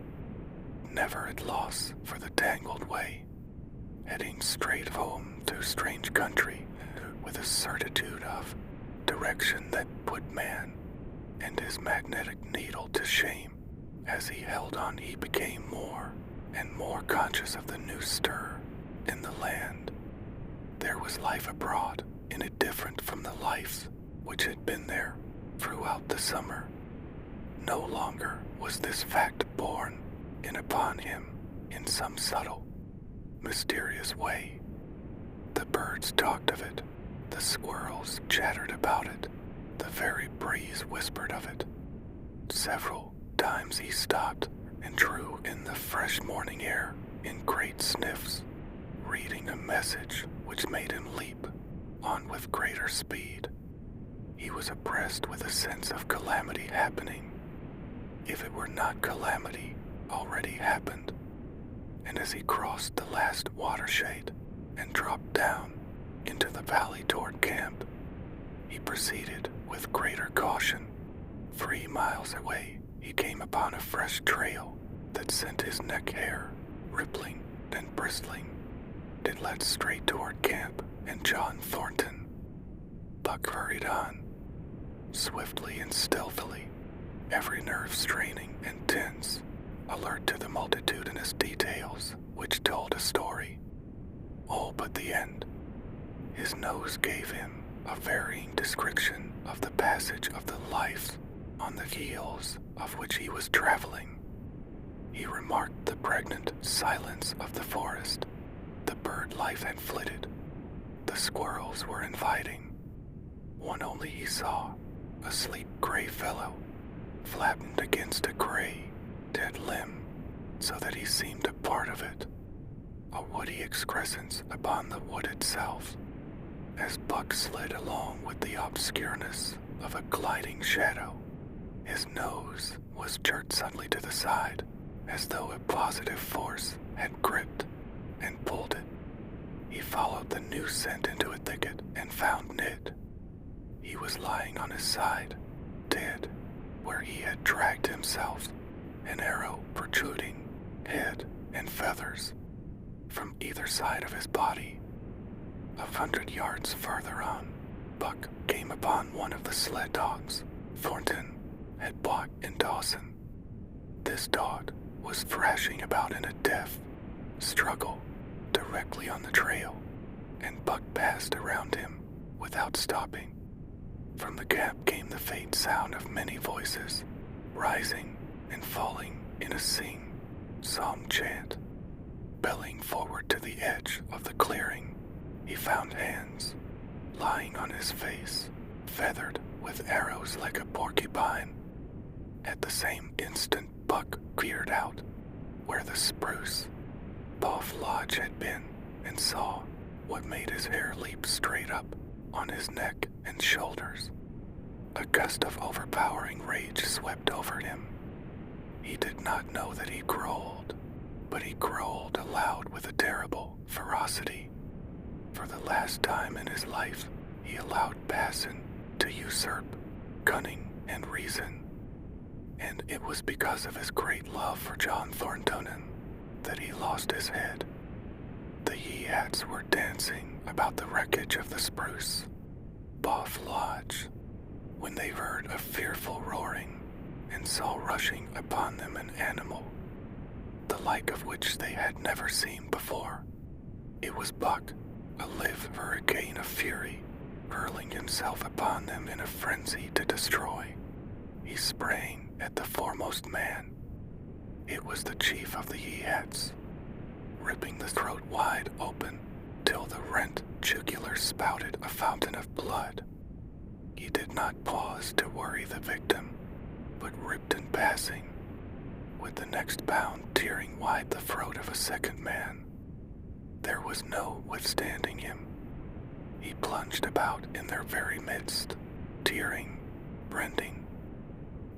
never at loss for the tangled way, heading straight home through strange country with a certitude of direction that put man and his magnetic needle to shame. As he held on, he became more and more conscious of the new stir in the land. There was life abroad in it different from the life which had been there throughout the summer. No longer was this fact borne in upon him in some subtle, mysterious way. The birds talked of it, the squirrels chattered about it, the very breeze whispered of it. Several times he stopped and drew in the fresh morning air in great sniffs, reading a message which made him leap on with greater speed. He was oppressed with a sense of calamity happening, if it were not calamity already happened, and as he crossed the last watershed and dropped down into the valley toward camp, he proceeded with greater caution. 3 miles away, he came upon a fresh trail that sent his neck hair rippling and bristling. It led straight toward camp and John Thornton. Buck hurried on, swiftly and stealthily, every nerve straining and tense, alert to the multitudinous details which told a story, all but the end. His nose gave him a varying description of the passage of the life on the heels of which he was traveling. He remarked the pregnant silence of the forest. The bird life had flitted. The squirrels were inviting. One only he saw, a sleek gray fellow, flattened against a gray, dead limb, so that he seemed a part of it, a woody excrescence upon the wood itself. As Buck slid along with the obscureness of a gliding shadow, his nose was jerked suddenly to the side, as though a positive force had gripped and pulled it. He followed the new scent into a thicket and found Ned. He was lying on his side, dead, where he had dragged himself, an arrow protruding, head and feathers, from either side of his body. 100 yards further on, Buck came upon one of the sled dogs Thornton had bought in Dawson. This dog was thrashing about in a death struggle directly on the trail, and Buck passed around him without stopping. From the gap came the faint sound of many voices, rising and falling in a sing-song chant. Belling forward to the edge of the clearing, he found hands lying on his face, feathered with arrows like a porcupine. At the same instant, Buck peered out where the spruce Boff Lodge had been and saw what made his hair leap straight up on his neck and shoulders. A gust of overpowering rage swept over him. He did not know that he growled, but he growled aloud with a terrible ferocity. For the last time in his life, he allowed passion to usurp cunning and reason. And it was because of his great love for John Thornton that he lost his head. The Yeats were dancing about the wreckage of the spruce Boff Lodge when they heard a fearful roaring and saw rushing upon them an animal, the like of which they had never seen before. It was Buck, a live hurricane of fury, hurling himself upon them in a frenzy to destroy. He sprang at the foremost man. It was the chief of the Yeats, ripping the throat wide open till the rent jugular spouted a fountain of blood. He did not pause to worry the victim, but ripped in passing, with the next bound tearing wide the throat of a second man. There was no withstanding him. He plunged about in their very midst, tearing, rending,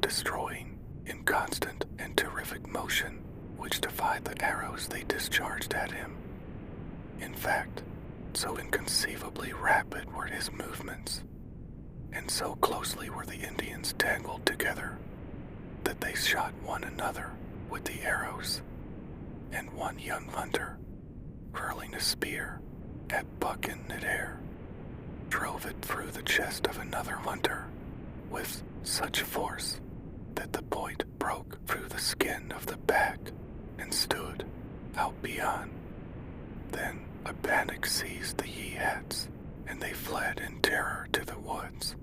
destroying in constant and terrific motion which defied the arrows they discharged at him. In fact, so inconceivably rapid were his movements, and so closely were the Indians tangled together, that they shot one another with the arrows, and one young hunter, hurling a spear at Buck in midair, drove it through the chest of another hunter with such force that the point broke through the skin of the back and stood out beyond. Then a panic seized the Yeats, and they fled in terror to the woods,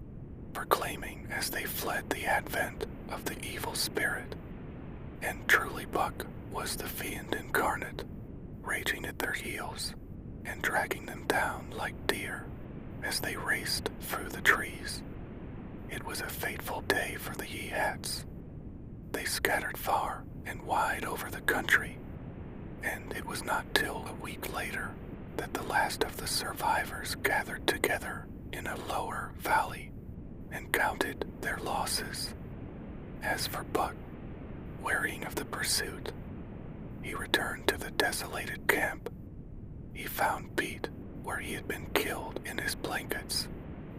proclaiming as they fled the advent of the evil spirit. And truly Buck was the fiend incarnate, raging at their heels and dragging them down like deer as they raced through the trees. It was a fateful day for the Yeats. They scattered far and wide over the country, and it was not till a week later that the last of the survivors gathered together in a lower valley and counted their losses. As for Buck, wearying of the pursuit, he returned to the desolated camp. He found Pete where he had been killed in his blankets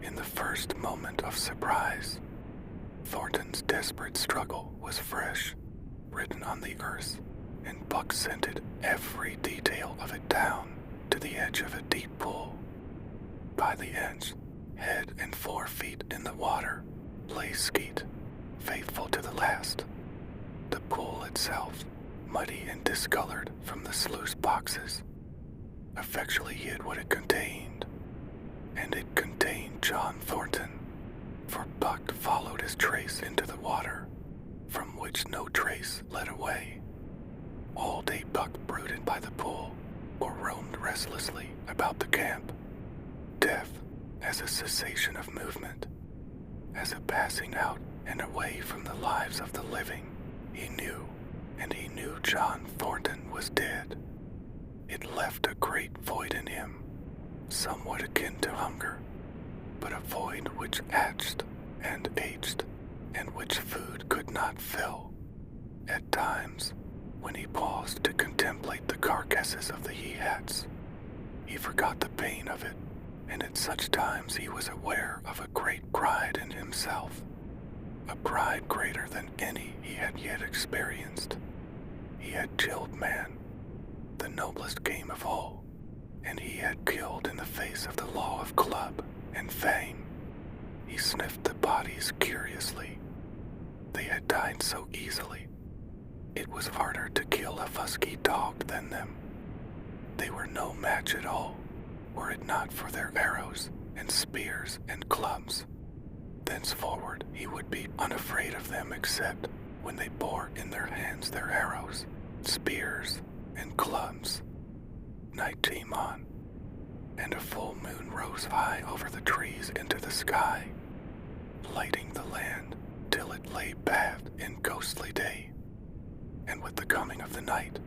in the first moment of surprise. Thornton's desperate struggle was fresh, written on the earth, and Buck scented every detail of it down to the edge of a deep pool. By the edge, head and 4 feet in the water, lay Skeet, faithful to the last. The pool itself, muddy and discolored from the sluice boxes, effectually hid what it contained, and it contained John Thornton, for Buck followed his trace into the water, from which no trace led away. All day Buck brooded by the pool, or roamed restlessly about the camp. Death as a cessation of movement, as a passing out and away from the lives of the living, he knew, and he knew John Thornton was dead. It left a great void in him, somewhat akin to hunger, but a void which atched and aged, and which food could not fill. At times, when he paused to contemplate the carcasses of the Yeats, he forgot the pain of it, and at such times he was aware of a great pride in himself, a pride greater than any he had yet experienced. He had killed man, the noblest game of all, and he had killed in the face of the law of club and fang. He sniffed the bodies curiously. They had died so easily, It was harder to kill a husky dog than them. They were no match at all, were it not for their arrows and spears and clubs. Thenceforward he would be unafraid of them except when they bore in their hands their arrows, spears, and clubs. Night came on, and a full moon rose high over the trees into the sky, lighting the land till it lay bathed in ghostly day. And with the coming of the night,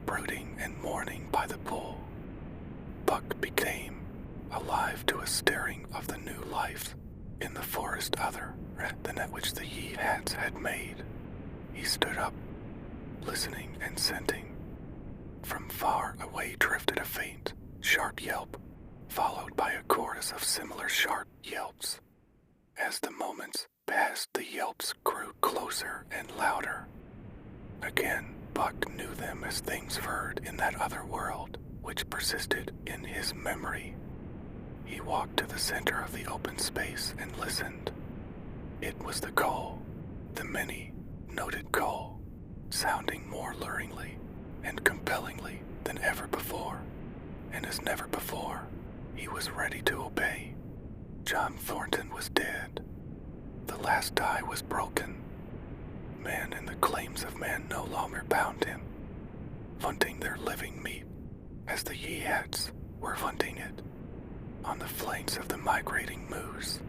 brooding and mourning by the pool, Buck became alive to a stirring of the new life in the forest other than that which the ye-hats had made. He stood up, listening and scenting. From far away drifted a faint, sharp yelp, followed by a chorus of similar sharp yelps. As the moments passed, the yelps grew closer and louder. Again, Buck knew them as things heard in that other world, which persisted in his memory. He walked to the center of the open space and listened. It was the call, the many-noted call, sounding more luringly and compellingly than ever before, and as never before, he was ready to obey. John Thornton was dead. The last die was broken. Man and the claims of man no longer bound him, hunting their living meat as the ye-hats were hunting it on the flanks of the migrating moose.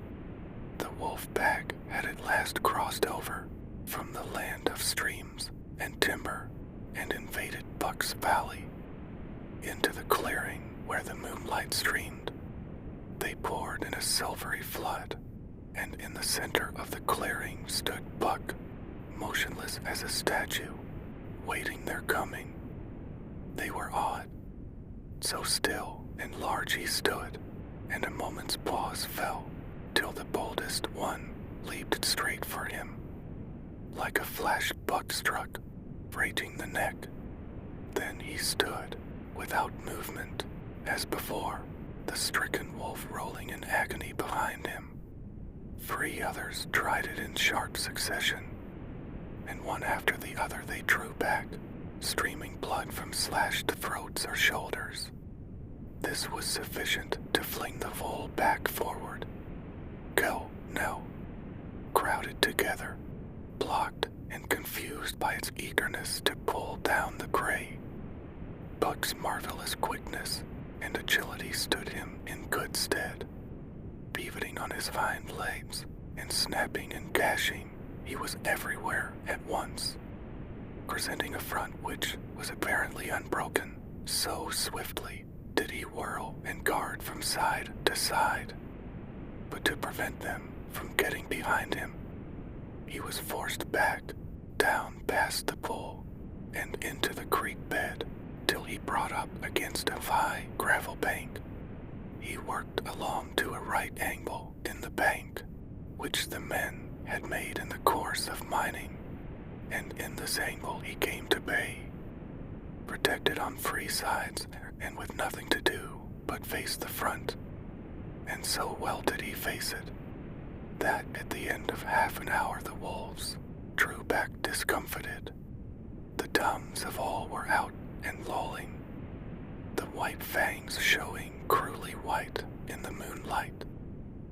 The wolf pack had at last crossed over from the land of streams and timber and invaded Buck's Valley into the clearing where the moonlight streamed. They poured in a silvery flood, and in the center of the clearing stood Buck, motionless as a statue, waiting their coming. They were awed. So still and large he stood, and a moment's pause fell, till the boldest one leaped straight for him. Like a flash Buck struck, breaking the neck. Then he stood, without movement, as before, the stricken wolf rolling in agony behind him. 3 others tried it in sharp succession, and one after the other they drew back, streaming blood from slashed throats or shoulders. This was sufficient to fling the foal back forward. Go, no. Crowded together, blocked and confused by its eagerness to pull down the prey. Buck's marvelous quickness and agility stood him in good stead. Pivoting on his hind legs and snapping and gashing, he was everywhere at once, presenting a front which was apparently unbroken. So swiftly did he whirl and guard from side to side. But to prevent them from getting behind him, he was forced back, down past the pool, and into the creek bed, till he brought up against a high gravel bank. He worked along to a right angle in the bank, which the men had made in the course of mining, and in this angle he came to bay, protected on 3 sides and with nothing to do but face the front. And so well did he face it, that at the end of half an hour the wolves drew back discomfited. The tongues of all were out and lolling, the white fangs showing cruelly white in the moonlight.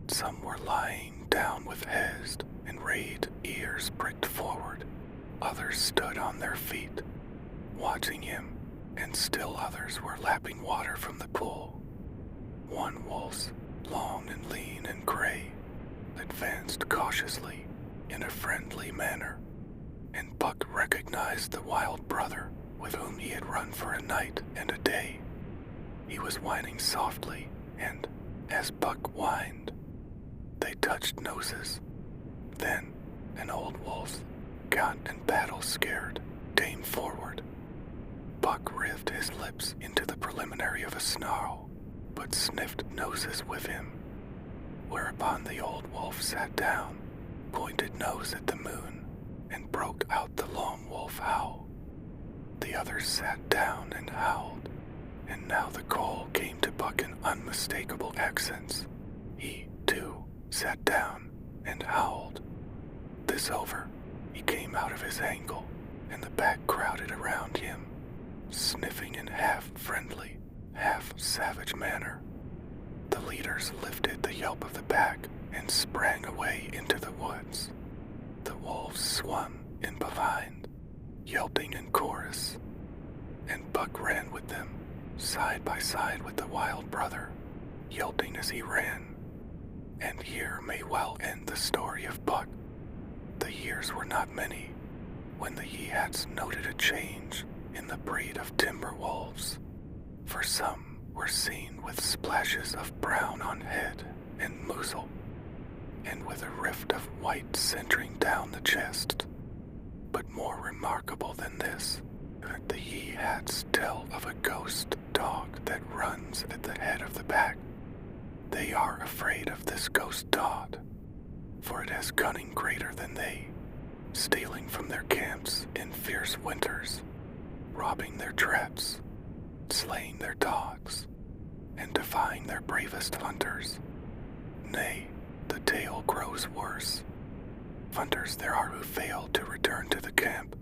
Some were lying down with hesed and rayed ears pricked forward. Others stood on their feet, watching him, and still others were lapping water from the pool. One wolf, long and lean and gray, advanced cautiously in a friendly manner, and Buck recognized the wild brother with whom he had run for a night and a day. He was whining softly, and, as Buck whined, they touched noses. Then an old wolf, gaunt and battle-scared, came forward. Buck writhed his lips into the preliminary of a snarl, but sniffed noses with him, whereupon the old wolf sat down, pointed nose at the moon, and broke out the long wolf howl. The others sat down and howled, and now the call came to Buck in unmistakable accents. He, too, sat down and howled. This over, he came out of his angle and the pack crowded around him, sniffing in half-friendly, half-savage manner. The leaders lifted the yelp of the pack and sprang away into the woods. The wolves swung in behind, yelping in chorus, and Buck ran with them, side by side with the wild brother, yelping as he ran. And here may well end the story of Buck. The years were not many when the Yeehats noted a change in the breed of timber wolves, for some were seen with splashes of brown on head and muzzle, and with a rift of white centering down the chest. But more remarkable than this, the Yeehats tell of a ghost dog that runs at the head of the pack. They are afraid of this ghost dog, for it has cunning greater than they, stealing from their camps in fierce winters, robbing their traps, slaying their dogs, and defying their bravest hunters. Nay, the tale grows worse. Hunters there are who fail to return to the camp,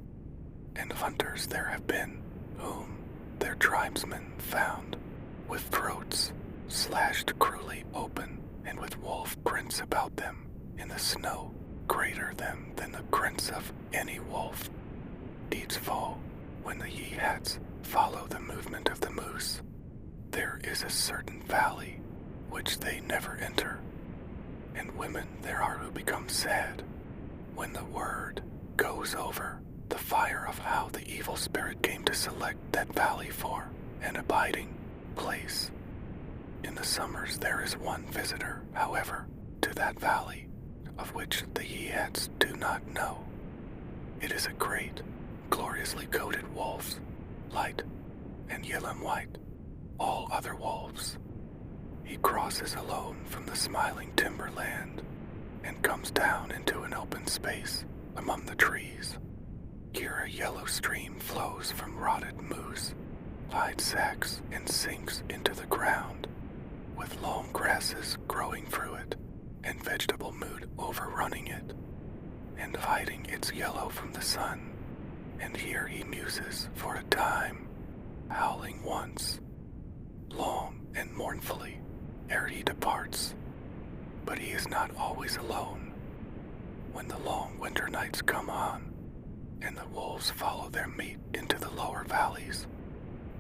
and hunters there have been whom their tribesmen found with throats slashed cruelly open and with wolf prints about them in the snow greater than the prints of any wolf. Each fall, when the Yeehats follow the movement of the moose, there is a certain valley which they never enter, and women there are who become sad when the word goes over the fire of how the evil spirit came to select that valley for an abiding place. In the summers there is one visitor, however, to that valley, of which the Yeehats do not know. It is a great, gloriously coated wolf, light and yellow and white, all other wolves. He crosses alone from the smiling timberland and comes down into an open space among the trees. Here a yellow stream flows from rotted moose, hide sacks, and sinks into the ground, with long grasses growing through it, and vegetable mood overrunning it, and hiding its yellow from the sun. And here he muses for a time, howling once, long and mournfully, ere he departs. But he is not always alone. When the long winter nights come on, and the wolves follow their meat into the lower valleys,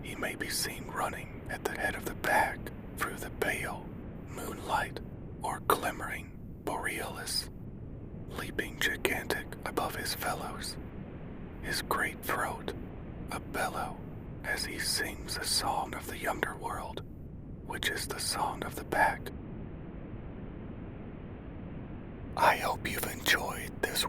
he may be seen running at the head of the pack through the pale moonlight or glimmering borealis, leaping gigantic above his fellows, his great throat a bellow as he sings a song of the underworld, which is the song of the pack. I hope you've enjoyed this